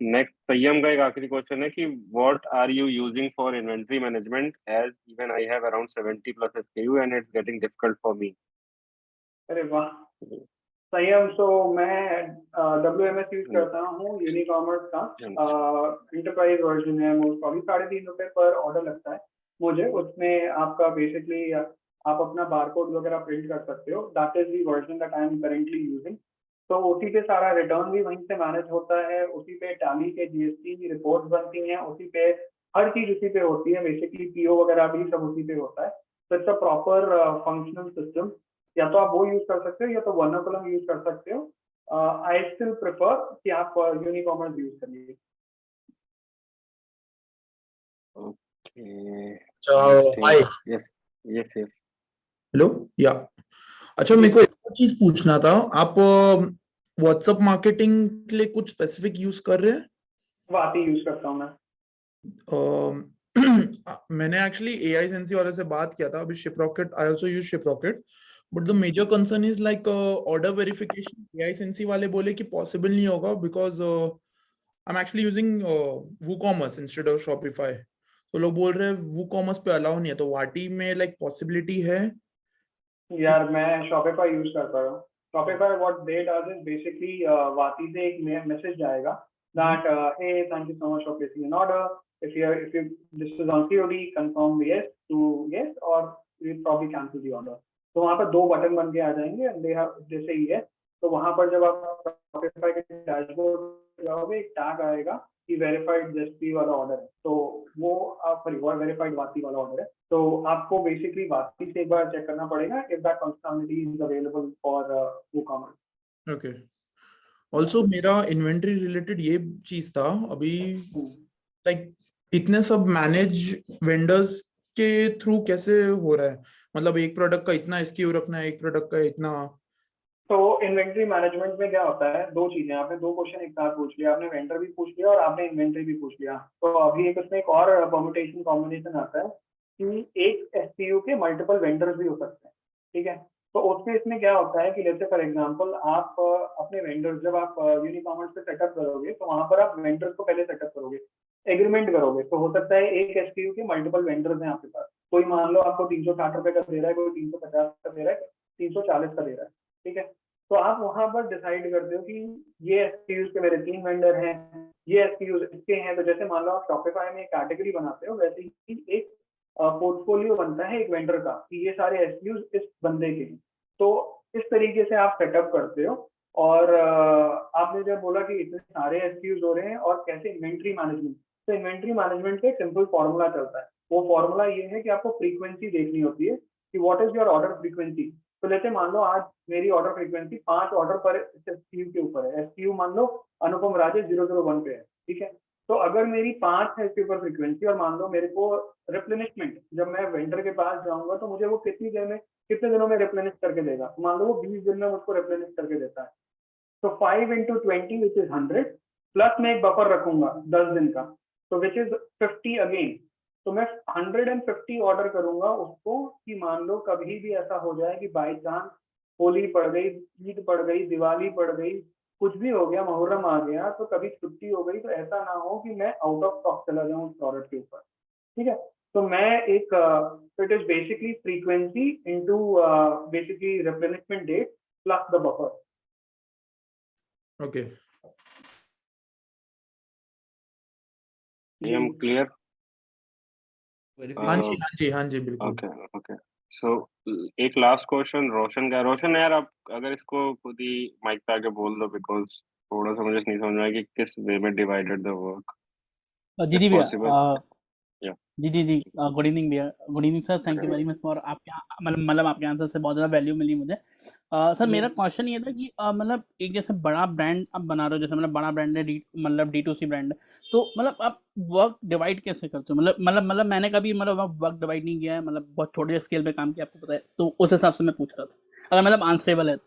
नेक्स्ट संयम का एक आखिरी क्वेश्चन है कि what are you using for inventory management, as even I have around 70 plus SKU and it's getting difficult for me. अरे वाह, संयम। सो मैं WMS यूज करता हूँ, यूनिकॉमर्स का एंटरप्राइज वर्जन है। अभी ₹3.5 पर ऑर्डर लगता है मुझे। उसमें आपका बेसिकली आप अपना बारकोड वगैरह प्रिंट कर सकते हो। That is the version that I am currently using. तो उसी पे सारा रिटर्न भी वहीं से मैनेज होता है, उसी पे टैली के GST की रिपोर्ट बनती हैं, उसी पे हर चीज उसी पे होती है। बेसिकली PO वगैरह भी सब उसी पे होता है। तो it's a proper functional system. या तो आप वो यूज कर सकते हो, या तो वर्नाकुलम यूज कर सकते हो। आई स्टिल प्रेफर कि आप यूनिकॉमर्स यूज करिए। Okay, hi. Yes yes yes. Hello, yeah अच्छा, मेरे को एक और चीज पूछना था। आप व्हाट्सएप मार्केटिंग के लिए कुछ स्पेसिफिक यूज कर रहे हैं? वाती यूज करता हूँ मैं। मैंने एक्चुअली AI सेंसी वाले से बात किया था अभी। Shiprocket, I also use Shiprocket, but the major concern is like order verification. AI Sensy वाले बोले कि पॉसिबल नहीं होगा because I am actually using WooCommerce instead of Shopify। तो लोग बोल रहे हैं WooCommerce पे अलाउ नहीं है, तो वाटी में लाइक पॉसिबिलिटी है? यार मैं शॉपिफाई यूज करता हूँ। Shopify what they does is basically, वाती से एक मैसेज जाएगा that hey, thank you so much for placing an order. If you this is on COD, confirm yes to yes, or you probably cancel the order. तो वहाँ पर 2 button बन के आ जाएंगे, जैसे yes। तो वहाँ पर जब आप शॉपिफाई के डैशबोर्ड जाओगे, एक टैग आएगा कि वेरीफाइड जस्टी वाला ऑर्डर है। तो वो आप वेरीफाइड वाती वाला ऑर्डर है। तो आपको बेसिकली वाती से एक बार चेक करना पड़ेगा if that functionality is available for WooCommerce. Okay. Also मेरा इन्वेंट्री रिलेटेड ये चीज था अभी, लाइक इतने सब मैनेज वेंडर्स के थ्रू कैसे हो रहा है? मतलब एक प्रोडक्ट का इतना SKU रखना है, एक प्रोडक्ट का इतना। तो इन्वेंट्री मैनेजमेंट में क्या होता है, 2 चीजें। आपने 2 क्वेश्चन एक साथ पूछ लिया, आपने वेंडर भी पूछ लिया और आपने इन्वेंट्री भी पूछ लिया। तो अभी एक उसमें एक और परम्यूटेशन कॉम्बिनेशन आता है कि एक SKU के मल्टीपल वेंडर्स भी हो सकते हैं। ठीक है। तो उसमें इसमें क्या होता है कि जैसे फॉर एग्जांपल आप अपने वेंडर्स, जब आप यूनिकॉमर्स पे सेटअप करोगे तो वहां पर आप वेंडर्स को पहले सेटअप करोगे, एग्रीमेंट करोगे। तो हो सकता है एक एसक्यूयू के मल्टीपल वेंडर्स हैं आपके पास, कोई मान लो आपको 360 रुपए का दे रहा है, कोई 350 का दे रहा है, 340 का दे रहा है, ठीक है। तो आप वहां पर डिसाइड करते हो कि ये एसक्यूज के मेरे 3 वेंडर हैं, ये एसक्यूज इसके हैं। तो जैसे मान लो आप शॉपिफाई में एक कैटेगरी बनाते हो, वैसे ही एक पोर्टफोलियो बनता है एक वेंडर का कि ये सारे एसक्यूज इस बंदे के हैं। तो इस तरीके से आप सेटअप करते हो। और आपने जब बोला कि इतने सारे एसक्यूज हो रहे हैं और कैसे इन्वेंट्री मैनेजमेंट, तो इन्वेंट्री मैनेजमेंट का एक सिंपल फॉर्मूला चलता है। वो फॉर्मूला ये है कि आपको फ्रीक्वेंसी देखनी होती है कि what is your order frequency. तो जैसे मान लो आज मेरी ऑर्डर फ्रीक्वेंसी 5 ऑर्डर पर एसक्यू के ऊपर है। एसक्यू मान लो अनुपम राजे 001 पे है, ठीक है। तो अगर मेरी 5 है इसके ऊपर फ्रीक्वेंसी, और मान लो मेरे को रिप्लेनिशमेंट, जब मैं वेंडर के पास जाऊंगा तो मुझे वो कितनी देर में, कितने दिनों में रिप्लेनिश करके देगा, तो मान लो वो 20 दिन में मुझको रिप्लेनिश करके देता है। तो 5 into 20 विच इज 100, प्लस मैं एक बफर रखूंगा 10 दिन का, तो विच इज 50 अगेन। तो मैं 150 ऑर्डर करूंगा उसको कि मान लो कभी भी ऐसा हो जाए कि बाई चांस होली पड़ गई, ईद पड़ गई, दिवाली पड़ गई, कुछ भी हो गया, मुहर्रम आ गया, तो कभी छुट्टी हो गई, तो ऐसा ना हो कि मैं आउट ऑफ स्टॉक चला जाऊं उस प्रोडक्ट के ऊपर, ठीक है। तो मैं एक it is basically frequency into basically replenishment date plus the buffer. Okay. I am clear. हाँ जी, हाँ जी, हाँ जी, बिल्कुल। Okay okay. सो एक लास्ट क्वेश्चन रोशन का। रोशन यार, आप अगर इसको खुद ही माइक पे आके बोल दो, बिकॉज थोड़ा सा मुझे नहीं समझ रहा है कि किस वे में डिवाइडेड द वर्क, जी इफ जी भैया, पॉसिबल। या जी जी जी, गुड इवनिंग भैया, good evening sir, thank you very much for आपके मतलब आपके आंसर से बहुत ज़्यादा वैल्यू मिली मुझे। सर मेरा क्वेश्चन ये था कि मतलब एक जैसे बड़ा ब्रांड आप बना रहे हो, जैसे मतलब बड़ा ब्रांड है, मतलब D2C ब्रांड है, तो मतलब आप वर्क डिवाइड कैसे करते हो? मतलब मैंने कभी मतलब वर्क डिवाइड नहीं किया है, मतलब बहुत छोटे स्केल पे काम किया, आपको पता है, तो उस हिसाब से मैं पूछ रहा था, अगर मतलब आंसरेबल है तो।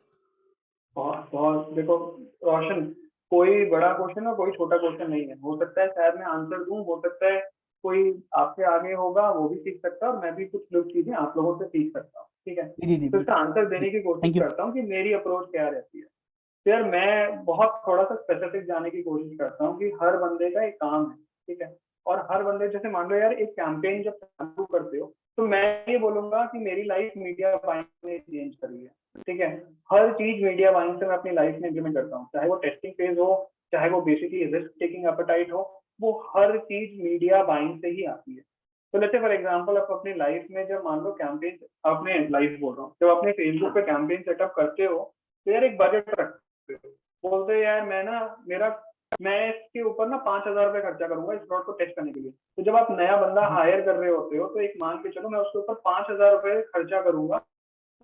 बहुत बहुत देखो रोशन, कोई बड़ा क्वेश्चन और कोई छोटा क्वेश्चन नहीं है। हो सकता है शायद मैं आंसर दूं, हो सकता है कोई आपसे आगे होगा वो भी सीख सकता है, और मैं भी कुछ लोग चीजें आप लोगों से सीख सकता हूँ, ठीक है। जी जी जी तो इसका आंसर जी, देने की कोशिश थैंक यू। करता हूँ कि मेरी अप्रोच क्या रहती है। तो यार मैं बहुत थोड़ा सा स्पेसिफिक जाने की कोशिश करता हूँ कि हर बंदे का एक काम है, ठीक है। और हर बंदे, जैसे मान लो यार एक कैंपेन जब चालू करते हो, तो मैं ये बोलूंगा कि मेरी लाइफ मीडिया बाइंग ने चेंज करी है, ठीक है। हर चीज मीडिया बाइंग से मैं अपनी लाइफ में इम्प्लीमेंट करता हूँ, चाहे वो टेस्टिंग फेज हो, चाहे वो बेसिकली रिस्क टेकिंग एपेटाइट हो, वो हर चीज मीडिया बाइंग से ही आती है। तो लेट्स से फॉर एग्जांपल आप अपनी लाइफ में जब मान लो कैंपेन, अपने लाइफ बोल रहा हूँ, जब अपने फेसबुक पे कैंपेन सेटअप करते हो, तो यार एक बजट रखते हो, बोलते हो यार मैं ना मेरा मैं इसके ऊपर ना 5,000 रुपये खर्चा करूंगा इस प्रोडक्ट को टेस्ट करने के लिए। तो जब आप नया बंदा हायर कर रहे होते हो, तो एक मान के चलो मैं उसके ऊपर 5,000 रुपये खर्चा करूंगा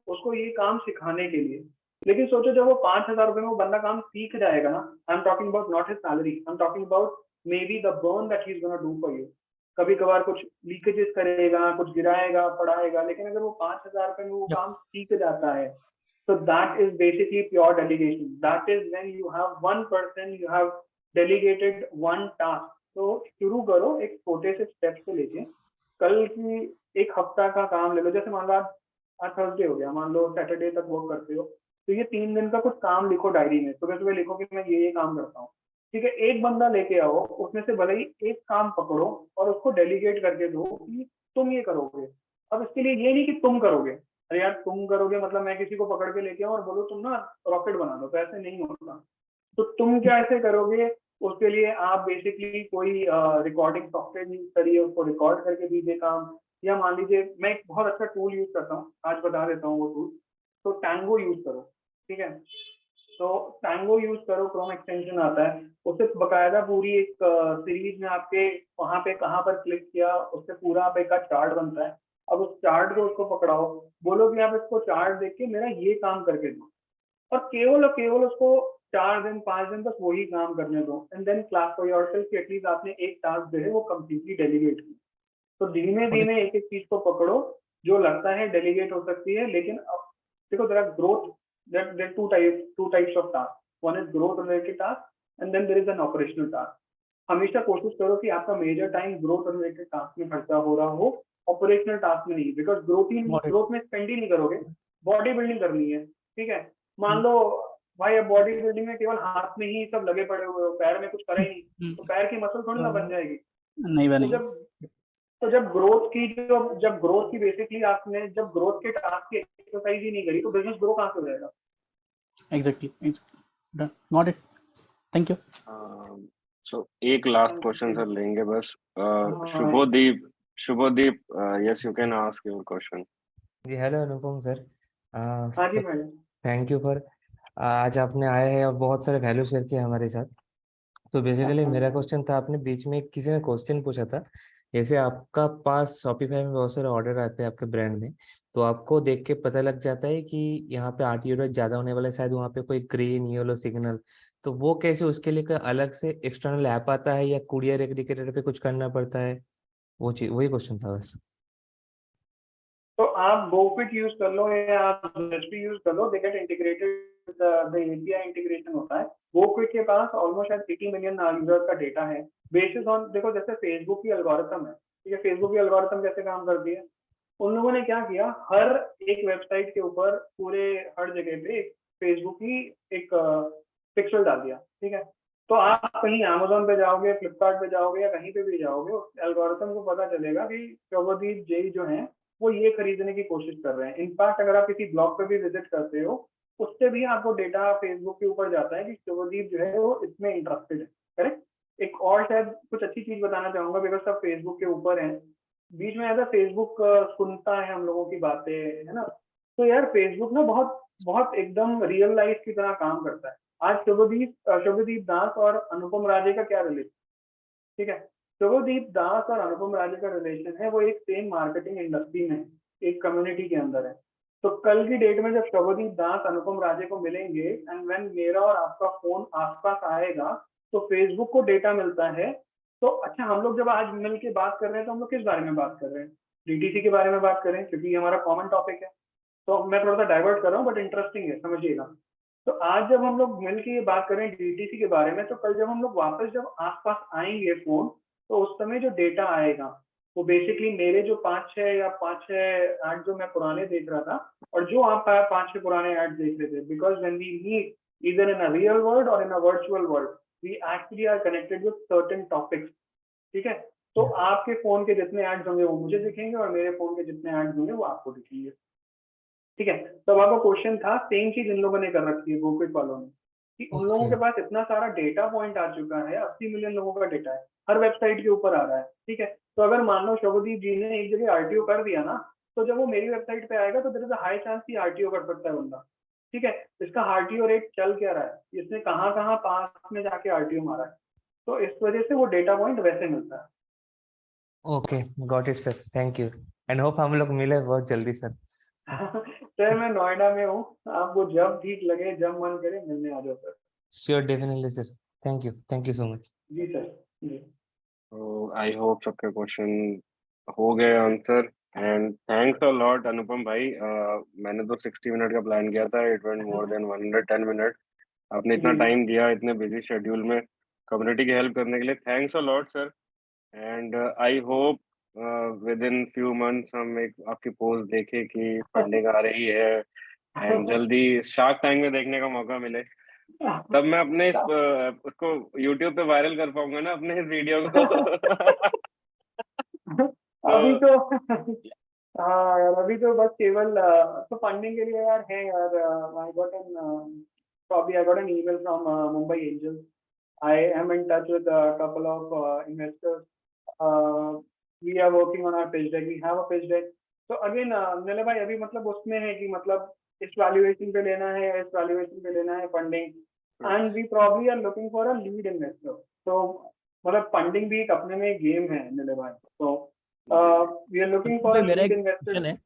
उसको ये काम सिखाने के लिए। लेकिन सोचो जब वो 5,000 रुपये में वो बंदा काम सीख जाएगा ना, I am talking about not his salary, I am talking about may be the burn that he is gonna do for you. कभी कभार कुछ लीकेजेस करेगा, कुछ गिराएगा, पढ़ाएगा, लेकिन अगर वो 5,000 रुपये में वो काम सीख जाता है, so that is basically pure delegation. That is when you have one person, you have delegated one task. तो शुरू करो एक छोटे से स्टेप से लेके, कल की एक हफ्ता का काम ले लो। जैसे मान लो आज थर्सडे हो गया, मान लो सैटरडे तक वर्क करते हो, तो ये 3 दिन का कुछ काम लिखो डायरी में। सुबह सुबह लिखो कि मैं ये काम करता हूँ, ठीक है। एक बंदा लेके आओ, उसमें से भले ही एक काम पकड़ो और उसको डेलीगेट करके दो कि तुम ये करोगे। अब इसके लिए ये नहीं कि तुम करोगे, अरे यार तुम करोगे मतलब मैं किसी को पकड़ के लेके आऊं और बोलूं तुम ना रॉकेट बना दो, तो ऐसे नहीं होता। तो तुम कैसे करोगे, उसके लिए आप बेसिकली कोई रिकॉर्डिंग सॉफ्टवेयर यूज करिए, उसको रिकॉर्ड करके दीजिए काम। या मान लीजिए मैं एक बहुत अच्छा टूल यूज करता हूँ, आज बता देता हूँ वो टूल। तो टैंगो यूज करो, ठीक है। तो टैंगो यूज करो, क्रोम एक्सटेंशन आता है, उससे बकायदा पूरी एक सीरीज में आपके वहां पे कहाँ पर क्लिक किया उससे पूरा आप एक चार्ट बनता है। अब उस चार्ट को उसको पकड़ाओ, बोलो कि आप इसको चार्ट देख के मेरा ये काम करके दो, और केवल उसको 4 दिन 5 दिन बस वही काम करने दो, and then class for yourself कि एटलीस्ट आपने एक टास्क जो है वो कंप्लीटली डेलीगेट की। तो धीमे धीमे एक एक चीज को पकड़ो जो लगता है डेलीगेट हो सकती है। लेकिन अब देखो जरा growth, there are two types of tasks. One is growth related task and then there is an operational task. हमेशा कोशिश करो कि आपका major time growth related task में खर्चा हो रहा हो, ऑपरेशनल टास्क में नहीं, बिकॉज ग्रोथ में स्पेंड ही नहीं करोगे बॉडी बिल्डिंग करनी है, ठीक है, मान लो भाई अब बॉडी बिल्डिंग में केवल हाथ में ही सब लगे पड़े हुए हो, पैर में कुछ करा ही नहीं, तो पैर की मसल थोड़ी ना बन जाएगी। नहीं तो बनेगी। जब ग्रोथ की बेसिकली आपने जब ग्रोथ के टास्क की एक्सरसाइज ही नहीं करी तो बिजनेस ग्रो कहाँ से हो जाएगा? Exactly, not it, thank you. So एक लास्ट क्वेश्चन सर लेंगे बस। हाँ। Shubhdeep, yes you can ask your question. जी हेलो अनुपम सर। हाँ जी मैडम। थैंक यू फॉर आज आपने आए हैं और बहुत सारे वैल्यू शेयर किए हमारे साथ। तो बेसिकली मेरा क्वेश्चन था, आपने बीच में किसी ने क्वेश्चन पूछा था, जैसे आपका पास शॉपिफाई में बहुत सारे ऑर्डर आते हैं आपके ब्रांड में, तो आपको देख के पता लग जाता है कि यहाँ पे RTO रेट ज़्यादा होने वाला है, शायद वहाँ पे कोई ग्रीन येलो सिग्नल, तो वो कैसे, उसके लिए कोई अलग से एक्सटर्नल ऐप आता है या कुरियर एग्रीगेटर पे कुछ करना पड़ता है? वो चीज, वही क्वेश्चन था बस। तो आप GoFit यूज कर लो या आप ZSP यूज कर लो, they get integrated, the API integration होता है। GoFit के पास ऑलमोस्ट 80 मिलियन यूजर्स का डेटा है, बेसिस ऑन, देखो जैसे फेसबुक की एल्गोरिथम है, ठीक है, फेसबुक की एल्गोरिथम कैसे काम करती है, उन लोगों ने क्या किया, हर एक वेबसाइट के ऊपर पूरे हर जगह पे फेसबुक की एक पिक्सल डाल दिया, ठीक है, तो आप कहीं Amazon पे जाओगे, फ्लिपकार्ट पे जाओगे या कहीं पे भी जाओगे, एल्गोरिथम को पता चलेगा कि शोभदीप जय जो हैं वो ये खरीदने की कोशिश कर रहे हैं। इनफैक्ट अगर आप किसी ब्लॉग पे भी विजिट करते हो, उससे भी आपको डेटा फेसबुक के ऊपर जाता है कि शोभदीप जो है वो इसमें इंटरेस्टेड है, करेक्ट। एक और शायद कुछ अच्छी चीज बताना चाहूंगा, बिकॉज सब फेसबुक के ऊपर है, बीच में ऐसा फेसबुक सुनता है हम लोगों की बातें, है ना, तो यार फेसबुक ना बहुत बहुत एकदम रियल लाइफ की तरह काम करता है। आज शुभदीप दास और अनुपम राजे का क्या रिलेशन, ठीक है, शुभदीप दास और अनुपम राजे का रिलेशन है, वो एक सेम मार्केटिंग इंडस्ट्री में एक कम्युनिटी के अंदर है। तो कल की डेट में जब शुभदीप दास अनुपम राजे को मिलेंगे एंड व्हेन मेरा और आपका फोन आसपास आएगा तो फेसबुक को डेटा मिलता है। तो अच्छा, हम लोग जब आज मिल के बात कर रहे हैं तो हम लोग किस बारे में बात कर रहे हैं? DTC के बारे में बात कर रहे हैं, क्योंकि ये हमारा कॉमन टॉपिक है। तो मैं थोड़ा सा डाइवर्ट कर रहा हूँ बट इंटरेस्टिंग है, समझिएगा। तो आज जब हम लोग मिलके ये बात करें DTC के बारे में, तो कल जब हम लोग वापस जब आसपास आएंगे फोन, तो उस समय जो डेटा आएगा वो बेसिकली मेरे जो 5-6 ऐड जो मैं पुराने देख रहा था और जो आप 5-6 पुराने ऐड देख रहे थे, because when we meet either in a real world और in a virtual world, we actually are connected with certain topics, ठीक है। तो आपके फोन के जितने एड्स होंगे वो मुझे दिखेंगे और मेरे फोन के जितने एड्स होंगे वो आपको दिखेंगे, ठीक है। तो अब आपका क्वेश्चन था, सेम चीज इन लोगों ने कर रखी है GoFit वालों ने, कि उन लोगों के पास इतना सारा डेटा पॉइंट आ चुका है, 80 मिलियन लोगों का डेटा है, हर वेबसाइट के ऊपर आ रहा है, ठीक है। तो अगर मान लो शुभदीप जी ने एक जगह RTO कर दिया ना, तो जब वो मेरी वेबसाइट पे आएगा तो there is a high chance कि RTO कर सकता है बंदा, ठीक है। इसका RTO रेट चल क्या रहा है, इसने कहाँ कहाँ पास में जाके RTO मारा है, तो इस वजह से वो डेटा पॉइंट वैसे मिलता है। Okay, got it sir, thank you, and hope हम लोग मिले बहुत जल्दी सर। सर मैं नोएडा में हूँ, आपको जब ठीक लगे, जब मन करे मिलने आ जाओ sir. Sure, definitely sir, thank you so much. जी सर, जी। तो आई होप सबके क्वेश्चन हो गए answer, and thanks a lot Anupam भाई। मैंने तो 60 मिनट का प्लान किया था, it went more than 110 minute. आपने इतना जी। टाइम दिया इतने बिजी शेड्यूल में कम्युनिटी की हेल्प करने के लिए, thanks a lot sir. And I hope within few months हम एक आपकी पोस्ट देखें कि फंडिंग आ रही है, एंड जल्दी शार्क टैंक में देखने का मौका मिले, तब मैं अपने उसको YouTube पे वायरल कर पाऊंगा ना अपने इस वीडियो को। अभी तो हाँ यार, अभी तो बस केवल तो फंडिंग के लिए यार है यार, I got an probably I got an email from Mumbai Angels. I am in touch with a couple of investors. We are working on our pitch deck. We have a pitch deck. So again, नीले भाई अभी मतलब उसमें है कि मतलब इस valuation पे लेना है, इस वैल्यूएशन पे लेना है funding, and we probably are looking for a lead investor. So मतलब फंडिंग भी एक अपने में गेम है नीले भाई। तो we are looking for a मेरा lead एक investor. क्वेश्चन है,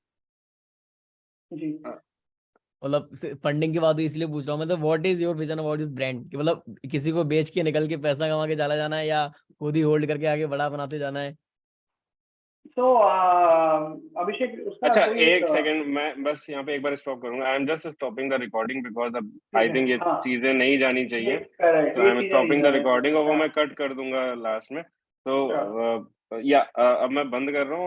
जी। मतलब फंडिंग की बात इसलिए पूछ रहा हूँ मैं, तो what is your vision about this brand, कि मतलब किसी को बेच के निकल के पैसा कमा के चला जाना है या खुद ही होल्ड करके आगे बड़ा बनाते जाना है? तो अभिषेक उसका अच्छा कोई एक सेकंड, मैं बस यहाँ पे एक बार स्टॉप करूंगा। I am just stopping the recording because अब आई थिंक ये हाँ चीजें नहीं जानी चाहिए, करेक्ट, तो ये आई एम चीजें नहीं स्टॉपिंग द जाने रिकॉर्डिंग और वो चाहिए। मैं कट कर दूंगा लास्ट में। तो हाँ। या अब मैं बंद कर रहा हूँ।